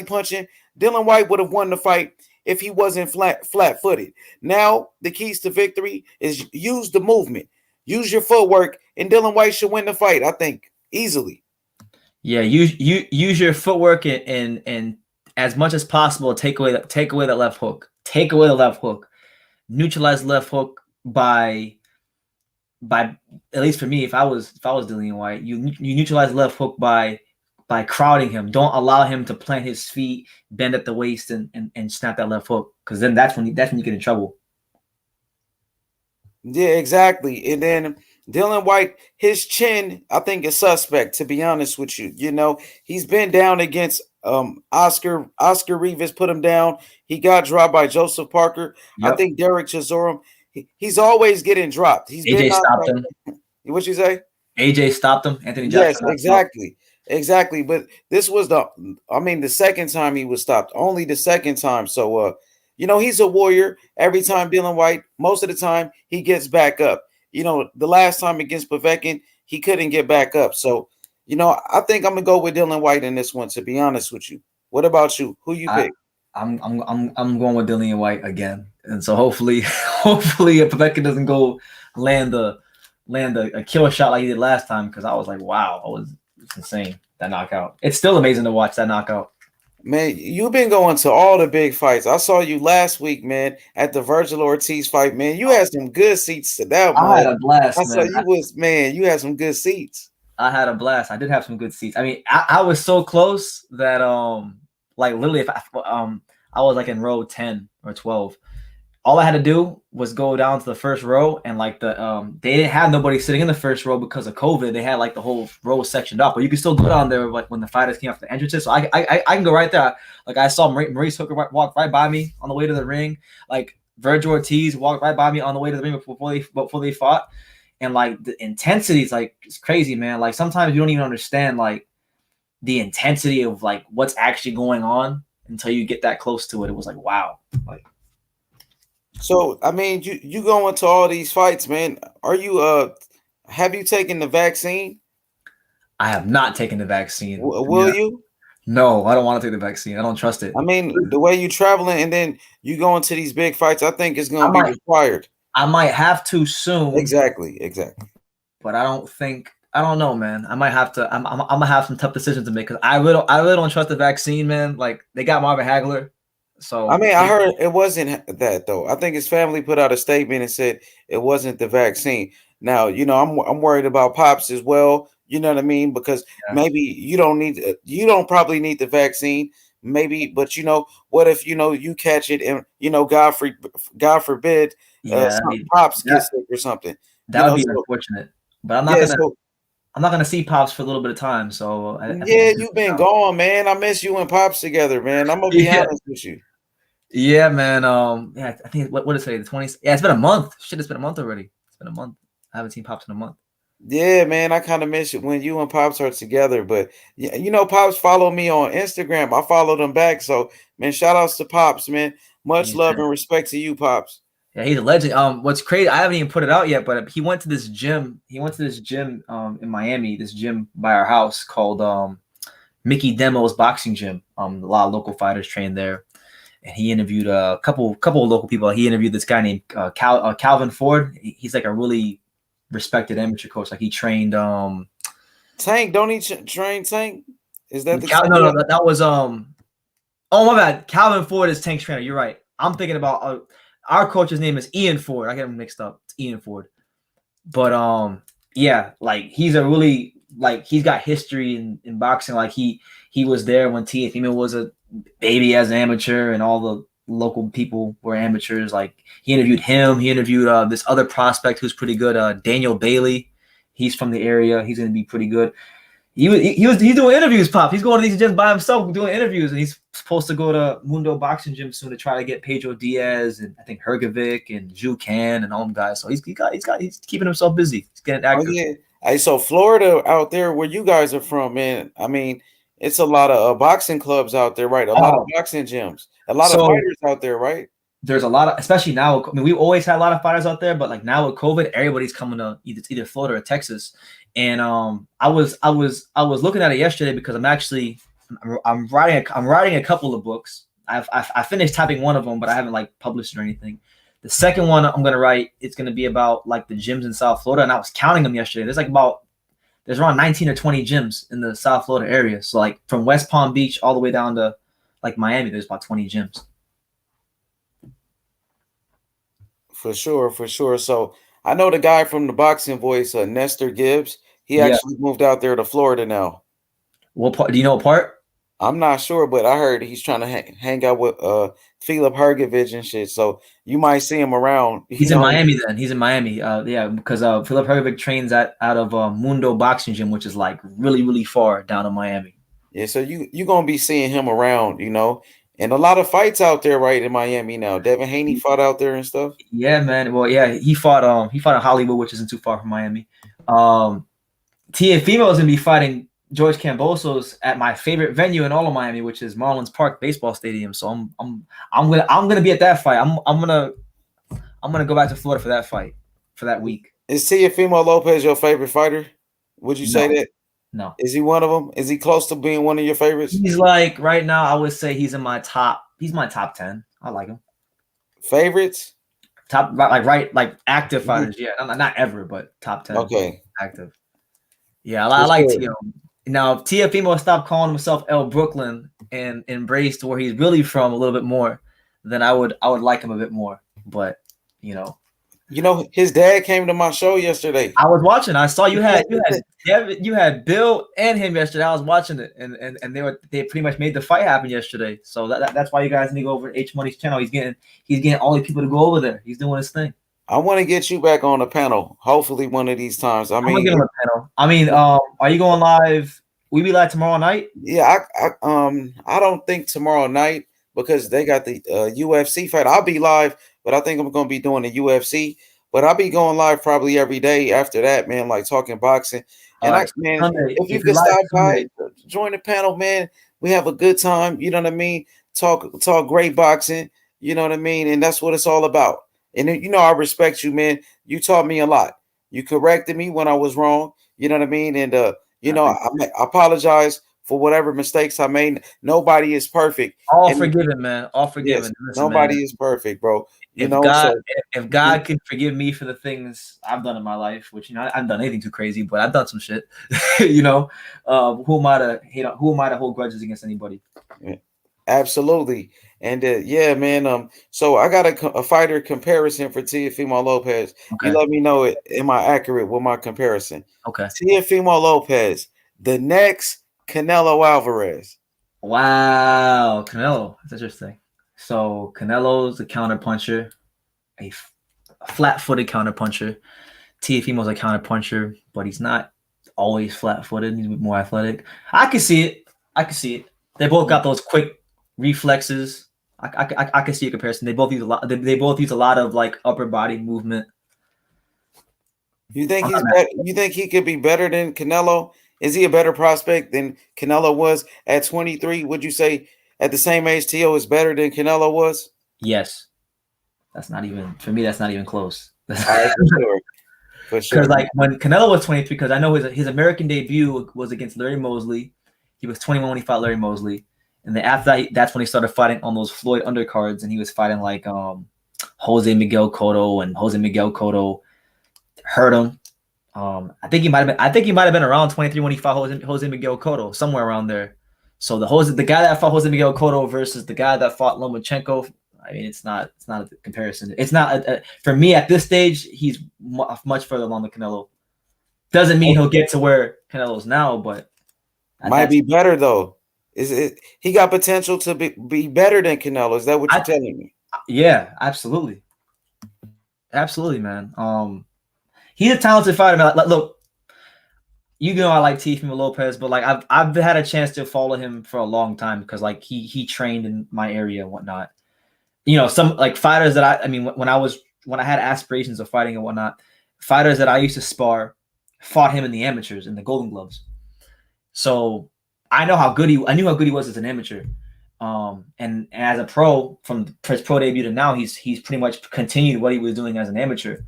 punching, Dillian White would have won the fight if he wasn't flat-footed. Now, the keys to victory is use the movement, use your footwork, and Dillian White should win the fight, I think, easily. Yeah, use your footwork and as much as possible take away that left hook. Take away the left hook. Neutralize the left hook by at least for me, if I was Dillian White, you neutralize the left hook by crowding him. Don't allow him to plant his feet, bend at the waist, and snap that left hook, because then that's when you get in trouble. Yeah, exactly. And then Dillian White, his chin, I think, is suspect, to be honest with you. You know, he's been down against Oscar Rivas, put him down. He got dropped by Joseph Parker. Yep. I think Derek Chisora, he's always getting dropped. AJ stopped him. What'd you say? AJ stopped him. Anthony Jackson. Yes, exactly. But this was the second time he was stopped. Only the second time. So, you know, he's a warrior. Every time Dillian White, most of the time, he gets back up. You know, the last time against Povetkin, he couldn't get back up. So, you know, I think I'm gonna go with Dillian White in this one, to be honest with you. What about you? Who you pick? I'm going with Dillian White again. And so hopefully if Povetkin doesn't go land a killer shot like he did last time, because I was like, wow, it's insane, that knockout. It's still amazing to watch that knockout. Man, you've been going to all the big fights. I saw you last week, man, at the Vergil Ortiz fight, man. You had some good seats to that one. I had a blast, I saw you had some good seats. I had a blast. I did have some good seats. I mean, I was so close that like literally if I was like in row 10 or 12. All I had to do was go down to the first row, and like they didn't have nobody sitting in the first row because of COVID. They had like the whole row sectioned up, but you can still go down there like when the fighters came off the entrances. So I can go right there. Like I saw Maurice Hooker walk right by me on the way to the ring. Like Vergil Ortiz walked right by me on the way to the ring before they fought. And like the intensity is like, it's crazy, man. Like sometimes you don't even understand like the intensity of like what's actually going on until you get that close to it. It was like, wow. Like, so I mean, you go into all these fights, man. Are you have you taken the vaccine? I have not taken the vaccine. Will you? No, I don't want to take the vaccine. I don't trust it. I mean, the way you traveling and then you go into these big fights, I think it's going to be required. I might have to soon. Exactly. But I don't know, man. I might have to. I'm gonna have some tough decisions to make, because I really don't trust the vaccine, man. Like they got Marvin Hagler. So I mean, I heard it wasn't that though. I think his family put out a statement and said it wasn't the vaccine. Now, you know, I'm worried about Pops as well. You know what I mean? Because maybe you don't probably need the vaccine, maybe, but you know, what if you catch it and God forbid, Pops gets sick or something. That would be unfortunate. But I'm not gonna see Pops for a little bit of time. So you've been gone, man. I miss you and Pops together, man. I'm gonna be honest with you. Yeah, man. I think what is it? The 20th? Yeah, it's been a month. Shit, it's been a month already. It's been a month. I haven't seen Pops in a month. Yeah, man. I kind of miss it when you and Pops are together. But Pops follow me on Instagram. I follow them back. So, man, shout outs to Pops, man. Much love and respect to you, Pops. Yeah, he's a legend. What's crazy? I haven't even put it out yet, but he went to this gym. He went to this gym in Miami. This gym by our house called Mickey Demo's boxing gym. A lot of local fighters train there, and he interviewed a couple of local people. He interviewed this guy named Calvin Ford. He's like a really respected amateur coach. Like he trained Tank. Don't he train Tank? Is that the no, that was oh my bad. Calvin Ford is Tank's trainer. You're right. I'm thinking about our coach's name is Ian Ford. I get him mixed up. It's Ian Ford. But yeah, like he's a really he's got history in boxing. Like he was there when Teofimo was a baby as an amateur, and all the local people were amateurs. Like he interviewed him. He interviewed this other prospect who's pretty good, Daniel Bailey. He's from the area. He's going to be pretty good. He's doing interviews, Pop. He's going to these gyms by himself doing interviews, and he's supposed to go to Mundo Boxing Gym soon to try to get Pedro Diaz and I think Hergovic and Ju Can and all them guys. So he's keeping himself busy. He's getting active. Oh, yeah. Hey, so Florida out there where you guys are from, man. I mean, it's a lot of boxing clubs out there, right? A lot of boxing gyms, a lot of fighters out there, right? There's a lot of, especially now. I mean, we've always had a lot of fighters out there, but like now with COVID, everybody's coming to either Florida or Texas. And I was looking at it yesterday because I'm writing a couple of books. I finished typing one of them, but I haven't like published it or anything. The second one I'm gonna write, it's gonna be about like the gyms in South Florida, and I was counting them yesterday. There's around 19 or 20 gyms in the South Florida area. So like from West Palm Beach all the way down to like Miami, there's about 20 gyms. For sure. So I know the guy from the Boxing Voice, Nestor Gibbs. He actually moved out there to Florida now. What part? Do you know what part? I'm not sure, but I heard he's trying to hang out with Filip Hergovic and shit. So you might see him around. He's in Miami then. He's in Miami. Yeah, because Filip Hergovic trains out of Mundo Boxing Gym, which is like really, really far down in Miami. Yeah, so you're gonna be seeing him around, and a lot of fights out there, right, in Miami now. Devin Haney fought out there and stuff. Yeah, man. Well, yeah, he fought in Hollywood, which isn't too far from Miami. Teofimo is gonna be fighting George Kambosos at my favorite venue in all of Miami, which is Marlins Park Baseball Stadium. So I'm gonna be at that fight. I'm gonna go back to Florida for that fight for that week. Is Teofimo Lopez your favorite fighter? Would you say that? No. Is he one of them? Is he close to being one of your favorites? He's like right now, I would say he's my top 10. I like him. Favorites? Top like active fighters. Yeah, not ever, but top 10. Okay. Active. Yeah, I like Tio. Now, if Teofimo stopped calling himself El Brooklyn and embraced where he's really from a little bit more, then I would like him a bit more. But his dad came to my show yesterday. I was watching. I saw you had Bill and him yesterday. I was watching it, and they pretty much made the fight happen yesterday. So that's why you guys need to go over to H Money's channel. He's getting all the people to go over there. He's doing his thing. I want to get you back on the panel. Hopefully, one of these times. I'm gonna get on the panel. I mean, are you going live? Will you be live tomorrow night? Yeah, I don't think tomorrow night because they got the UFC fight. I'll be live, but I think I'm gonna be doing the UFC. But I'll be going live probably every day after that, man. Like talking boxing. And Sunday, if you can stop by, join the panel, man. We have a good time. You know what I mean? Talk great boxing. You know what I mean? And that's what it's all about. And I respect you, man. You taught me a lot. You corrected me when I was wrong. You know what I mean? And I apologize for whatever mistakes I made. Nobody is perfect. All forgiven, man. All forgiven. Yes, nobody is perfect, bro. If God can forgive me for the things I've done in my life, which I haven't done anything too crazy, but I've done some shit. Who am I to who am I to hold grudges against anybody? Yeah, absolutely. And yeah, man. So I got a fighter comparison for Teofimo Lopez. Okay. You let me know am I accurate with my comparison? Okay. Teofimo Lopez, the next Canelo Alvarez. Wow, Canelo. That's interesting. So Canelo's a counterpuncher, a flat-footed counterpuncher. Teofimo's a counterpuncher, but he's not always flat-footed. He's more athletic. I can see it. They both got those quick reflexes. I can see a comparison. They both use a lot. They both use a lot of like upper body movement. You think you think he could be better than Canelo? Is he a better prospect than Canelo was at 23? Would you say at the same age Tio is better than Canelo was? Yes. That's not even for me. That's not even close. All right, for sure. For sure. Because like when Canelo was 23, because I know his American debut was against Larry Mosley. He was 21 when he fought Larry Mosley, and then after that, that's when he started fighting on those Floyd undercards, and he was fighting like Jose Miguel Cotto, and Jose Miguel Cotto hurt him. I think he might have been around 23 when he fought Jose Miguel Cotto, somewhere around there. So the guy that fought Jose Miguel Cotto versus the guy that fought Lomachenko, I mean, it's not a comparison. It's not for me at this stage. He's much further along than Canelo. Doesn't mean he'll get to where Canelo's now, but might be better though. Is it? He got potential to be better than Canelo. Is that what you're telling me? Yeah, absolutely, man. He's a talented fighter, man. Like, look, you know I like Teofimo Lopez, but like I've had a chance to follow him for a long time because like he trained in my area and whatnot. You know, some like fighters that I mean when I had aspirations of fighting and whatnot, fighters that I used to spar fought him in the amateurs in the Golden Gloves. So I knew how good he was as an amateur. And as a pro, from his pro debut to now, he's pretty much continued what he was doing as an amateur.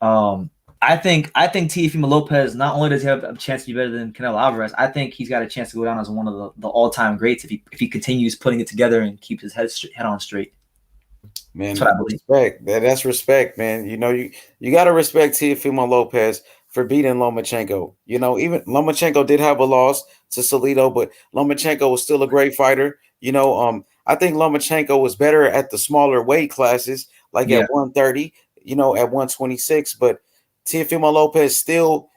I think Teofimo Lopez, not only does he have a chance to be better than Canelo Alvarez, I think he's got a chance to go down as one of the all-time greats if he continues putting it together and keeps his head on straight. Man, respect. That's respect, man. You know, you got to respect Teofimo Lopez for beating Lomachenko. You know, even Lomachenko did have a loss to Salido, but Lomachenko was still a great fighter. You know, I think Lomachenko was better at the smaller weight classes, like at 130, you know, at 126. But Teofimo Lopez still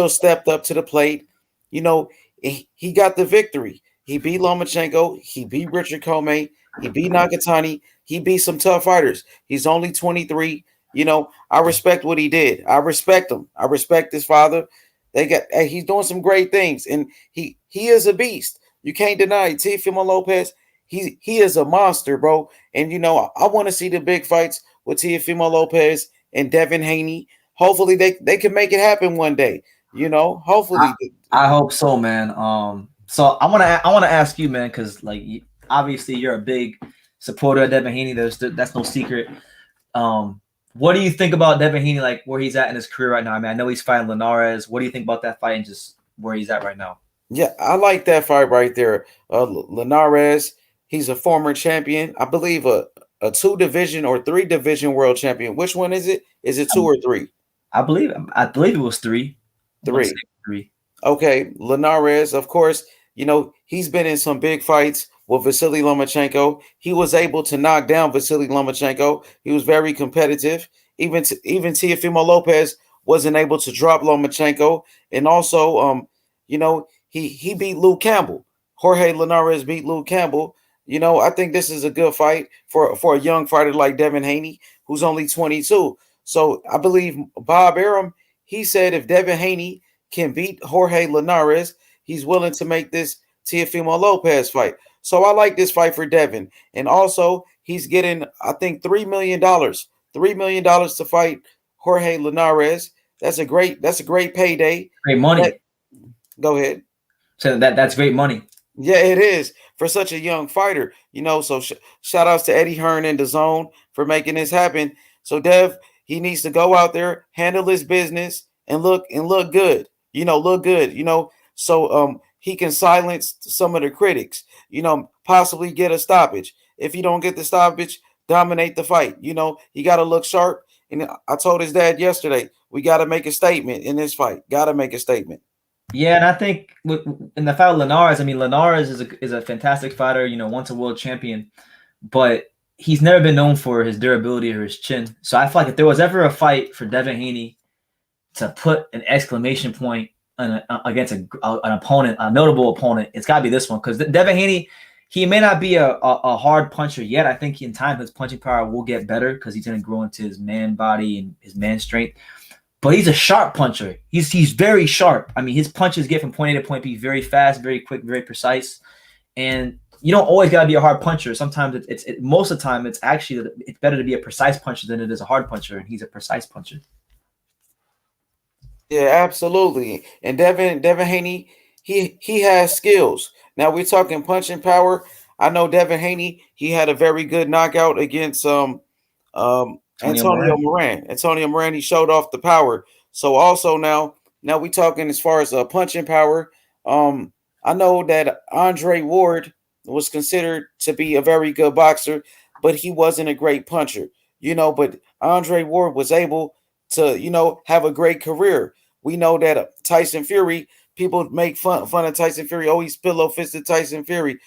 stepped up to the plate. You know, he got the victory. He beat Lomachenko. He beat Richard Comey. He beat Nakatani. He beat some tough fighters. He's only 23. You know, I respect what he did. I respect him. I respect his father. He's doing some great things, and he is a beast. You can't deny it. Teofimo Lopez. He is a monster, bro. And you know, I want to see the big fights with Teofimo Lopez and Devin Haney. Hopefully, they can make it happen one day. You know, hopefully. I hope so, man. So I want to ask you, man, because like obviously you're a big supporter of Devin Haney. That's no secret. What do you think about Devin Haney, like where he's at in his career right now? I mean, I know he's fighting Linares. What do you think about that fight and just where he's at right now? Yeah, I like that fight right there. Linares, he's a former champion. I believe a 2-division or 3-division world champion. Which one is it? Is it 2 or 3? I believe it was 3. 3. Okay, Linares, of course, you know, he's been in some big fights with Vasily Lomachenko. He was able to knock down Vasily Lomachenko. He was very competitive. Even Teofimo Lopez wasn't able to drop Lomachenko. And also, you know, he beat Luke Campbell. Jorge Linares beat Luke Campbell. You know, I think this is a good fight for a young fighter like Devin Haney, who's only 22. So I believe Bob Arum, he said if Devin Haney can beat Jorge Linares, he's willing to make this Teofimo Lopez fight. So I like this fight for Devin. And also, he's getting, I think, $3 million. $3 million to fight Jorge Linares. That's a great payday. Great money. Go ahead. So that's great money. Yeah, it is for such a young fighter. You know, so shout outs to Eddie Hearn and DAZN for making this happen. So Dev, he needs to go out there, handle his business, and look good. You know, look good. You know, so he can silence some of the critics. You know, possibly get a stoppage. If you don't get the stoppage, dominate the fight. You know, he got to look sharp. And I told his dad yesterday, we got to make a statement in this fight. Got to make a statement. Yeah, and I think in the fight with Linares, I mean, Linares is a fantastic fighter. You know, once a world champion, but he's never been known for his durability or his chin. So I feel like if there was ever a fight for Devin Haney to put an exclamation point against an opponent, a notable opponent, it's got to be this one, because Devin Haney, he may not be a hard puncher yet. I think in time his punching power will get better because he's going to grow into his man body and his man strength. But he's a sharp puncher. He's very sharp. I mean, his punches get from point A to point B very fast, very quick, very precise. And you don't always got to be a hard puncher. Sometimes most of the time it's actually it's better to be a precise puncher than it is a hard puncher, and he's a precise puncher. Yeah, absolutely. And Devin Haney, he has skills. Now we're talking punching power. I know Devin Haney, he had a very good knockout against Antonio Moran. Antonio Moran, he showed off the power. So also now we talking as far as punching power. I know that Andre Ward was considered to be a very good boxer, but he wasn't a great puncher, but Andre Ward was able to, have a great career. We know that Tyson Fury, people make fun of Tyson Fury. Oh, he's pillow fisted Tyson Fury.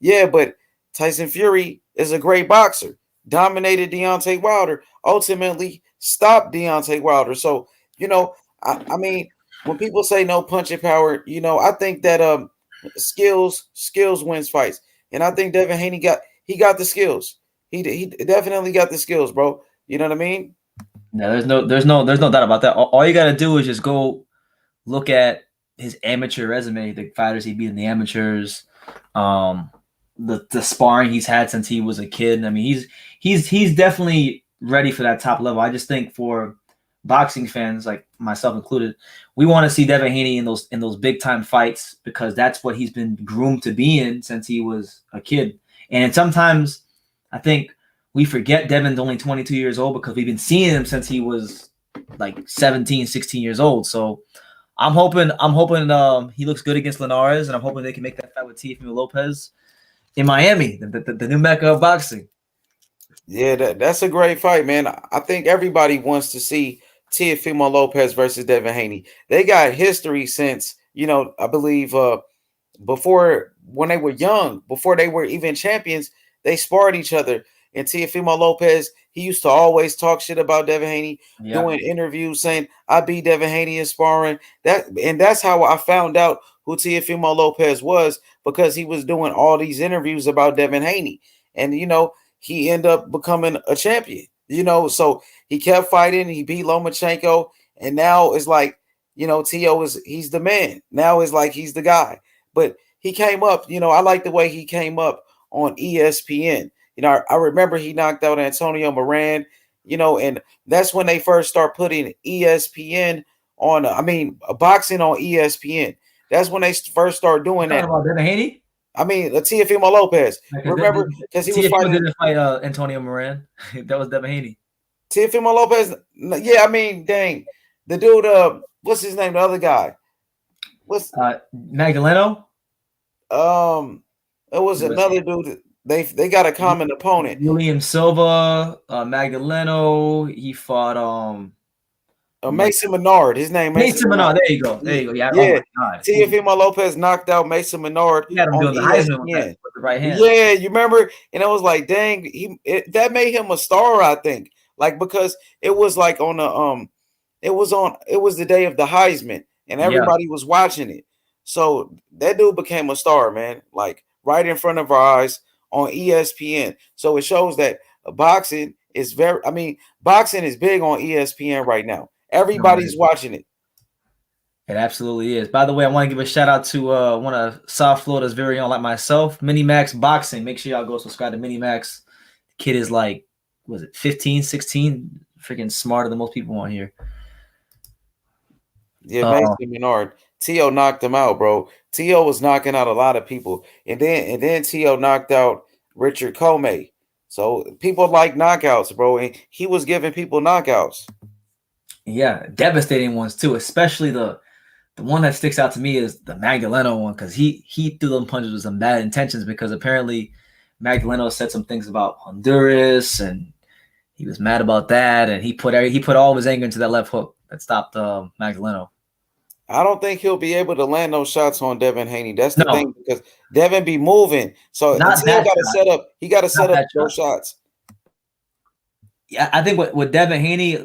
Yeah, but Tyson Fury is a great boxer. Dominated Deontay Wilder, ultimately stopped Deontay Wilder. So, I mean, when people say no punching power, I think that skills wins fights. And I think Devin Haney got the skills. He definitely got the skills, bro. You know what I mean? No, there's no doubt about that. All you gotta do is just go look at his amateur resume, the fighters he beat in the amateurs, the sparring he's had since he was a kid. I mean, he's definitely ready for that top level. I just think for boxing fans, like myself included, we want to see Devin Haney in those big time fights because that's what he's been groomed to be in since he was a kid. And sometimes I think we forget Devin's only 22 years old because we've been seeing him since he was like 17, 16 years old. So I'm hoping he looks good against Linares, and I'm hoping they can make that fight with Teofimo Lopez in Miami, the new mecca of boxing. Yeah, that's a great fight, man. I think everybody wants to see Teofimo Lopez versus Devin Haney. They got history since, I believe before, when they were young, before they were even champions, they sparred each other. And Teofimo Lopez, he used to always talk shit about Devin Haney, doing interviews saying, I beat Devin Haney in sparring. That's how I found out who Teofimo Lopez was, because he was doing all these interviews about Devin Haney. And, he ended up becoming a champion, so he kept fighting. He beat Lomachenko. And now it's like, T.O. he's the man. Now it's like he's the guy. But he came up, I like the way he came up on ESPN. I remember he knocked out Antonio Moran, and that's when they first start putting ESPN on, boxing on ESPN. That's when they first start doing that. About Devin Haney? Teofimo Lopez. Remember, because he was fighting. Didn't fight Antonio Moran. That was Devin Haney. Teofimo Lopez. Yeah, dang. The dude, what's his name? The other guy. What's Magdaleno? It was another dude. They got a common opponent. William Silva, Magdaleno. He fought Mason Menard. His name Mason Menard. There you go. Yeah. Oh Teofimo Lopez knocked out Mason Menard. He had him doing the Heisman with the right hand. Yeah, you remember? And it was like, dang, that made him a star, I think. Like, because it was like on the it was the day of the Heisman, and everybody was watching it. So that dude became a star, man. Like right in front of our eyes on ESPN. So it shows that boxing is boxing is big on ESPN right now. Everybody's watching it. It absolutely is. By the way, I want to give a shout out to one of South Florida's very own, like myself, Minimax Boxing. Make sure y'all go subscribe to Minimax. The kid is like, was it 15, 16? Freaking smarter than most people on here. Yeah, Mason Menard. T.O. knocked him out, bro. T.O. was knocking out a lot of people. And then T.O. knocked out Richard Comey. So people like knockouts, bro. And he was giving people knockouts. Yeah, devastating ones too. Especially the one that sticks out to me is the Magdaleno one, because he threw them punches with some bad intentions, because apparently Magdaleno said some things about Honduras and he was mad about that, and he put all of his anger into that left hook that stopped Magdaleno. I don't think he'll be able to land those shots on Devin Haney. That's the thing, because Devin be moving. So he got to set up those shots. Yeah, I think with Devin Haney,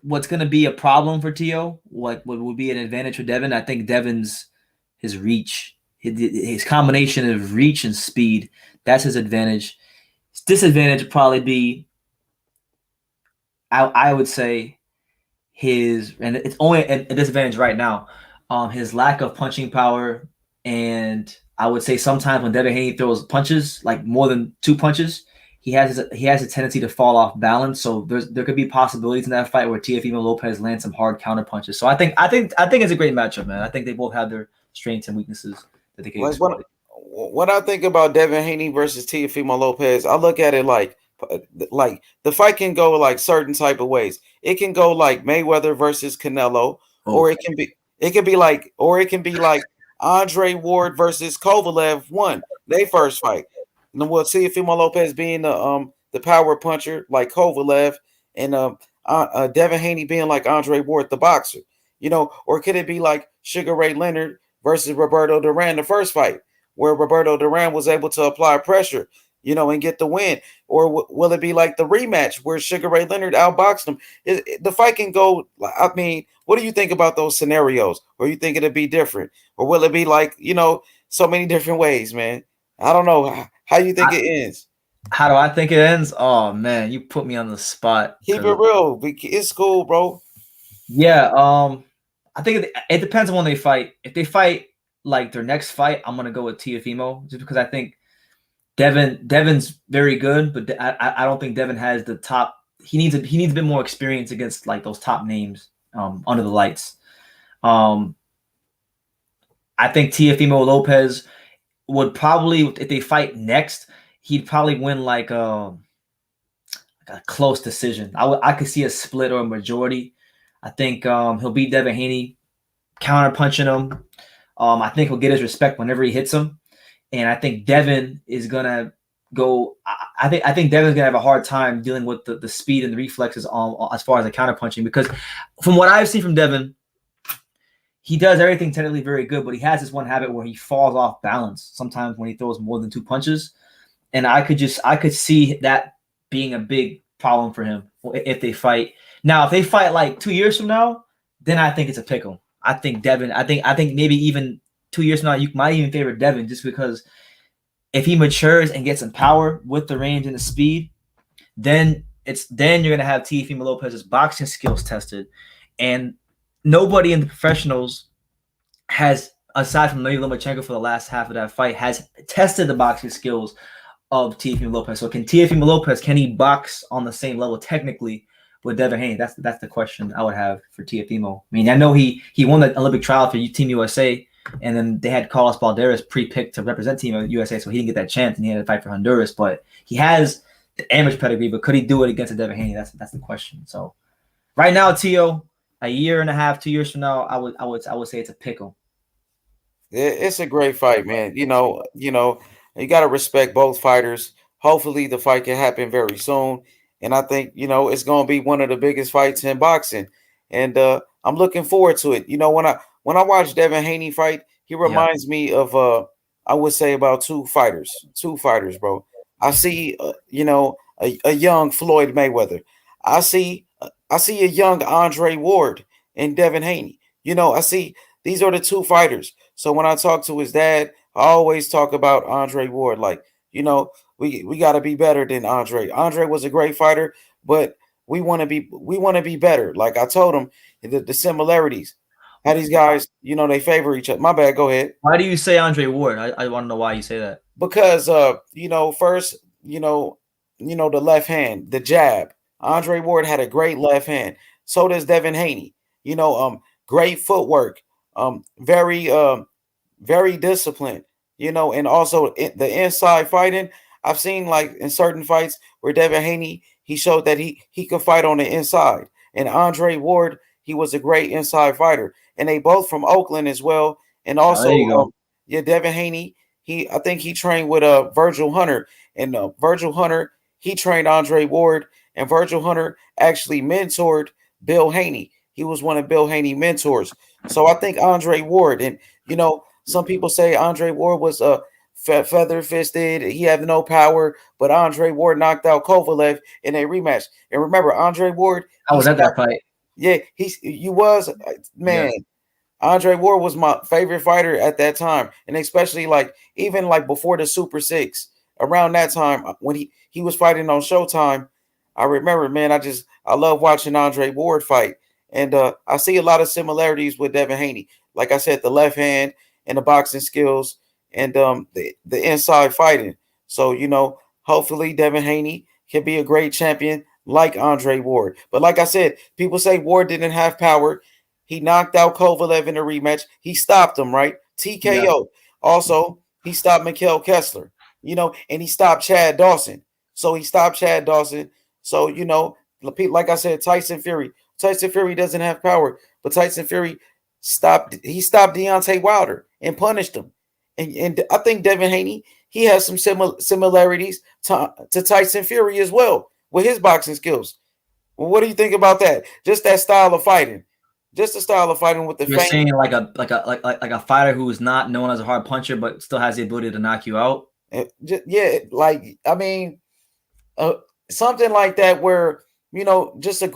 what's going to be a problem for T.O., what would be an advantage for Devin, I think his reach, his combination of reach and speed, that's his advantage. His disadvantage would probably be, I would say, and it's only a disadvantage right now, his lack of punching power. And I would say sometimes when Devin Haney throws punches, like more than 2 punches, he has a tendency to fall off balance. So there could be possibilities in that fight where Teofimo Lopez lands some hard counter punches. So I think it's a great matchup, man. I think they both have their strengths and weaknesses that they can exploit. When I think about Devin Haney versus Teofimo Lopez, I look at it like like the fight can go like certain type of ways. It can go like Mayweather versus Canelo, or it can be like Andre Ward versus Kovalev won their first fight. And then we'll see if Teofimo Lopez being the power puncher like Kovalev, and Devin Haney being like Andre Ward the boxer. Or could it be like Sugar Ray Leonard versus Roberto Duran the first fight, where Roberto Duran was able to apply pressure, and get the win? Or will it be like the rematch where Sugar Ray Leonard outboxed him? The fight can go. I mean, what do you think about those scenarios? Or you think it'll be different? Or will it be like, so many different ways, man? I don't know. How you think it ends? How do I think it ends? Oh man, you put me on the spot. Keep it real. It's cool, bro. Yeah. I think it depends on when they fight. If they fight like their next fight, I'm gonna go with Teofimo, just because I think Devin's very good, but I don't think Devin has the top. He needs a bit more experience against like those top names under the lights. I think Teofimo Lopez would probably, if they fight next, he'd probably win like a close decision. I could see a split or a majority. I think he'll beat Devin Haney, counter punching him. I think he'll get his respect whenever he hits him. And I think Devin is gonna go. I think Devin's gonna have a hard time dealing with the speed and the reflexes as far as the counter punching, because from what I've seen from Devin, he does everything technically very good, but he has this one habit where he falls off balance sometimes when he throws more than 2 punches. And I could see that being a big problem for him if they fight. Now, if they fight like 2 years from now, then I think it's a pickle. I think Devin. I think maybe even 2 years from now, you might even favor Devin, just because if he matures and gets some power with the range and the speed, then you're gonna have Teofimo Lopez's boxing skills tested, and nobody in the professionals has, aside from Leonid Lomachenko for the last half of that fight, has tested the boxing skills of Teofimo Lopez. So can Teofimo Lopez, can he box on the same level technically with Devin Haney? That's the question I would have for Teofimo. I mean, I know he won the Olympic trial for Team USA, and then they had Carlos Balderas pre-picked to represent Team USA, so he didn't get that chance, and he had to fight for Honduras. But he has the amateur pedigree, but could he do it against a Devin Haney? That's the question. So right now, Tio, a year and a half, 2 years from now, I would say it's a pickle. It's a great fight, man. You got to respect both fighters. Hopefully the fight can happen very soon. And I think, it's going to be one of the biggest fights in boxing. And I'm looking forward to it. When I watch Devin Haney fight, he reminds me of, I would say about two fighters, bro. I see, a young Floyd Mayweather. I see a young Andre Ward and Devin Haney. I see these are the two fighters. So when I talk to his dad, I always talk about Andre Ward. Like, we got to be better than Andre. Andre was a great fighter, but we want to be better. Like I told him, the similarities, how these guys, they favor each other. My bad. Go ahead. Why do you say Andre Ward? I want to know why you say that. Because first, the left hand, the jab. Andre Ward had a great left hand. So does Devin Haney. Great footwork. Very disciplined. And also the inside fighting. I've seen like in certain fights where Devin Haney, he showed that he could fight on the inside. And Andre Ward, he was a great inside fighter. And they both from Oakland as well. And also, Devin Haney, I think he trained with Vergil Hunter. And Vergil Hunter, he trained Andre Ward. And Vergil Hunter actually mentored Bill Haney. He was one of Bill Haney's mentors. So I think Andre Ward, and some people say Andre Ward was feather-fisted. He had no power, but Andre Ward knocked out Kovalev in a rematch. And remember, Andre Ward. I was at that fight. Yeah, man. Yeah. Andre Ward was my favorite fighter at that time, and especially even before the Super 6, around that time when he was fighting on Showtime. I remember, man, I love watching Andre Ward fight, and I see a lot of similarities with Devin Haney. Like I said, the left hand and the boxing skills and the inside fighting. So, hopefully Devin Haney can be a great champion like Andre Ward. But like I said, people say Ward didn't have power. He knocked out Kovalev in the rematch. He stopped him, right? TKO. Yeah. Also, he stopped Mikhail Kessler, and he stopped Chad Dawson. so he stopped Chad Dawson. So, you know, like I said, Tyson Fury doesn't have power, but Tyson Fury stopped Deontay Wilder and punished him. And I think Devin Haney, he has some similarities to Tyson Fury as well with his boxing skills. Well, what do you think about that? Just that style of fighting. Just the style of fighting with the You're saying like a fighter who is not known as a hard puncher but still has the ability to knock you out. Yeah, like I mean, something like that where, you know, just a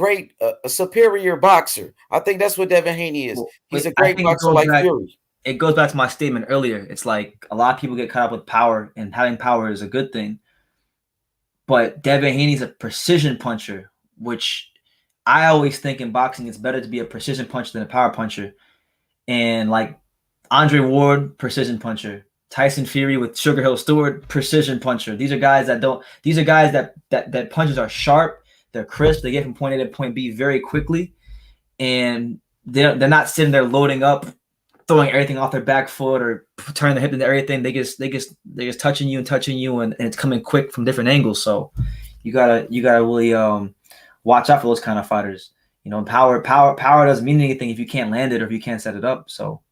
superior boxer. I think that's what Devin Haney is. He's a great boxer like Fury. It goes back to my statement earlier. It's like a lot of people get caught up with power, and having power is a good thing. But Devin Haney's a precision puncher, which I always think in boxing it's better to be a precision puncher than a power puncher. And like Andre Ward, precision puncher. Tyson Fury with Sugar Hill Stewart, precision puncher. These are guys that punches are sharp, they're crisp, they get from point A to point B very quickly, and they're not sitting there loading up, throwing everything off their back foot or turning the hip into everything. They just touching you, and it's coming quick from different angles. So you gotta really watch out for those kind of fighters. You know, power doesn't mean anything if you can't land it or if you can't set it up. So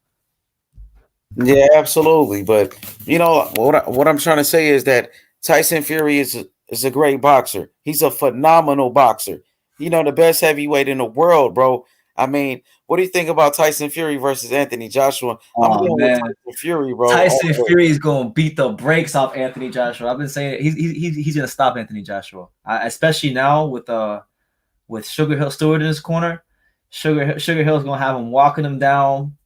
yeah, absolutely. But you know what I'm trying to say is that Tyson Fury is a great boxer. He's a phenomenal boxer. You know, the best heavyweight in the world, bro. I mean, what do you think about Tyson Fury versus Anthony Joshua? I'm going with Tyson Fury, bro. Tyson Fury is going to beat the brakes off Anthony Joshua. I've been saying he's going to stop Anthony Joshua, especially now with Sugar Hill Stewart in his corner. Sugar Hill's going to have him walking him down.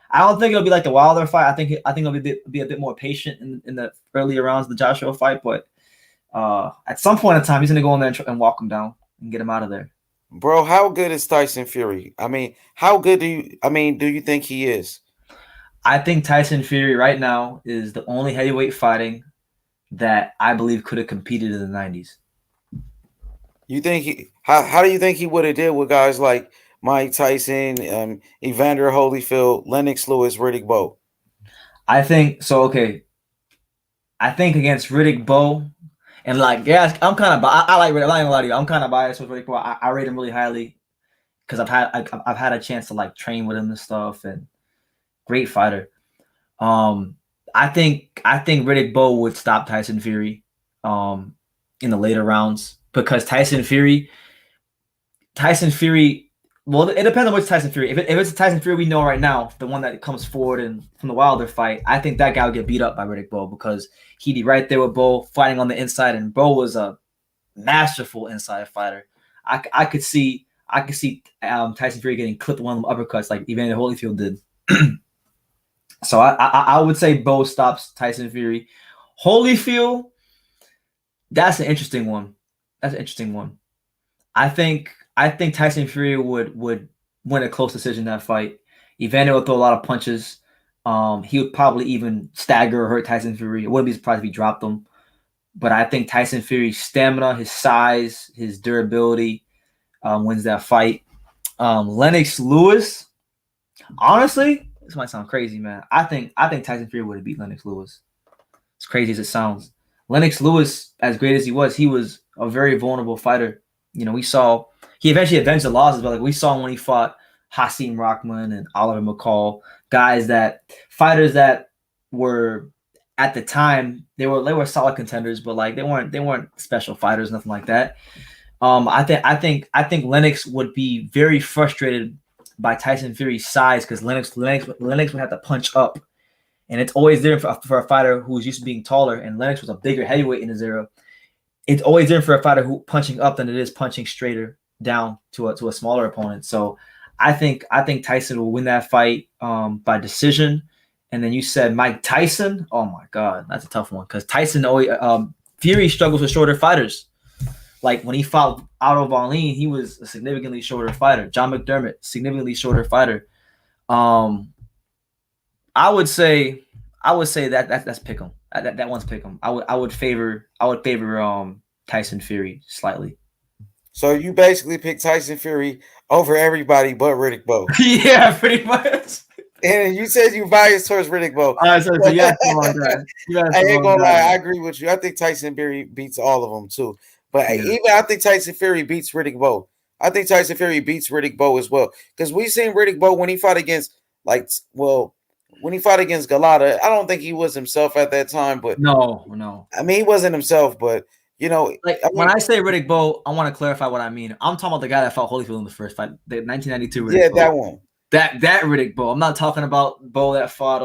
I don't think it'll be like the Wilder fight. I think it'll be a bit more patient in the earlier rounds of the Joshua fight, but at some point in time, he's going to go in there and walk him down and get him out of there. Bro, how good is Tyson Fury? I mean, how good do you think he is? I think Tyson Fury right now is the only heavyweight fighting that I believe could have competed in the 90s. You think how do you think he would have did with guys like Mike Tyson, Evander Holyfield, Lennox Lewis, Riddick Bowe? I think so. Okay, I think against Riddick Bowe, and like, yeah, I'm kind of I like Riddick. I'm not gonna lie to you. I'm kind of biased with Riddick Bowe. I rate him really highly because I've had a chance to like train with him and stuff, and great fighter. I think Riddick Bowe would stop Tyson Fury in the later rounds because Tyson Fury. Well, it depends on which Tyson Fury. If it's a Tyson Fury we know right now, the one that comes forward and from the Wilder fight, I think that guy would get beat up by Riddick Bowe because he'd be right there with Bowe fighting on the inside, and Bowe was a masterful inside fighter. I could see Tyson Fury getting clipped one of them uppercuts like Evander Holyfield did. So I would say Bowe stops Tyson Fury. Holyfield, that's an interesting one. I think Tyson Fury would win a close decision in that fight. Evander would throw a lot of punches. He would probably even stagger or hurt Tyson Fury. I wouldn't be surprised if he dropped him. But I think Tyson Fury's stamina, his size, his durability wins that fight. Lennox Lewis, honestly, this might sound crazy, man. I think Tyson Fury would have beat Lennox Lewis. As crazy as it sounds. Lennox Lewis, as great as he was a very vulnerable fighter. You know, we saw he eventually avenged the losses, but like we saw when he fought Hasim Rahman and Oliver McCall, fighters that were at the time they were solid contenders, but like they weren't special fighters, nothing like that. I think Lennox would be very frustrated by Tyson Fury's size because Lennox would have to punch up, and it's always there for a fighter who's used to being taller, and Lennox was a bigger heavyweight in his era. It's always there for a fighter who punching up than it is punching straighter down to a smaller opponent. So I think Tyson will win that fight by decision. And then you said Mike Tyson. Oh my God, that's a tough one because Tyson always Fury struggles with shorter fighters. Like when he fought Otto Wallin, he was a significantly shorter fighter. John McDermott, significantly shorter fighter. I would say that's pick 'em. That one's pick 'em. I would favor Tyson Fury slightly. So you basically pick Tyson Fury over everybody but Riddick Bowe. Yeah, pretty much. And you said you biased towards Riddick Bowe. All right, so you asked the wrong guy. You asked I the ain't wrong gonna lie, guy. I agree with you. I think Tyson Fury beats all of them too. But Yeah. even I think Tyson Fury beats Riddick Bowe. I think Tyson Fury beats Riddick Bowe as well. Because we've seen Riddick Bowe when he fought against, when he fought against Galata, I don't think he was himself at that time. But No. I mean, he wasn't himself. But you know, Like when I say Riddick Bowe, I want to clarify what I mean. I'm talking about the guy that fought Holyfield in the first fight, the 1992 Riddick yeah, Bowe. that one. That Riddick Bowe. I'm not talking about Bowe that fought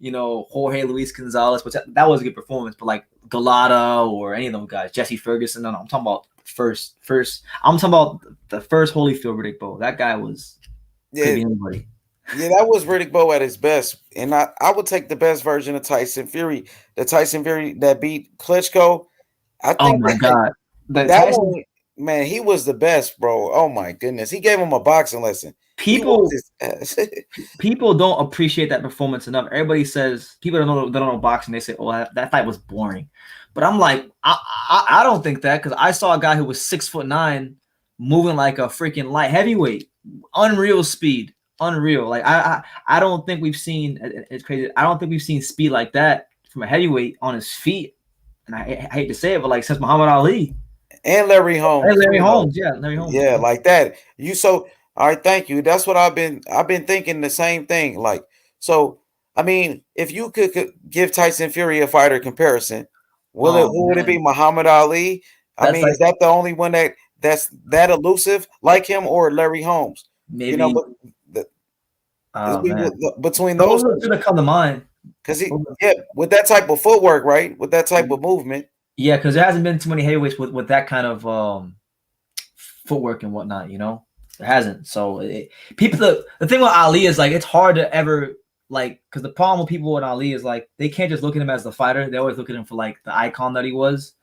Jorge Luis Gonzalez, but that was a good performance. But like Galata or any of those guys, Jesse Ferguson. No, I'm talking about first. I'm talking about the first Holyfield Riddick Bowe. That guy was could be anybody. Yeah, that was Riddick Bowe at his best. And I would take the best version of Tyson Fury. The Tyson Fury that beat Klitschko. I think Oh my God. that Tyson, one, man, he was the best, bro. Oh my goodness. He gave him a boxing lesson. people don't appreciate that performance enough. Everybody says people don't know boxing. They say, "Oh, that fight was boring," but I'm like, I don't think that because I saw a guy who was 6'9", moving like a freaking light heavyweight, unreal speed, unreal. Like I don't think we've seen. It's crazy. I don't think we've seen speed like that from a heavyweight on his feet. And I hate to say it, but like since Muhammad Ali and Larry Holmes. And Larry Holmes, yeah, Larry Holmes. Yeah, like that. All right, thank you. That's what I've been thinking the same thing. Like, so I mean, if you could give Tyson Fury a fighter comparison, who would it be? Muhammad Ali? I mean, is that the only one that's that elusive like him, or Larry Holmes? Maybe. Between those are gonna come to mind. Because with that type of footwork, right? With that type of movement. Yeah, because there hasn't been too many heavyweights with that kind of footwork and whatnot, There hasn't. So the thing with Ali is like it's hard to ever because the problem with people with Ali is like they can't just look at him as the fighter. They always look at him for like the icon that he was.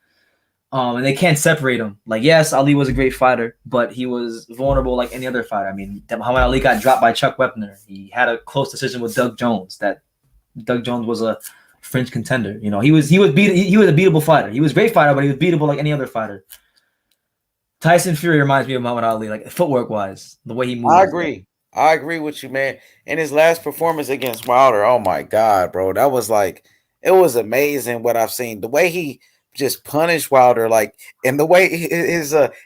And they can't separate him. Like, yes, Ali was a great fighter, but he was vulnerable like any other fighter. I mean, Muhammad Ali got dropped by Chuck Wepner. He had a close decision with Doug Jones. Doug Jones was a fringe contender. He was a beatable fighter. He was a great fighter, but he was beatable like any other fighter. Tyson Fury reminds me of Muhammad Ali, like footwork wise, the way he moves. I agree with you, man. And his last performance against Wilder, oh my God, bro, that was like it was amazing what I've seen. The way he just punished Wilder, like, and the way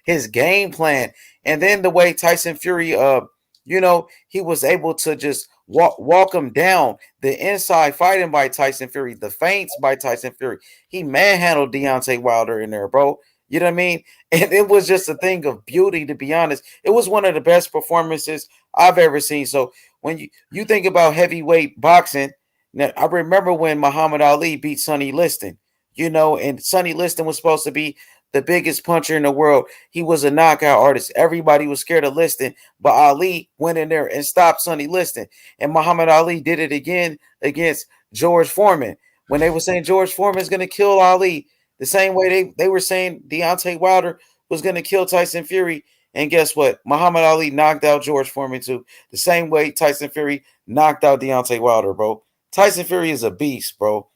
his game plan, and then the way Tyson Fury, he was able to just walk him down. The inside fighting by Tyson Fury, the feints by Tyson Fury. He manhandled Deontay Wilder in there, bro. You know what I mean? And it was just a thing of beauty, to be honest. It was one of the best performances I've ever seen. So when you think about heavyweight boxing, now I remember when Muhammad Ali beat Sonny Liston, and Sonny Liston was supposed to be the biggest puncher in the world. He was a knockout artist. Everybody was scared of Liston, but Ali went in there and stopped Sonny Liston. And Muhammad Ali did it again against George Foreman. When they were saying George Foreman is going to kill Ali, the same way they were saying Deontay Wilder was going to kill Tyson Fury. And guess what? Muhammad Ali knocked out George Foreman too. The same way Tyson Fury knocked out Deontay Wilder, bro. Tyson Fury is a beast, bro.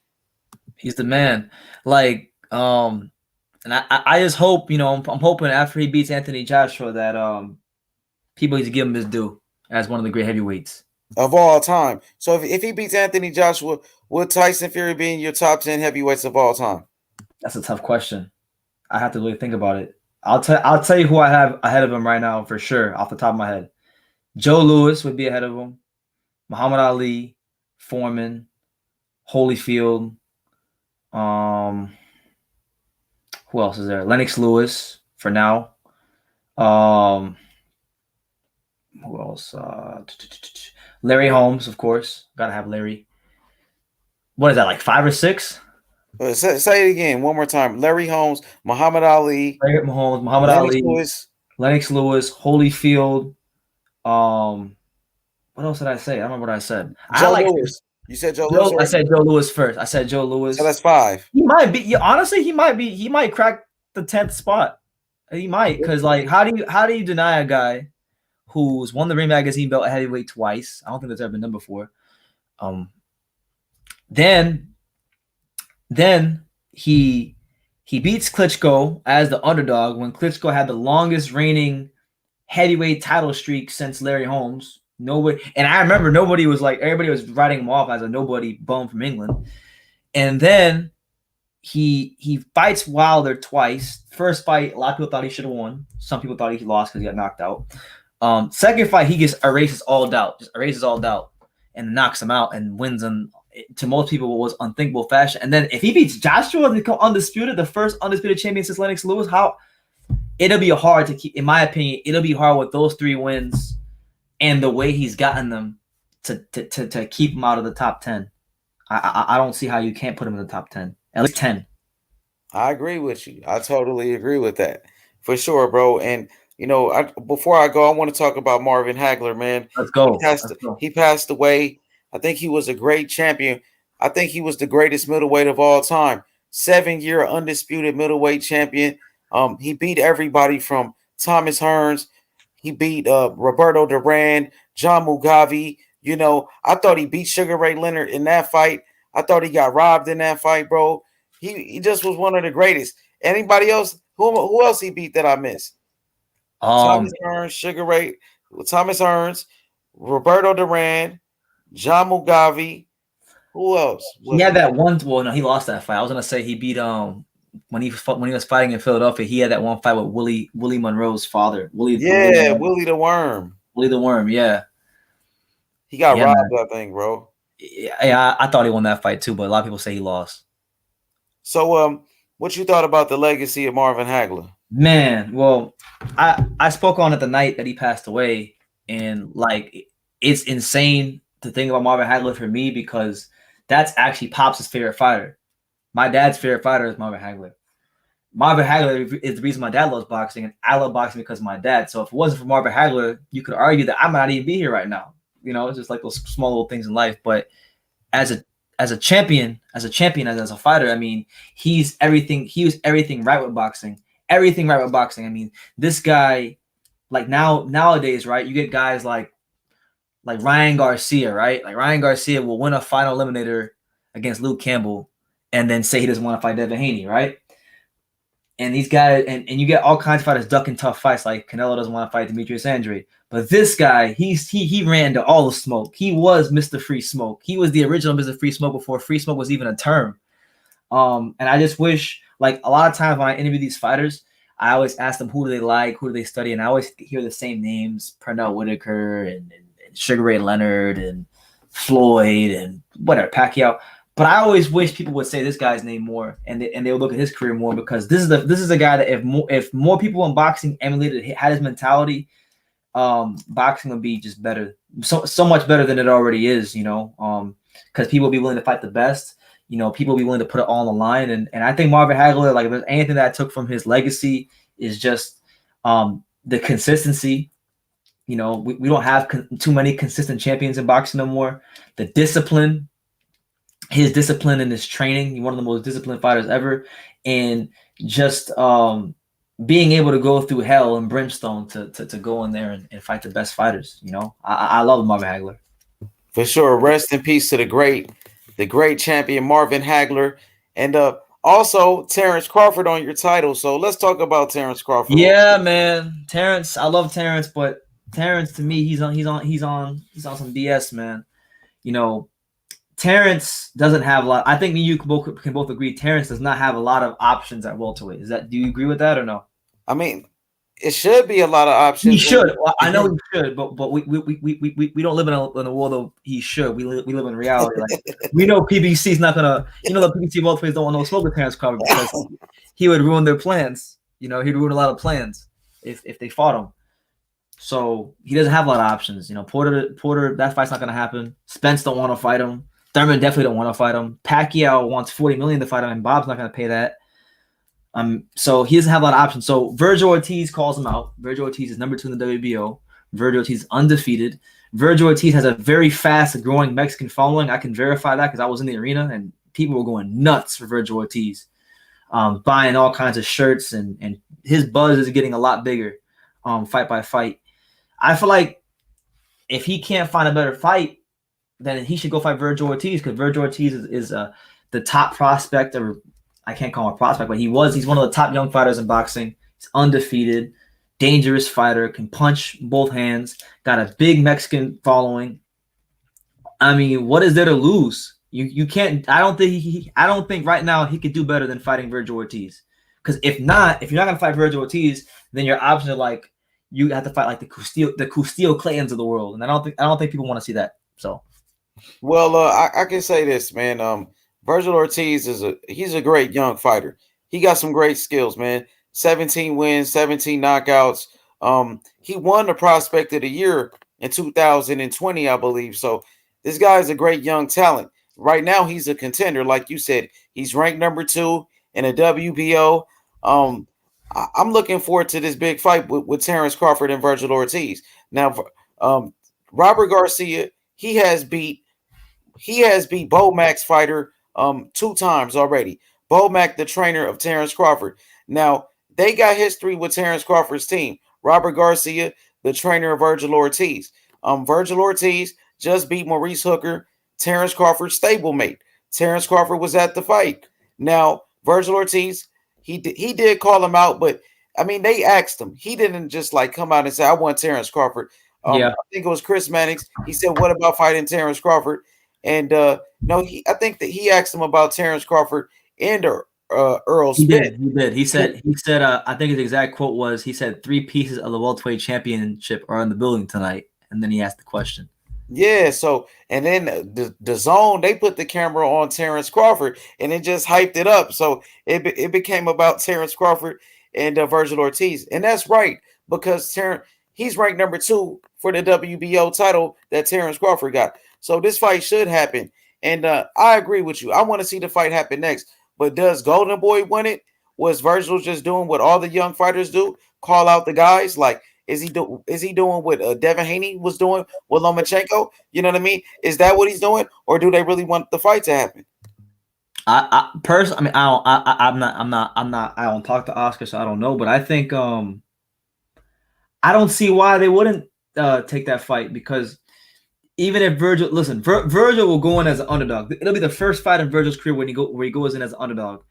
He's the man. And I just hope, I'm hoping after he beats Anthony Joshua that people need to give him his due as one of the great heavyweights of all time. So if he beats Anthony Joshua, would Tyson Fury be in your top 10 heavyweights of all time? That's a tough question. I have to really think about it. I'll tell you who I have ahead of him right now for sure, off the top of my head. Joe Louis would be ahead of him. Muhammad Ali, Foreman, Holyfield. Who else is there? Lennox Lewis for now. Who else? Larry Holmes, of course. Gotta have Larry. What is that, like 5 or 6? Say it again one more time. Larry Holmes, Muhammad Ali, Muhammad Ali, Lennox Lewis, Holyfield. What else did I say? I don't remember what I said. Lewis. You said Joe Lewis. I said Joe Lewis first. I said Joe Lewis. So that's 5. He might be. Honestly, he might crack the 10th spot. He might, because how do you deny a guy who's won the Ring Magazine belt at heavyweight twice? I don't think that's ever been done before. Then he beats Klitschko as the underdog when Klitschko had the longest reigning heavyweight title streak since Larry Holmes. Nobody, and I remember nobody was like, everybody was writing him off as a nobody bum from England. And then he fights Wilder twice. First fight, a lot of people thought he should have won. Some people thought he lost because he got knocked out. Second fight, he just erases all doubt, and knocks him out and wins in, to most people, what was unthinkable fashion. And then if he beats Joshua to become undisputed, the first undisputed champion since Lennox Lewis, it'll be hard to keep, in my opinion, it'll be hard with those 3 wins and the way he's gotten them to keep him out of the top 10. I don't see how you can't put him in the top 10. At least 10. I agree with you. I totally agree with that. For sure, bro. And, before I go, I want to talk about Marvin Hagler, man. Let's go. He passed away. I think he was a great champion. I think he was the greatest middleweight of all time. 7-year undisputed middleweight champion. He beat everybody from Thomas Hearns. He beat Roberto Duran, John Mugabe. I thought he beat Sugar Ray Leonard in that fight. I thought he got robbed in that fight, bro. He just was one of the greatest. Anybody else? Who else he beat that I missed? Thomas Hearns, Sugar Ray, Thomas Hearns, Roberto Duran, John Mugabe. Who else? He had that one. Well, no, he lost that fight. I was gonna say he beat when he was fighting in Philadelphia. He had that one fight with Willie Monroe's father. Willie the Worm. Willie the Worm. Yeah. He got robbed, I think, bro. Yeah, I thought he won that fight too, but a lot of people say he lost. So, what you thought about the legacy of Marvin Hagler? Man, well, I spoke on it the night that he passed away, and like it's insane to think about Marvin Hagler for me because that's actually Pops' favorite fighter. My dad's favorite fighter is Marvin Hagler. Marvin Hagler is the reason my dad loves boxing, and I love boxing because of my dad. So if it wasn't for Marvin Hagler, you could argue that I might not even be here right now. It's just like those small little things in life. But as a champion, as a fighter, I mean, he's everything. He was everything right with boxing. Everything right with boxing. I mean, this guy, like nowadays, right? You get guys like Ryan Garcia, right? Like Ryan Garcia will win a final eliminator against Luke Campbell and then say he doesn't want to fight Devin Haney, right? And these guys, and you get all kinds of fighters ducking tough fights, like Canelo doesn't want to fight Demetrius Andre. But this guy, he ran to all the smoke. He was Mr. Free Smoke. He was the original Mr. Free Smoke before Free Smoke was even a term. And I just wish, like a lot of times when I interview these fighters, I always ask them who do they like, who do they study, and I always hear the same names: Pernell Whitaker and Sugar Ray Leonard and Floyd and whatever, Pacquiao. But I always wish people would say this guy's name more, and they would look at his career more, because this is a guy that if more people in boxing emulated, had his mentality, boxing would be just better, so much better than it already is, because people will be willing to fight the best. People will be willing to put it all on the line, and I think Marvin Hagler, like if there's anything that I took from his legacy, is just the consistency. We don't have too many consistent champions in boxing no more. The discipline. His discipline and his training, he's one of the most disciplined fighters ever, and just being able to go through hell and brimstone to go in there and fight the best fighters. I love Marvin Hagler. For sure. Rest in peace to the great champion Marvin Hagler, and also Terence Crawford on your title. So let's talk about Terence Crawford. Yeah, man, Terence. I love Terence, but Terence, to me, he's on some BS, man. Terence doesn't have a lot. I think you can both agree. Terence does not have a lot of options at welterweight. Do you agree with that or no? I mean, it should be a lot of options. He should. Well, I know he should, but we don't live in a world of he should. We live in reality. Like, we know PBC's not gonna. The PBC welterweights don't want no smoke with Terence Crawford because he would ruin their plans. He'd ruin a lot of plans if they fought him. So he doesn't have a lot of options. Porter, that fight's not gonna happen. Spence don't want to fight him. Thurman definitely don't want to fight him. Pacquiao wants $40 million to fight him, and Bob's not going to pay that. So he doesn't have a lot of options. So Vergil Ortiz calls him out. Vergil Ortiz is number 2 in the WBO. Vergil Ortiz is undefeated. Vergil Ortiz has a very fast growing Mexican following. I can verify that because I was in the arena and people were going nuts for Vergil Ortiz, buying all kinds of shirts, and his buzz is getting a lot bigger, fight by fight. I feel like if he can't find a better fight, then he should go fight Vergil Ortiz, because Vergil Ortiz is the top prospect, or I can't call him a prospect, but he's one of the top young fighters in boxing. He's undefeated. dangerous fighter, can punch both hands, got a big Mexican following. I mean, what is there to lose? You can't. I don't think right now he could do better than fighting Vergil Ortiz. Because if you're not gonna fight Vergil Ortiz, then your options are like you have to fight like the Castillo Claytons of the world, and I don't think people want to see that. So, well, I can say this, man. Vergil Ortiz he's a great young fighter. He got some great skills, man. 17 wins, 17 knockouts. He won the Prospect of the Year in 2020, I believe. So this guy is a great young talent. Right now, he's a contender, like you said. He's ranked number 2 in a WBO. I'm looking forward to this big fight with Terence Crawford and Vergil Ortiz. Now, Robert Garcia, he has beat Bo Mac's fighter 2 times already. Bo Mac, the trainer of Terence Crawford. Now, they got history with Terence Crawford's team. Robert Garcia, the trainer of Vergil Ortiz. Vergil Ortiz just beat Maurice Hooker, Terence Crawford's stablemate. Terence Crawford was at the fight. Now, Vergil Ortiz, he did call him out, but I mean, they asked him. He didn't just like come out and say, I want Terence Crawford. I think it was Chris Mannix. He said, what about fighting Terence Crawford? And I think that he asked him about Terence Crawford and Errol Spence. He did. He said, I think his exact quote was, he said 3 pieces of the welterweight championship are in the building tonight. And then he asked the question. Yeah, so and then the zone, they put the camera on Terence Crawford and it just hyped it up. So it became about Terence Crawford and Vergil Ortiz. And that's right, because he's ranked number 2 for the WBO title that Terence Crawford got. So this fight should happen. And I agree with you. I want to see the fight happen next. But does Golden Boy win it? Was Vergil just doing what all the young fighters do? Call out the guys? Like, is he doing what Devin Haney was doing with Lomachenko? You know what I mean? Is that what he's doing, or do they really want the fight to happen? I personally, I don't talk to Oscar, so I don't know. But I think I don't see why they wouldn't take that fight, because even if Vergil, listen, Vergil will go in as an underdog. It'll be the first fight in Vergil's career where he goes in as an underdog.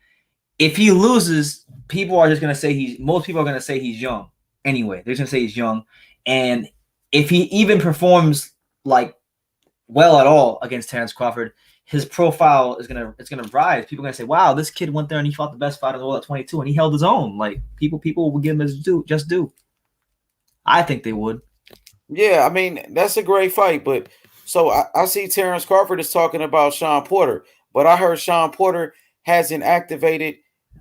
If he loses, people are just gonna say most people are gonna say he's young. Anyway, they're gonna say he's young, and if he even performs like well at all against Terence Crawford, his profile is gonna rise. People are gonna say, "Wow, this kid went there and he fought the best fighter in the world at 22, and he held his own." Like people will give him his due. Just do. I think they would. Yeah, I mean that's a great fight, but so I see Terence Crawford is talking about Sean Porter, but I heard Sean Porter hasn't activated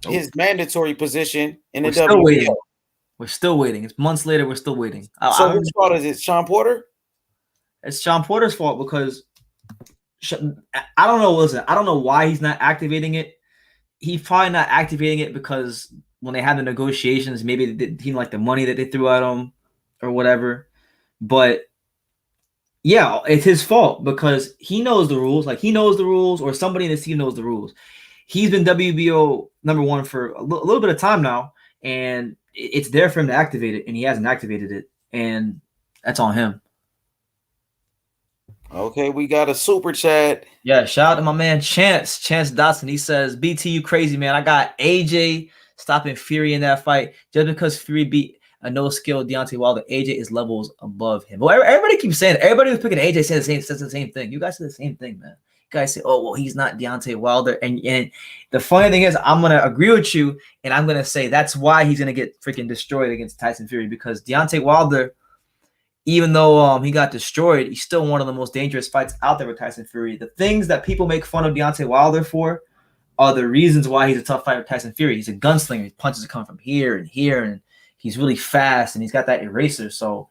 his mandatory position in the WBO. We're still waiting. It's months later. We're still waiting. So whose fault is it? Sean Porter? It's Sean Porter's fault, because I don't know. Listen, I don't know why he's not activating it. He's probably not activating it because when they had the negotiations, maybe he didn't like the money that they threw at him or whatever. But yeah, it's his fault because he knows the rules. Like he knows the rules, or somebody in the team knows the rules. He's been WBO #1 for a little bit of time now, and it's there for him to activate it, and he hasn't activated it, and that's on him. Okay, we got a super chat. Yeah, shout out to my man Chance Dotson. He says, "BT, you crazy, man. I got AJ stopping Fury in that fight just because Fury beat a no-skill Deontay Wilder. AJ is levels above him." Well, everybody keeps saying it. Everybody who's picking AJ says the same thing. You guys say the same thing, man. You guys say, "Oh, well, he's not Deontay Wilder." And the funny thing is, I'm gonna agree with you, and I'm gonna say that's why he's gonna get freaking destroyed against Tyson Fury, because Deontay Wilder, even though he got destroyed, he's still one of the most dangerous fights out there with Tyson Fury. The things that people make fun of Deontay Wilder for are the reasons why he's a tough fighter with Tyson Fury. He's a gunslinger. His punches come from here, and he's really fast, and he's got that eraser. So,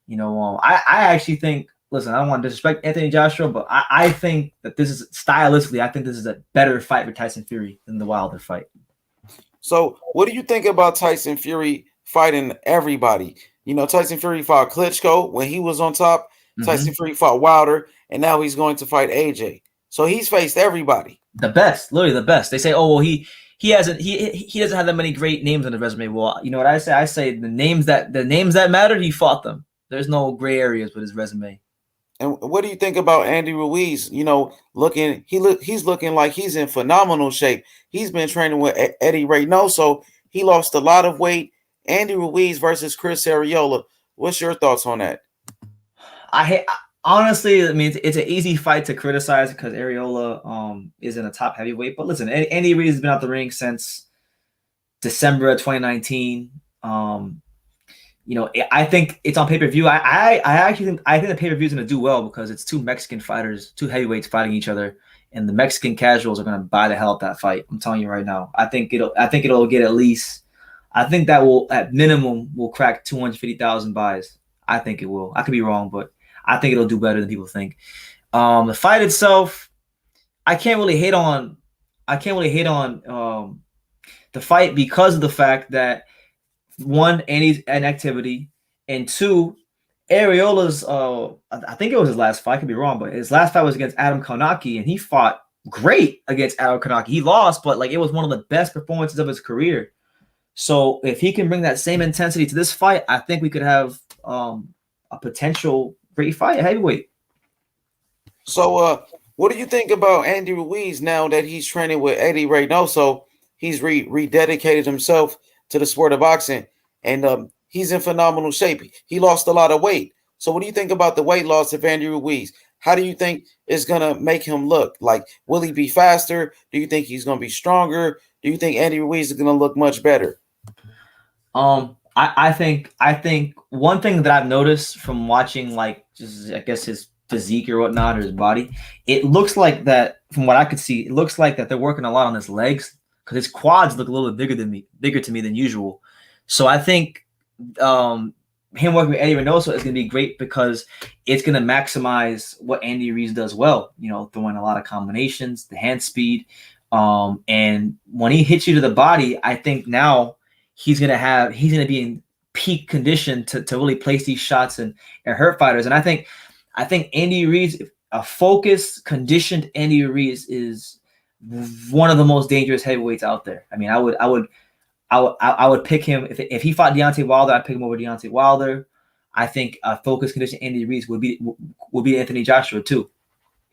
I actually think, listen, I don't want to disrespect Anthony Joshua, but I think that this is stylistically, I think this is a better fight for Tyson Fury than the Wilder fight. So what do you think about Tyson Fury fighting everybody? Tyson Fury fought Klitschko when he was on top. Mm-hmm. Tyson Fury fought Wilder, and now he's going to fight AJ. So he's faced everybody. The best, literally the best. They say, "Oh, well, he doesn't have that many great names on his resume." Well, you know what I say? I say the names that mattered, he fought them. There's no gray areas with his resume. And what do you think about Andy Ruiz? He's looking like he's in phenomenal shape. He's been training with Eddie Reynoso. He lost a lot of weight, Andy Ruiz versus Chris Arreola. What's your thoughts on that? Honestly, I mean, it's an easy fight to criticize because Areola isn't a top heavyweight. But listen, Andy Ruiz has been out the ring since December of 2019. I think it's on pay-per-view. I actually think the pay-per-view is going to do well because it's two Mexican fighters, two heavyweights fighting each other, and the Mexican casuals are going to buy the hell out that fight. I'm telling you right now. I think it'll get at least. I think that will, at minimum, will crack 250,000 buys. I think it will. I could be wrong, but I think it'll do better than people think. The fight itself, I can't really hate on the fight because of the fact that, one, Andy's inactivity, and two, Areola's I think it was his last fight, I could be wrong, but his last fight was against Adam Konaki, and he fought great against Adam Konaki. He lost, but like it was one of the best performances of his career. So if he can bring that same intensity to this fight, I think we could have a potential great fight at heavyweight. So what do you think about Andy Ruiz now that he's training with Eddie Reynoso? He's rededicated himself to the sport of boxing, and he's in phenomenal shape. He lost a lot of weight. So what do you think about the weight loss of Andy Ruiz? How do you think it's going to make him look? Like, will he be faster? Do you think he's going to be stronger? Do you think Andy Ruiz is going to look much better? I think one thing that I've noticed from watching, like, just I guess his physique or whatnot, or his body, it looks like that, from what I could see, it looks like that they're working a lot on his legs because his quads look a little bit bigger to me than usual. So I think him working with Eddie Reynoso is going to be great because it's going to maximize what Andy Ruiz does well. You know, throwing a lot of combinations, the hand speed, and when he hits you to the body, I think now he's going to be in peak condition to really place these shots and hurt fighters. And I think Andy Ruiz, a focused, conditioned Andy Ruiz, is one of the most dangerous heavyweights out there. I mean, I would pick him if he fought Deontay Wilder. I'd pick him over Deontay Wilder. I think a focused, conditioned Andy Ruiz would be Anthony Joshua too.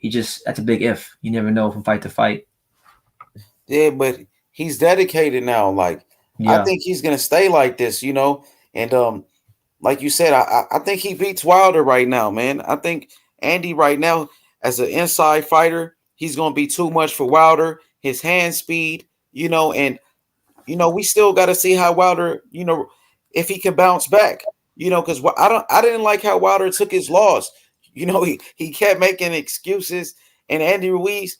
That's a big if. You never know from fight to fight. Yeah, but he's dedicated now. Like, yeah. I think he's gonna stay like this, you know. And like you said, I think he beats Wilder right now, man. I think Andy right now, as an inside fighter, he's gonna be too much for Wilder. His hand speed, you know, and you know, we still got to see how Wilder, you know, if he can bounce back, you know, because I didn't like how Wilder took his loss. You know, he kept making excuses, and Andy Ruiz,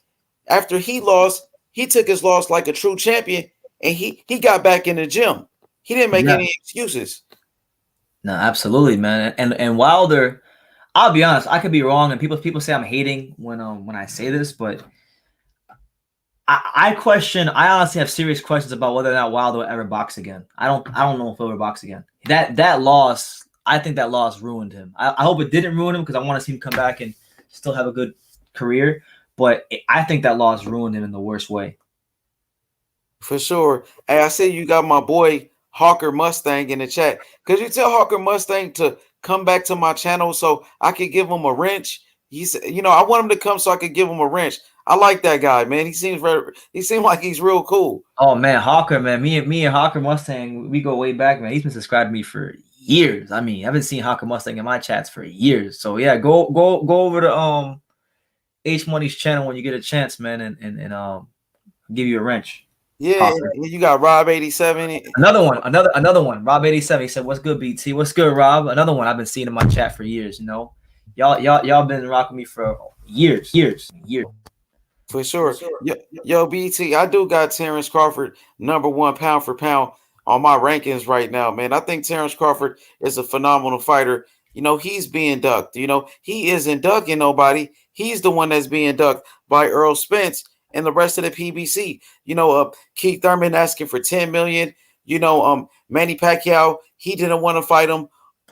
after he lost, he took his loss like a true champion, and he got back in the gym. He didn't make any excuses. No, absolutely, man. And Wilder, I'll be honest, I could be wrong, and people say I'm hating when I say this, but I honestly have serious questions about whether or not Wilder will ever box again. I don't know if he'll ever box again. That loss, I think that loss ruined him. I hope it didn't ruin him because I want to see him come back and still have a good career. But I think that loss ruined him in the worst way. For sure. Hey, I see you got my boy Hawker Mustang in the chat. Could you tell Hawker Mustang to come back to my channel so I could give him a wrench? He said, you know, I want him to come so I could give him a wrench. I like that guy, man. He seems like he's real cool. Oh man, Hawker, man. Me and Hawker Mustang, we go way back, man. He's been subscribed to me for years. I mean, I haven't seen Hawker Mustang in my chats for years. So yeah, go over to H Money's channel when you get a chance, man, and give you a wrench. Yeah, you got Rob 87. Another one. Rob 87. He said, "What's good, BT? What's good, Rob?" Another one I've been seeing in my chat for years. You know, y'all been rocking me for years. For sure. Yo, BT, I do got Terence Crawford #1 pound for pound on my rankings right now, man. I think Terence Crawford is a phenomenal fighter. You know, he's being ducked. You know, he isn't ducking nobody. He's the one that's being ducked by Errol Spence and the rest of the PBC. You know, Keith Thurman asking for $10 million. You know, Manny Pacquiao, he didn't want to fight him.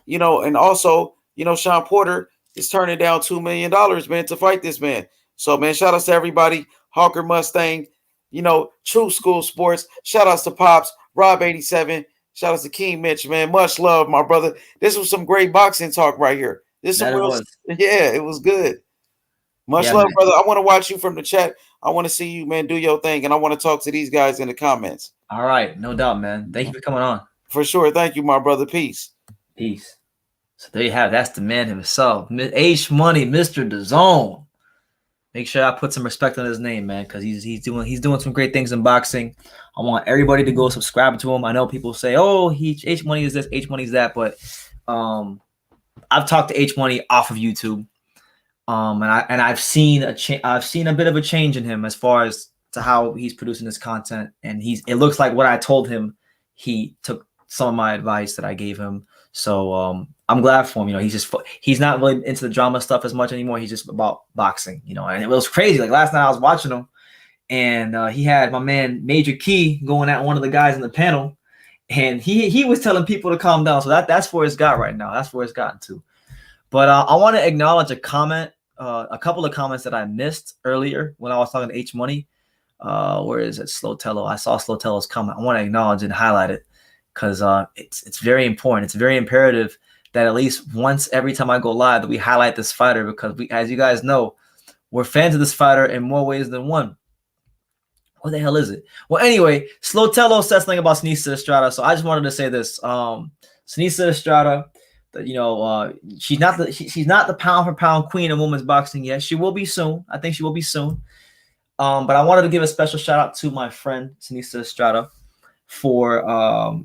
You know, and also, you know, Sean Porter is turning down $2 million, man, to fight this man. So, man, shout outs to everybody. Hawker Mustang, you know, True School Sports. Shout outs to Pops, Rob 87. Shout outs to King Mitch, man. Much love, my brother. This was some great boxing talk right here. Yeah, it was good. Much love, man. Brother. I want to watch you from the chat. I want to see you, man, do your thing. And I want to talk to these guys in the comments. All right. No doubt, man. Thank you for coming on. For sure. Thank you, my brother. Peace. Peace. So there you have it. That's the man himself, H Money, Mr. DAZN. Make sure I put some respect on his name, man, because he's doing some great things in boxing. I want everybody to go subscribe to him. I know people say, "Oh, H Money is this, H Money is that," but I've talked to H Money off of YouTube, and I've seen a bit of a change in him as far as to how he's producing his content, and it looks like what I told him. He took some of my advice that I gave him, so I'm glad for him. You know, he's not really into the drama stuff as much anymore. He's just about boxing, you know. And it was crazy. Like last night I was watching him, and he had my man Major Key going at one of the guys in the panel, and he was telling people to calm down. So that's where it's got right now. That's where it's gotten to. But I want to acknowledge a couple of comments that I missed earlier when I was talking to H Money. Where is it? Slotello. I saw Slotello's comment. I want to acknowledge and highlight it because it's very important. It's very imperative that at least once every time I go live that we highlight this fighter, because as you guys know, we're fans of this fighter in more ways than one. What the hell is it? Well, anyway, Slotello said something about Seniesa Estrada, so I just wanted to say this. Seniesa Estrada, you know, she's not the pound for pound queen of women's boxing yet. She will be soon. I think she will be soon. But I wanted to give a special shout out to my friend Seniesa Estrada for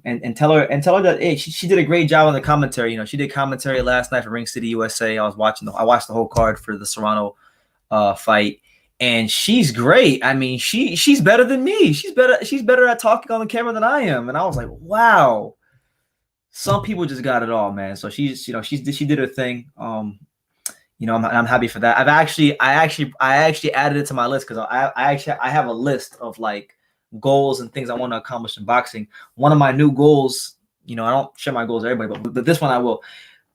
and tell her that hey, she did a great job on the commentary. You know, she did commentary last night for Ring City USA. I watched the whole card for the Serrano fight, and she's great. I mean, she's better than me. She's better at talking on the camera than I am. And I was like, wow. Some people just got it all, man. So she did her thing. You know, I'm happy for that. I actually added it to my list because I have a list of like goals and things I want to accomplish in boxing. One of my new goals, you know, I don't share my goals with everybody, but this one I will.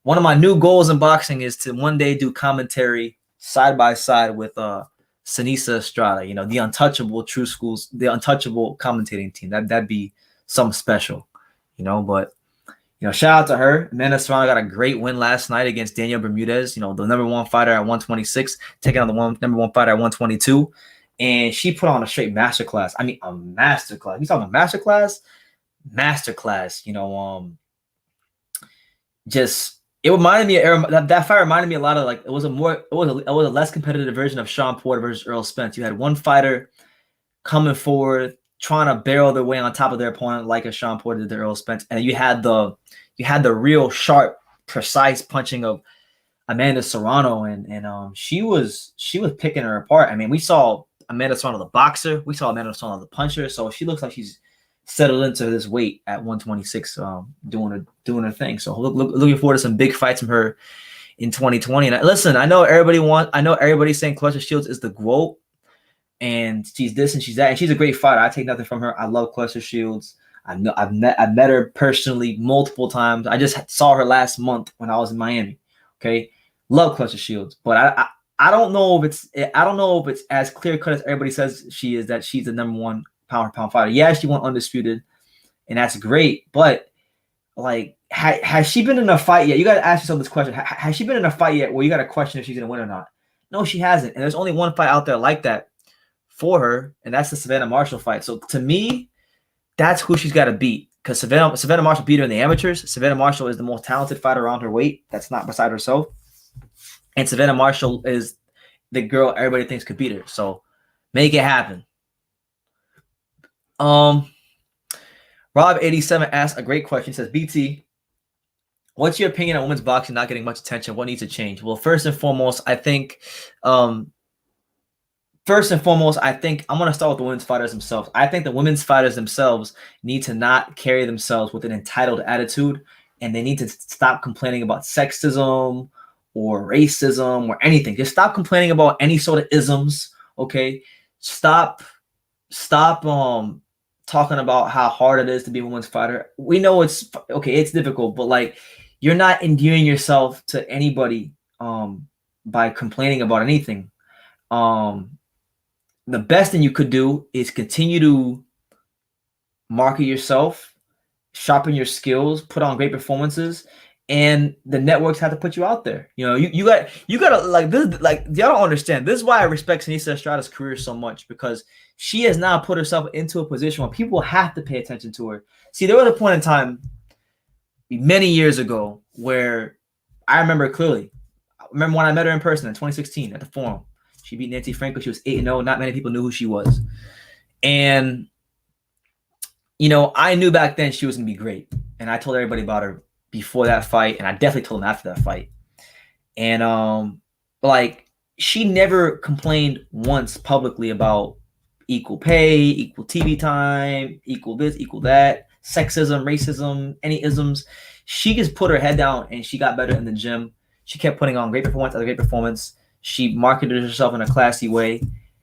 One of my new goals in boxing is to one day do commentary side by side with Seniesa Estrada. You know, the untouchable True Schools, the untouchable commentating team. That'd be something special, you know. But you know, shout out to her. Amanda Serrano got a great win last night against Daniel Bermudez, you know, the number one fighter at 126, taking on the number one fighter at 122. And she put on a straight masterclass. I mean, a masterclass. You talking about masterclass? Masterclass. You know, just it reminded me of Errol. That fight reminded me a lot of like it was a less competitive version of Sean Porter versus Errol Spence. You had one fighter coming forward, trying to barrel their way on top of their opponent like a Sean Porter did to Errol Spence, and you had the real sharp, precise punching of Amanda Serrano, and she was picking her apart. I mean, we saw Amanda Serrano the boxer, we saw Amanda Serrano the puncher, so she looks like she's settled into this weight at 126, doing her thing. So looking forward to some big fights from her in 2020. And listen, I know everybody's saying Claressa Shields is the GOAT, and she's this and she's that, and she's a great fighter. I take nothing from her. I love Claressa Shields. I've met her personally multiple times. I just saw her last month when I was in Miami. Okay, love Claressa Shields, but I don't know if it's as clear cut as everybody says she is, that she's the number one pound for pound fighter. Yeah, she won undisputed, and that's great. But like, has she been in a fight yet? You got to ask yourself this question: has she been in a fight yet where you got to question if she's gonna win or not? No, she hasn't. And there's only one fight out there like that for her, and that's the Savannah Marshall fight. So to me, that's who she's got to beat, because Savannah Marshall beat her in the amateurs. Savannah Marshall is the most talented fighter around her weight. That's not beside herself. And Savannah Marshall is the girl everybody thinks could beat her. So make it happen. Rob87 asked a great question. He says, BT, what's your opinion on women's boxing not getting much attention? What needs to change? Well, first and foremost, I think I'm going to start with the women's fighters themselves. I think the women's fighters themselves need to not carry themselves with an entitled attitude, and they need to stop complaining about sexism or racism or anything. Just stop complaining about any sort of isms, okay? Stop talking about how hard it is to be a women's fighter. We know it's difficult, but like, you're not endearing yourself to anybody by complaining about anything. The best thing you could do is continue to market yourself, sharpen your skills, put on great performances, and the networks have to put you out there. You know, you gotta like this. Like, y'all don't understand. This is why I respect Seniesa Estrada's career so much, because she has now put herself into a position where people have to pay attention to her. See, there was a point in time many years ago where I remember clearly. I remember when I met her in person in 2016 at the Forum. She beat Nancy Franco. She was 8-0. Not many people knew who she was. And, I knew back then she was going to be great. And I told everybody about her before that fight. And I definitely told them after that fight. And, she never complained once publicly about equal pay, equal TV time, equal this, equal that, sexism, racism, any isms. She just put her head down and she got better in the gym. She kept putting on great performance after great performance. She marketed herself in a classy way.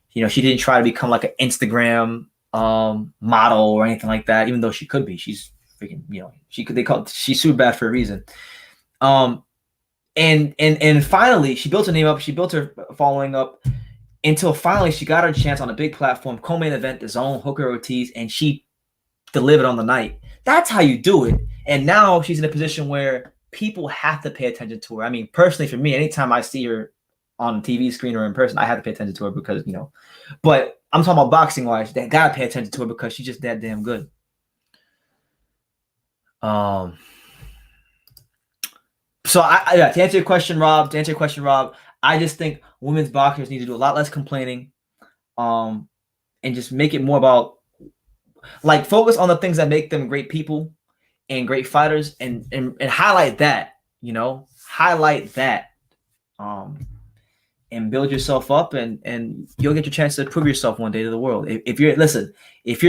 She didn't try to become like an Instagram model or anything like that, even though she could be. She's freaking, she's super bad for a reason. And finally, she built her name up. She built her following up until finally she got her chance on a big platform, co-main event, the Zone, Hooker Ortiz, and she delivered on the night. That's how you do it. And now she's in a position where people have to pay attention to her. I mean, personally, for me, anytime I see her on the TV screen or in person, I have to pay attention to her because, but I'm talking about boxing wise, they gotta pay attention to her because she's just that damn good. So to answer your question, Rob, I just think women's boxers need to do a lot less complaining, and just make it more about focus on the things that make them great people and great fighters, and highlight that, highlight that, and build yourself up, and you'll get your chance to prove yourself one day to the world. If you're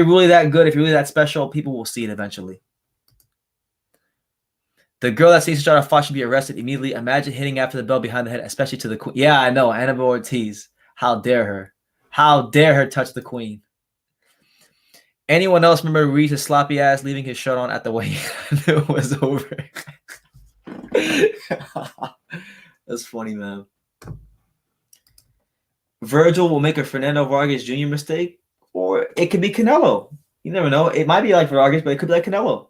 really that good, if you're really that special, people will see it eventually. The girl that sees Strata fought should be arrested immediately. Imagine hitting after the bell behind the head, especially to the queen. Yeah, I know. Vergil Ortiz. How dare her? How dare her touch the queen? Anyone else remember Ruiz's sloppy ass leaving his shirt on at the weigh-in? It was over. That's funny, man. Vergil will make a Fernando Vargas Jr. mistake, or it could be Canelo. You never know. It might be like Vargas, but it could be like Canelo.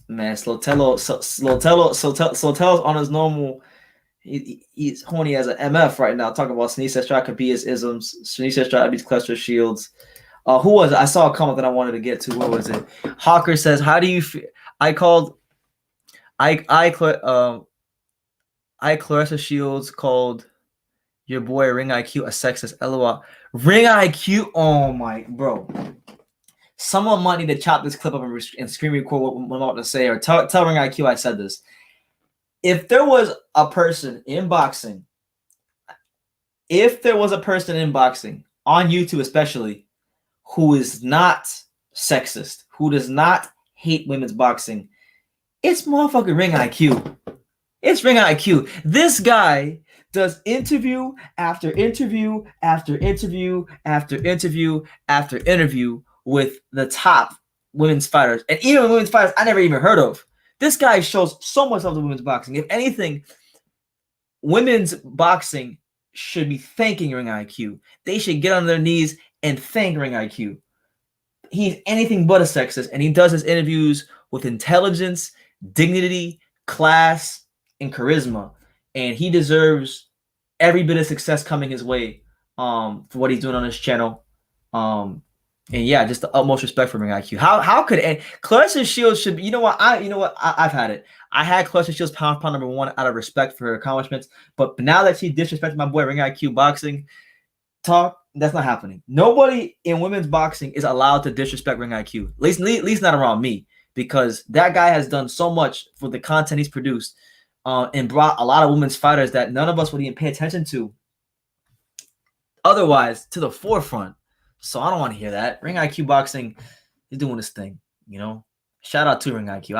Man, Slotello's on his normal. He's horny as an MF right now. Talking about Sneesa Strata could be his isms. Sneesa Strata beats Cluster Shields. Who was it? I saw a comment that I wanted to get to. What was it? Hawker says, "How do you feel?" I Clarissa Shields called your boy Ring IQ a sexist. LOL. Ring IQ. Oh my bro. Someone might need to chop this clip up and screen record what I'm about to say, or tell Ring IQ I said this. If there was a person in boxing, on YouTube especially, who is not sexist, who does not hate women's boxing, it's motherfucking Ring IQ. It's Ring IQ. This guy does interview after interview after interview after interview after interview with the top women's fighters, and even women's fighters I never even heard of. This guy shows so much of the women's boxing. If anything, women's boxing should be thanking Ring IQ. They should get on their knees and thank Ring IQ. He's anything but a sexist, and he does his interviews with intelligence, dignity, class, and charisma. And he deserves every bit of success coming his way for what he's doing on his channel. And yeah, just the utmost respect for Ring IQ. How could Clarissa Shields should be? You know what? I've had it. I had Clarissa Shields pound number one out of respect for her accomplishments. But now that she disrespected my boy Ring IQ boxing talk, that's not happening. Nobody in women's boxing is allowed to disrespect Ring IQ. At least not around me, because that guy has done so much for the content he's produced, and brought a lot of women's fighters that none of us would even pay attention to otherwise to the forefront. So I don't want to hear that. Ring IQ boxing is doing this thing, Shout out to Ring IQ.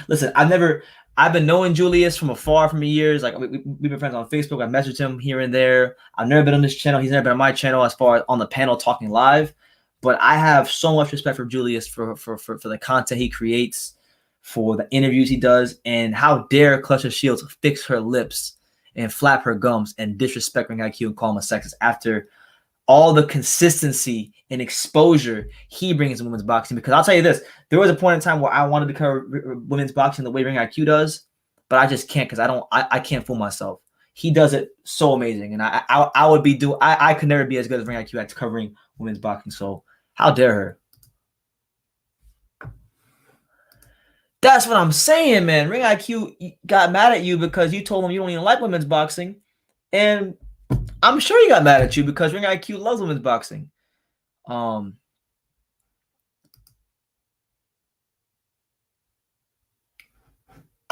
Listen, I've been knowing Julius from afar for years. Like we've been friends on Facebook. I messaged him here and there. I've never been on this channel. He's never been on my channel as far as on the panel talking live. But I have so much respect for Julius for the content he creates, for the interviews he does, and how dare Cluster Shields fix her lips and flap her gums and disrespect Ring IQ and call him a sexist after all the consistency and exposure he brings in women's boxing. Because I'll tell you this, there was a point in time where I wanted to cover women's boxing the way Ring IQ does, but I just can't, because I can't fool myself. He does it so amazing, and I could never be as good as Ring IQ at covering women's boxing. So how dare her? That's what I'm saying, man. Ring IQ got mad at you because you told him you don't even like women's boxing. And I'm sure he got mad at you because Ring IQ loves women's boxing. I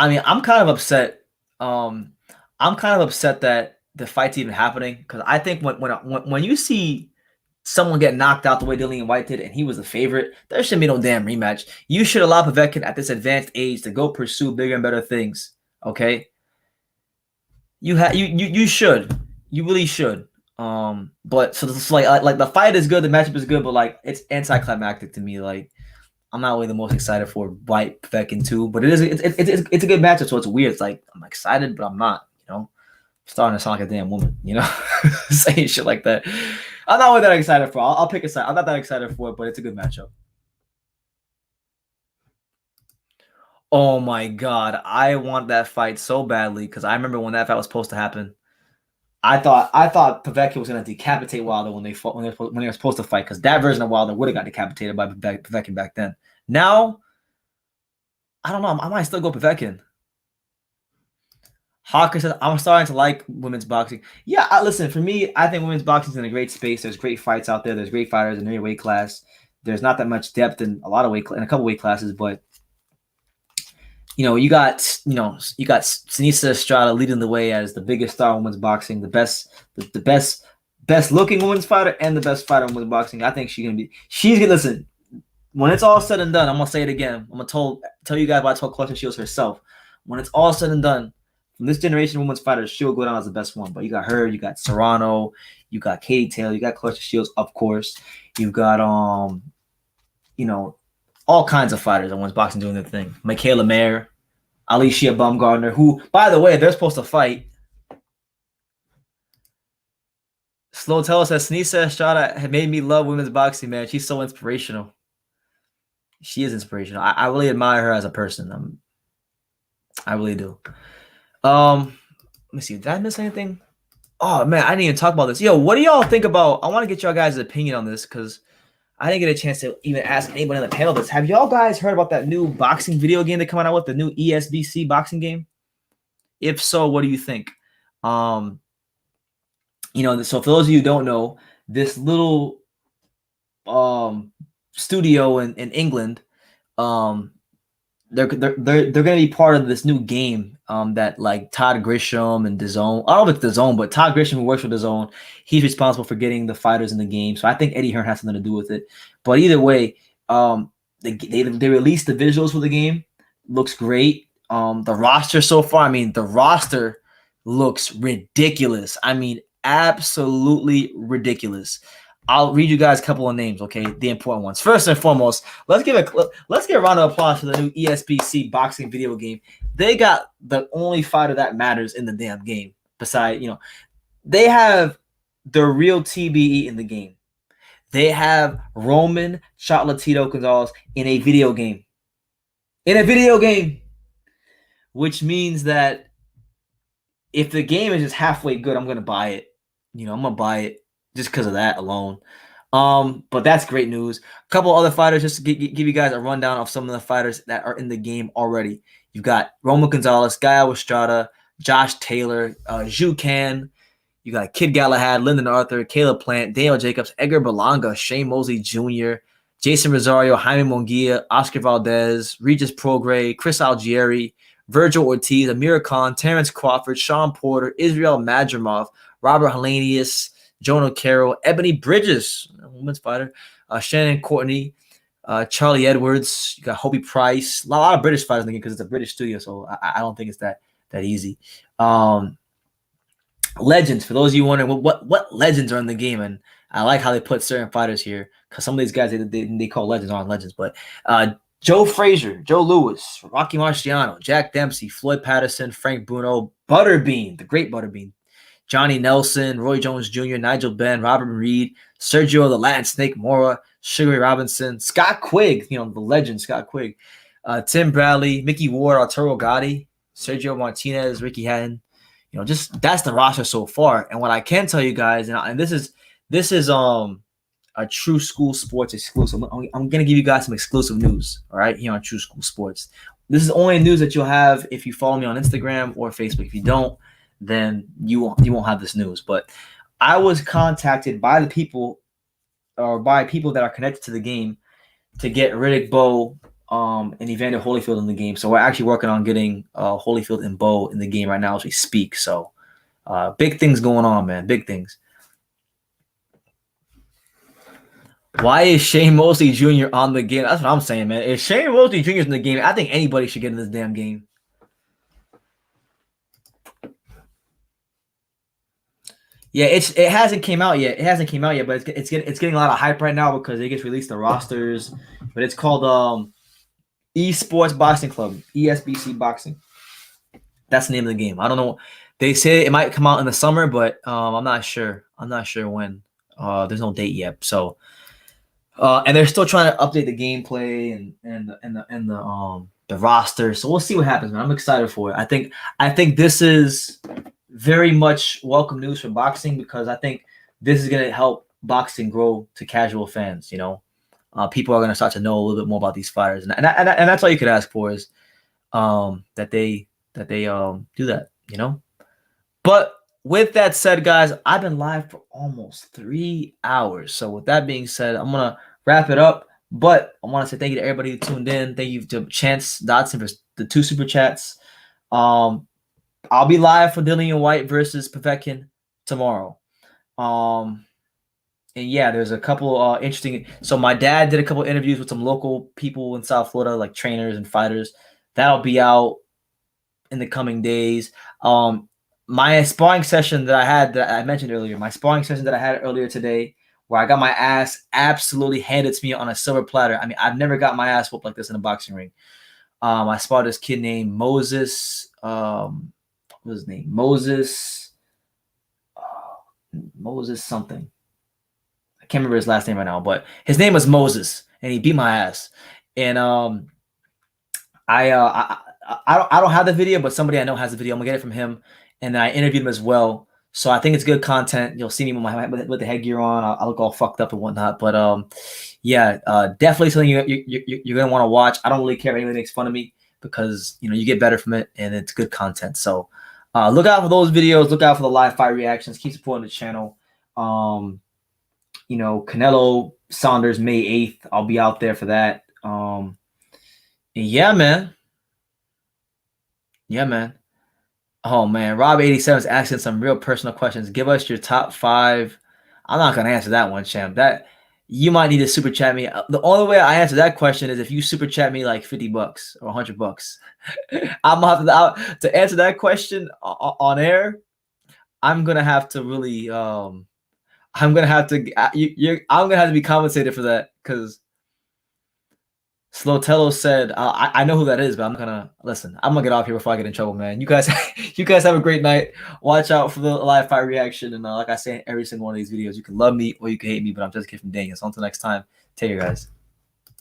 mean, I'm kind of upset. I'm kind of upset that the fight's even happening because I think when you see someone get knocked out the way Dillian White did and he was the favorite, there shouldn't be no damn rematch. You should allow Povetkin at this advanced age to go pursue bigger and better things. Okay, you should. You really should. But so it's like the fight is good, the matchup is good, but like it's anticlimactic to me. Like I'm not really the most excited for White Povetkin too, but it's a good matchup, so it's weird. It's like I'm excited, but I'm not. You know, I'm starting to sound like a damn woman. You know, saying shit like that. I'm not really that excited for. I'll pick a side. I'm not that excited for it, but it's a good matchup. Oh my god, I want that fight so badly because I remember when that fight was supposed to happen. I thought Povetkin was gonna decapitate Wilder when they were supposed to fight because that version of Wilder would have got decapitated by Povetkin back then. Now, I don't know. I might still go Povetkin. Hawker says I'm starting to like women's boxing. Yeah, listen. For me, I think women's boxing is in a great space. There's great fights out there. There's great fighters in every weight class. There's not that much depth in a couple weight classes, but you got Sinisa Estrada leading the way as the biggest star in women's boxing, the best looking women's fighter and the best fighter in women's boxing. I think she's gonna listen. When it's all said and done, I'm gonna say it again. I'm gonna tell you guys what I told Clarkson Shields herself. When it's all said and done, from this generation of women's fighters, she'll go down as the best one. But you got her, you got Serrano, you got Katie Taylor, you got Clarkson Shields, of course. You've got all kinds of fighters in women's boxing doing their thing. Michaela Mayer, Alicia Baumgartner, who, by the way, they're supposed to fight. Slow tell us that Sinisa Estrada had made me love women's boxing, man. She's so inspirational. She is inspirational. I really admire her as a person. I really do. Let me see. Did I miss anything? Oh man, I didn't even talk about this. Yo, what do y'all think about? I want to get y'all guys' opinion on this because I didn't get a chance to even ask anybody on the panel this. Have y'all guys heard about that new boxing video game they're coming out with, the new ESBC boxing game? If so, what do you think? So for those of you who don't know, this little studio in England, they're gonna be part of this new game that like Todd Grisham and DAZN. I don't know if it's DAZN, but Todd Grisham, who works for DAZN, he's responsible for getting the fighters in the game. So I think Eddie Hearn has something to do with it. But either way, they released the visuals for the game. Looks great. The roster so far, I mean, the roster looks ridiculous. I mean, absolutely ridiculous. I'll read you guys a couple of names, okay? The important ones. First and foremost, let's give a round of applause for the new ESBC boxing video game. They got the only fighter that matters in the damn game. Besides, they have the real TBE in the game. They have Roman Chocolatito Gonzalez in a video game. In a video game. Which means that if the game is just halfway good, I'm going to buy it. I'm going to buy it. Just because of that alone. But that's great news. A couple other fighters, just to give you guys a rundown of some of the fighters that are in the game already. You've got Roman Gonzalez, Gael Estrada, Josh Taylor, Zhu Can. You got Kid Galahad, Lyndon Arthur, Caleb Plant, Daniel Jacobs, Edgar Berlanga, Shane Mosley Jr., Jason Rosario, Jaime Munguia, Oscar Valdez, Regis Prograis, Chris Algieri, Vergil Ortiz, Amir Khan, Terence Crawford, Sean Porter, Israel Madrimov, Robert Helenius, Jonah Carroll, Ebony Bridges, a women's fighter, Shannon Courtney, Charlie Edwards. You got Hobie Price. A lot of British fighters in the game because it's a British studio, so I don't think it's that easy. Legends. For those of you wondering what legends are in the game, and I like how they put certain fighters here because some of these guys they call legends aren't legends, but Joe Frazier, Joe Lewis, Rocky Marciano, Jack Dempsey, Floyd Patterson, Frank Bruno, Butterbean, the great Butterbean, Johnny Nelson, Roy Jones Jr., Nigel Benn, Robert Reed, Sergio the Latin Snake Mora, Sugar Ray Robinson, Scott Quigg, the legend Scott Quigg, Tim Bradley, Mickey Ward, Arturo Gotti, Sergio Martinez, Ricky Hatton. Just that's the roster so far. And what I can tell you guys, and this is a True School Sports exclusive. I'm gonna give you guys some exclusive news, all right, here on True School Sports. this is only news that you'll have if you follow me on Instagram or Facebook. If you don't, then you won't have this news. But I was contacted by the people, or by people that are connected to the game, to get Riddick Bowe and Evander Holyfield in the game. So we're actually working on getting Holyfield and Bowe in the game right now as we speak. So big things going on, man. Big things. Why is Shane Mosley Jr. on the game? That's what I'm saying, man. If Shane Mosley Jr. is in the game, I think anybody should get in this damn game. Yeah, it hasn't came out yet. It hasn't came out yet, but it's getting a lot of hype right now because it gets released the rosters. But it's called Esports Boxing Club, ESBC Boxing. That's the name of the game. I don't know. They say it might come out in the summer, but I'm not sure. I'm not sure when. There's no date yet. So, and they're still trying to update the gameplay and the roster. So we'll see what happens, man. I'm excited for it. I think this is very much welcome news for boxing, because I think this is going to help boxing grow to casual fans. You know, people are going to start to know a little bit more about these fighters, and that's all you could ask for is that they do that. You know, but with that said, guys, I've been live for almost 3 hours. So with that being said, I'm gonna wrap it up. But I want to say thank you to everybody who tuned in. Thank you to Chance Dotson for the 2 super chats. I'll be live for Dillian White versus Povetkin tomorrow. And yeah, there's a couple interesting. So my dad did a couple interviews with some local people in South Florida, like trainers and fighters. That'll be out in the coming days. My sparring session that I had, that I mentioned earlier, my sparring session that I had earlier today, where I got my ass absolutely handed to me on a silver platter. I mean, I've never got my ass whooped like this in a boxing ring. I sparred this kid named Moses. What was his name? Moses something. I can't remember his last name right now, but his name was Moses, and he beat my ass. And I don't have the video, but somebody I know has the video. I'm gonna get it from him. And I interviewed him as well. So I think it's good content. You'll see me with the headgear on. I look all fucked up and whatnot. But yeah, definitely something you're going to want to watch. I don't really care if anybody makes fun of me, because, you know, you get better from it and it's good content. So look out for those videos. Look out for the live fight reactions. Keep supporting the channel. You know, Canelo Saunders May 8th. I'll be out there for that. And yeah, man. Yeah, man. Oh man, Rob87 is asking some real personal questions. Give us your top 5. I'm not gonna answer that one, champ. That you might need to super chat me. The only way I answer that question is if you super chat me like $50 or $100. I'm gonna have to answer that question on air. I'm gonna have to really I'm gonna have to be compensated for that, because Slotello said, I know who that is, but I'm gonna get off here before I get in trouble, man. You guys have a great night. Watch out for the live fight reaction. And like I say in every single one of these videos, you can love me or you can hate me, but I'm just kidding from Daniel. So until next time, take care, guys.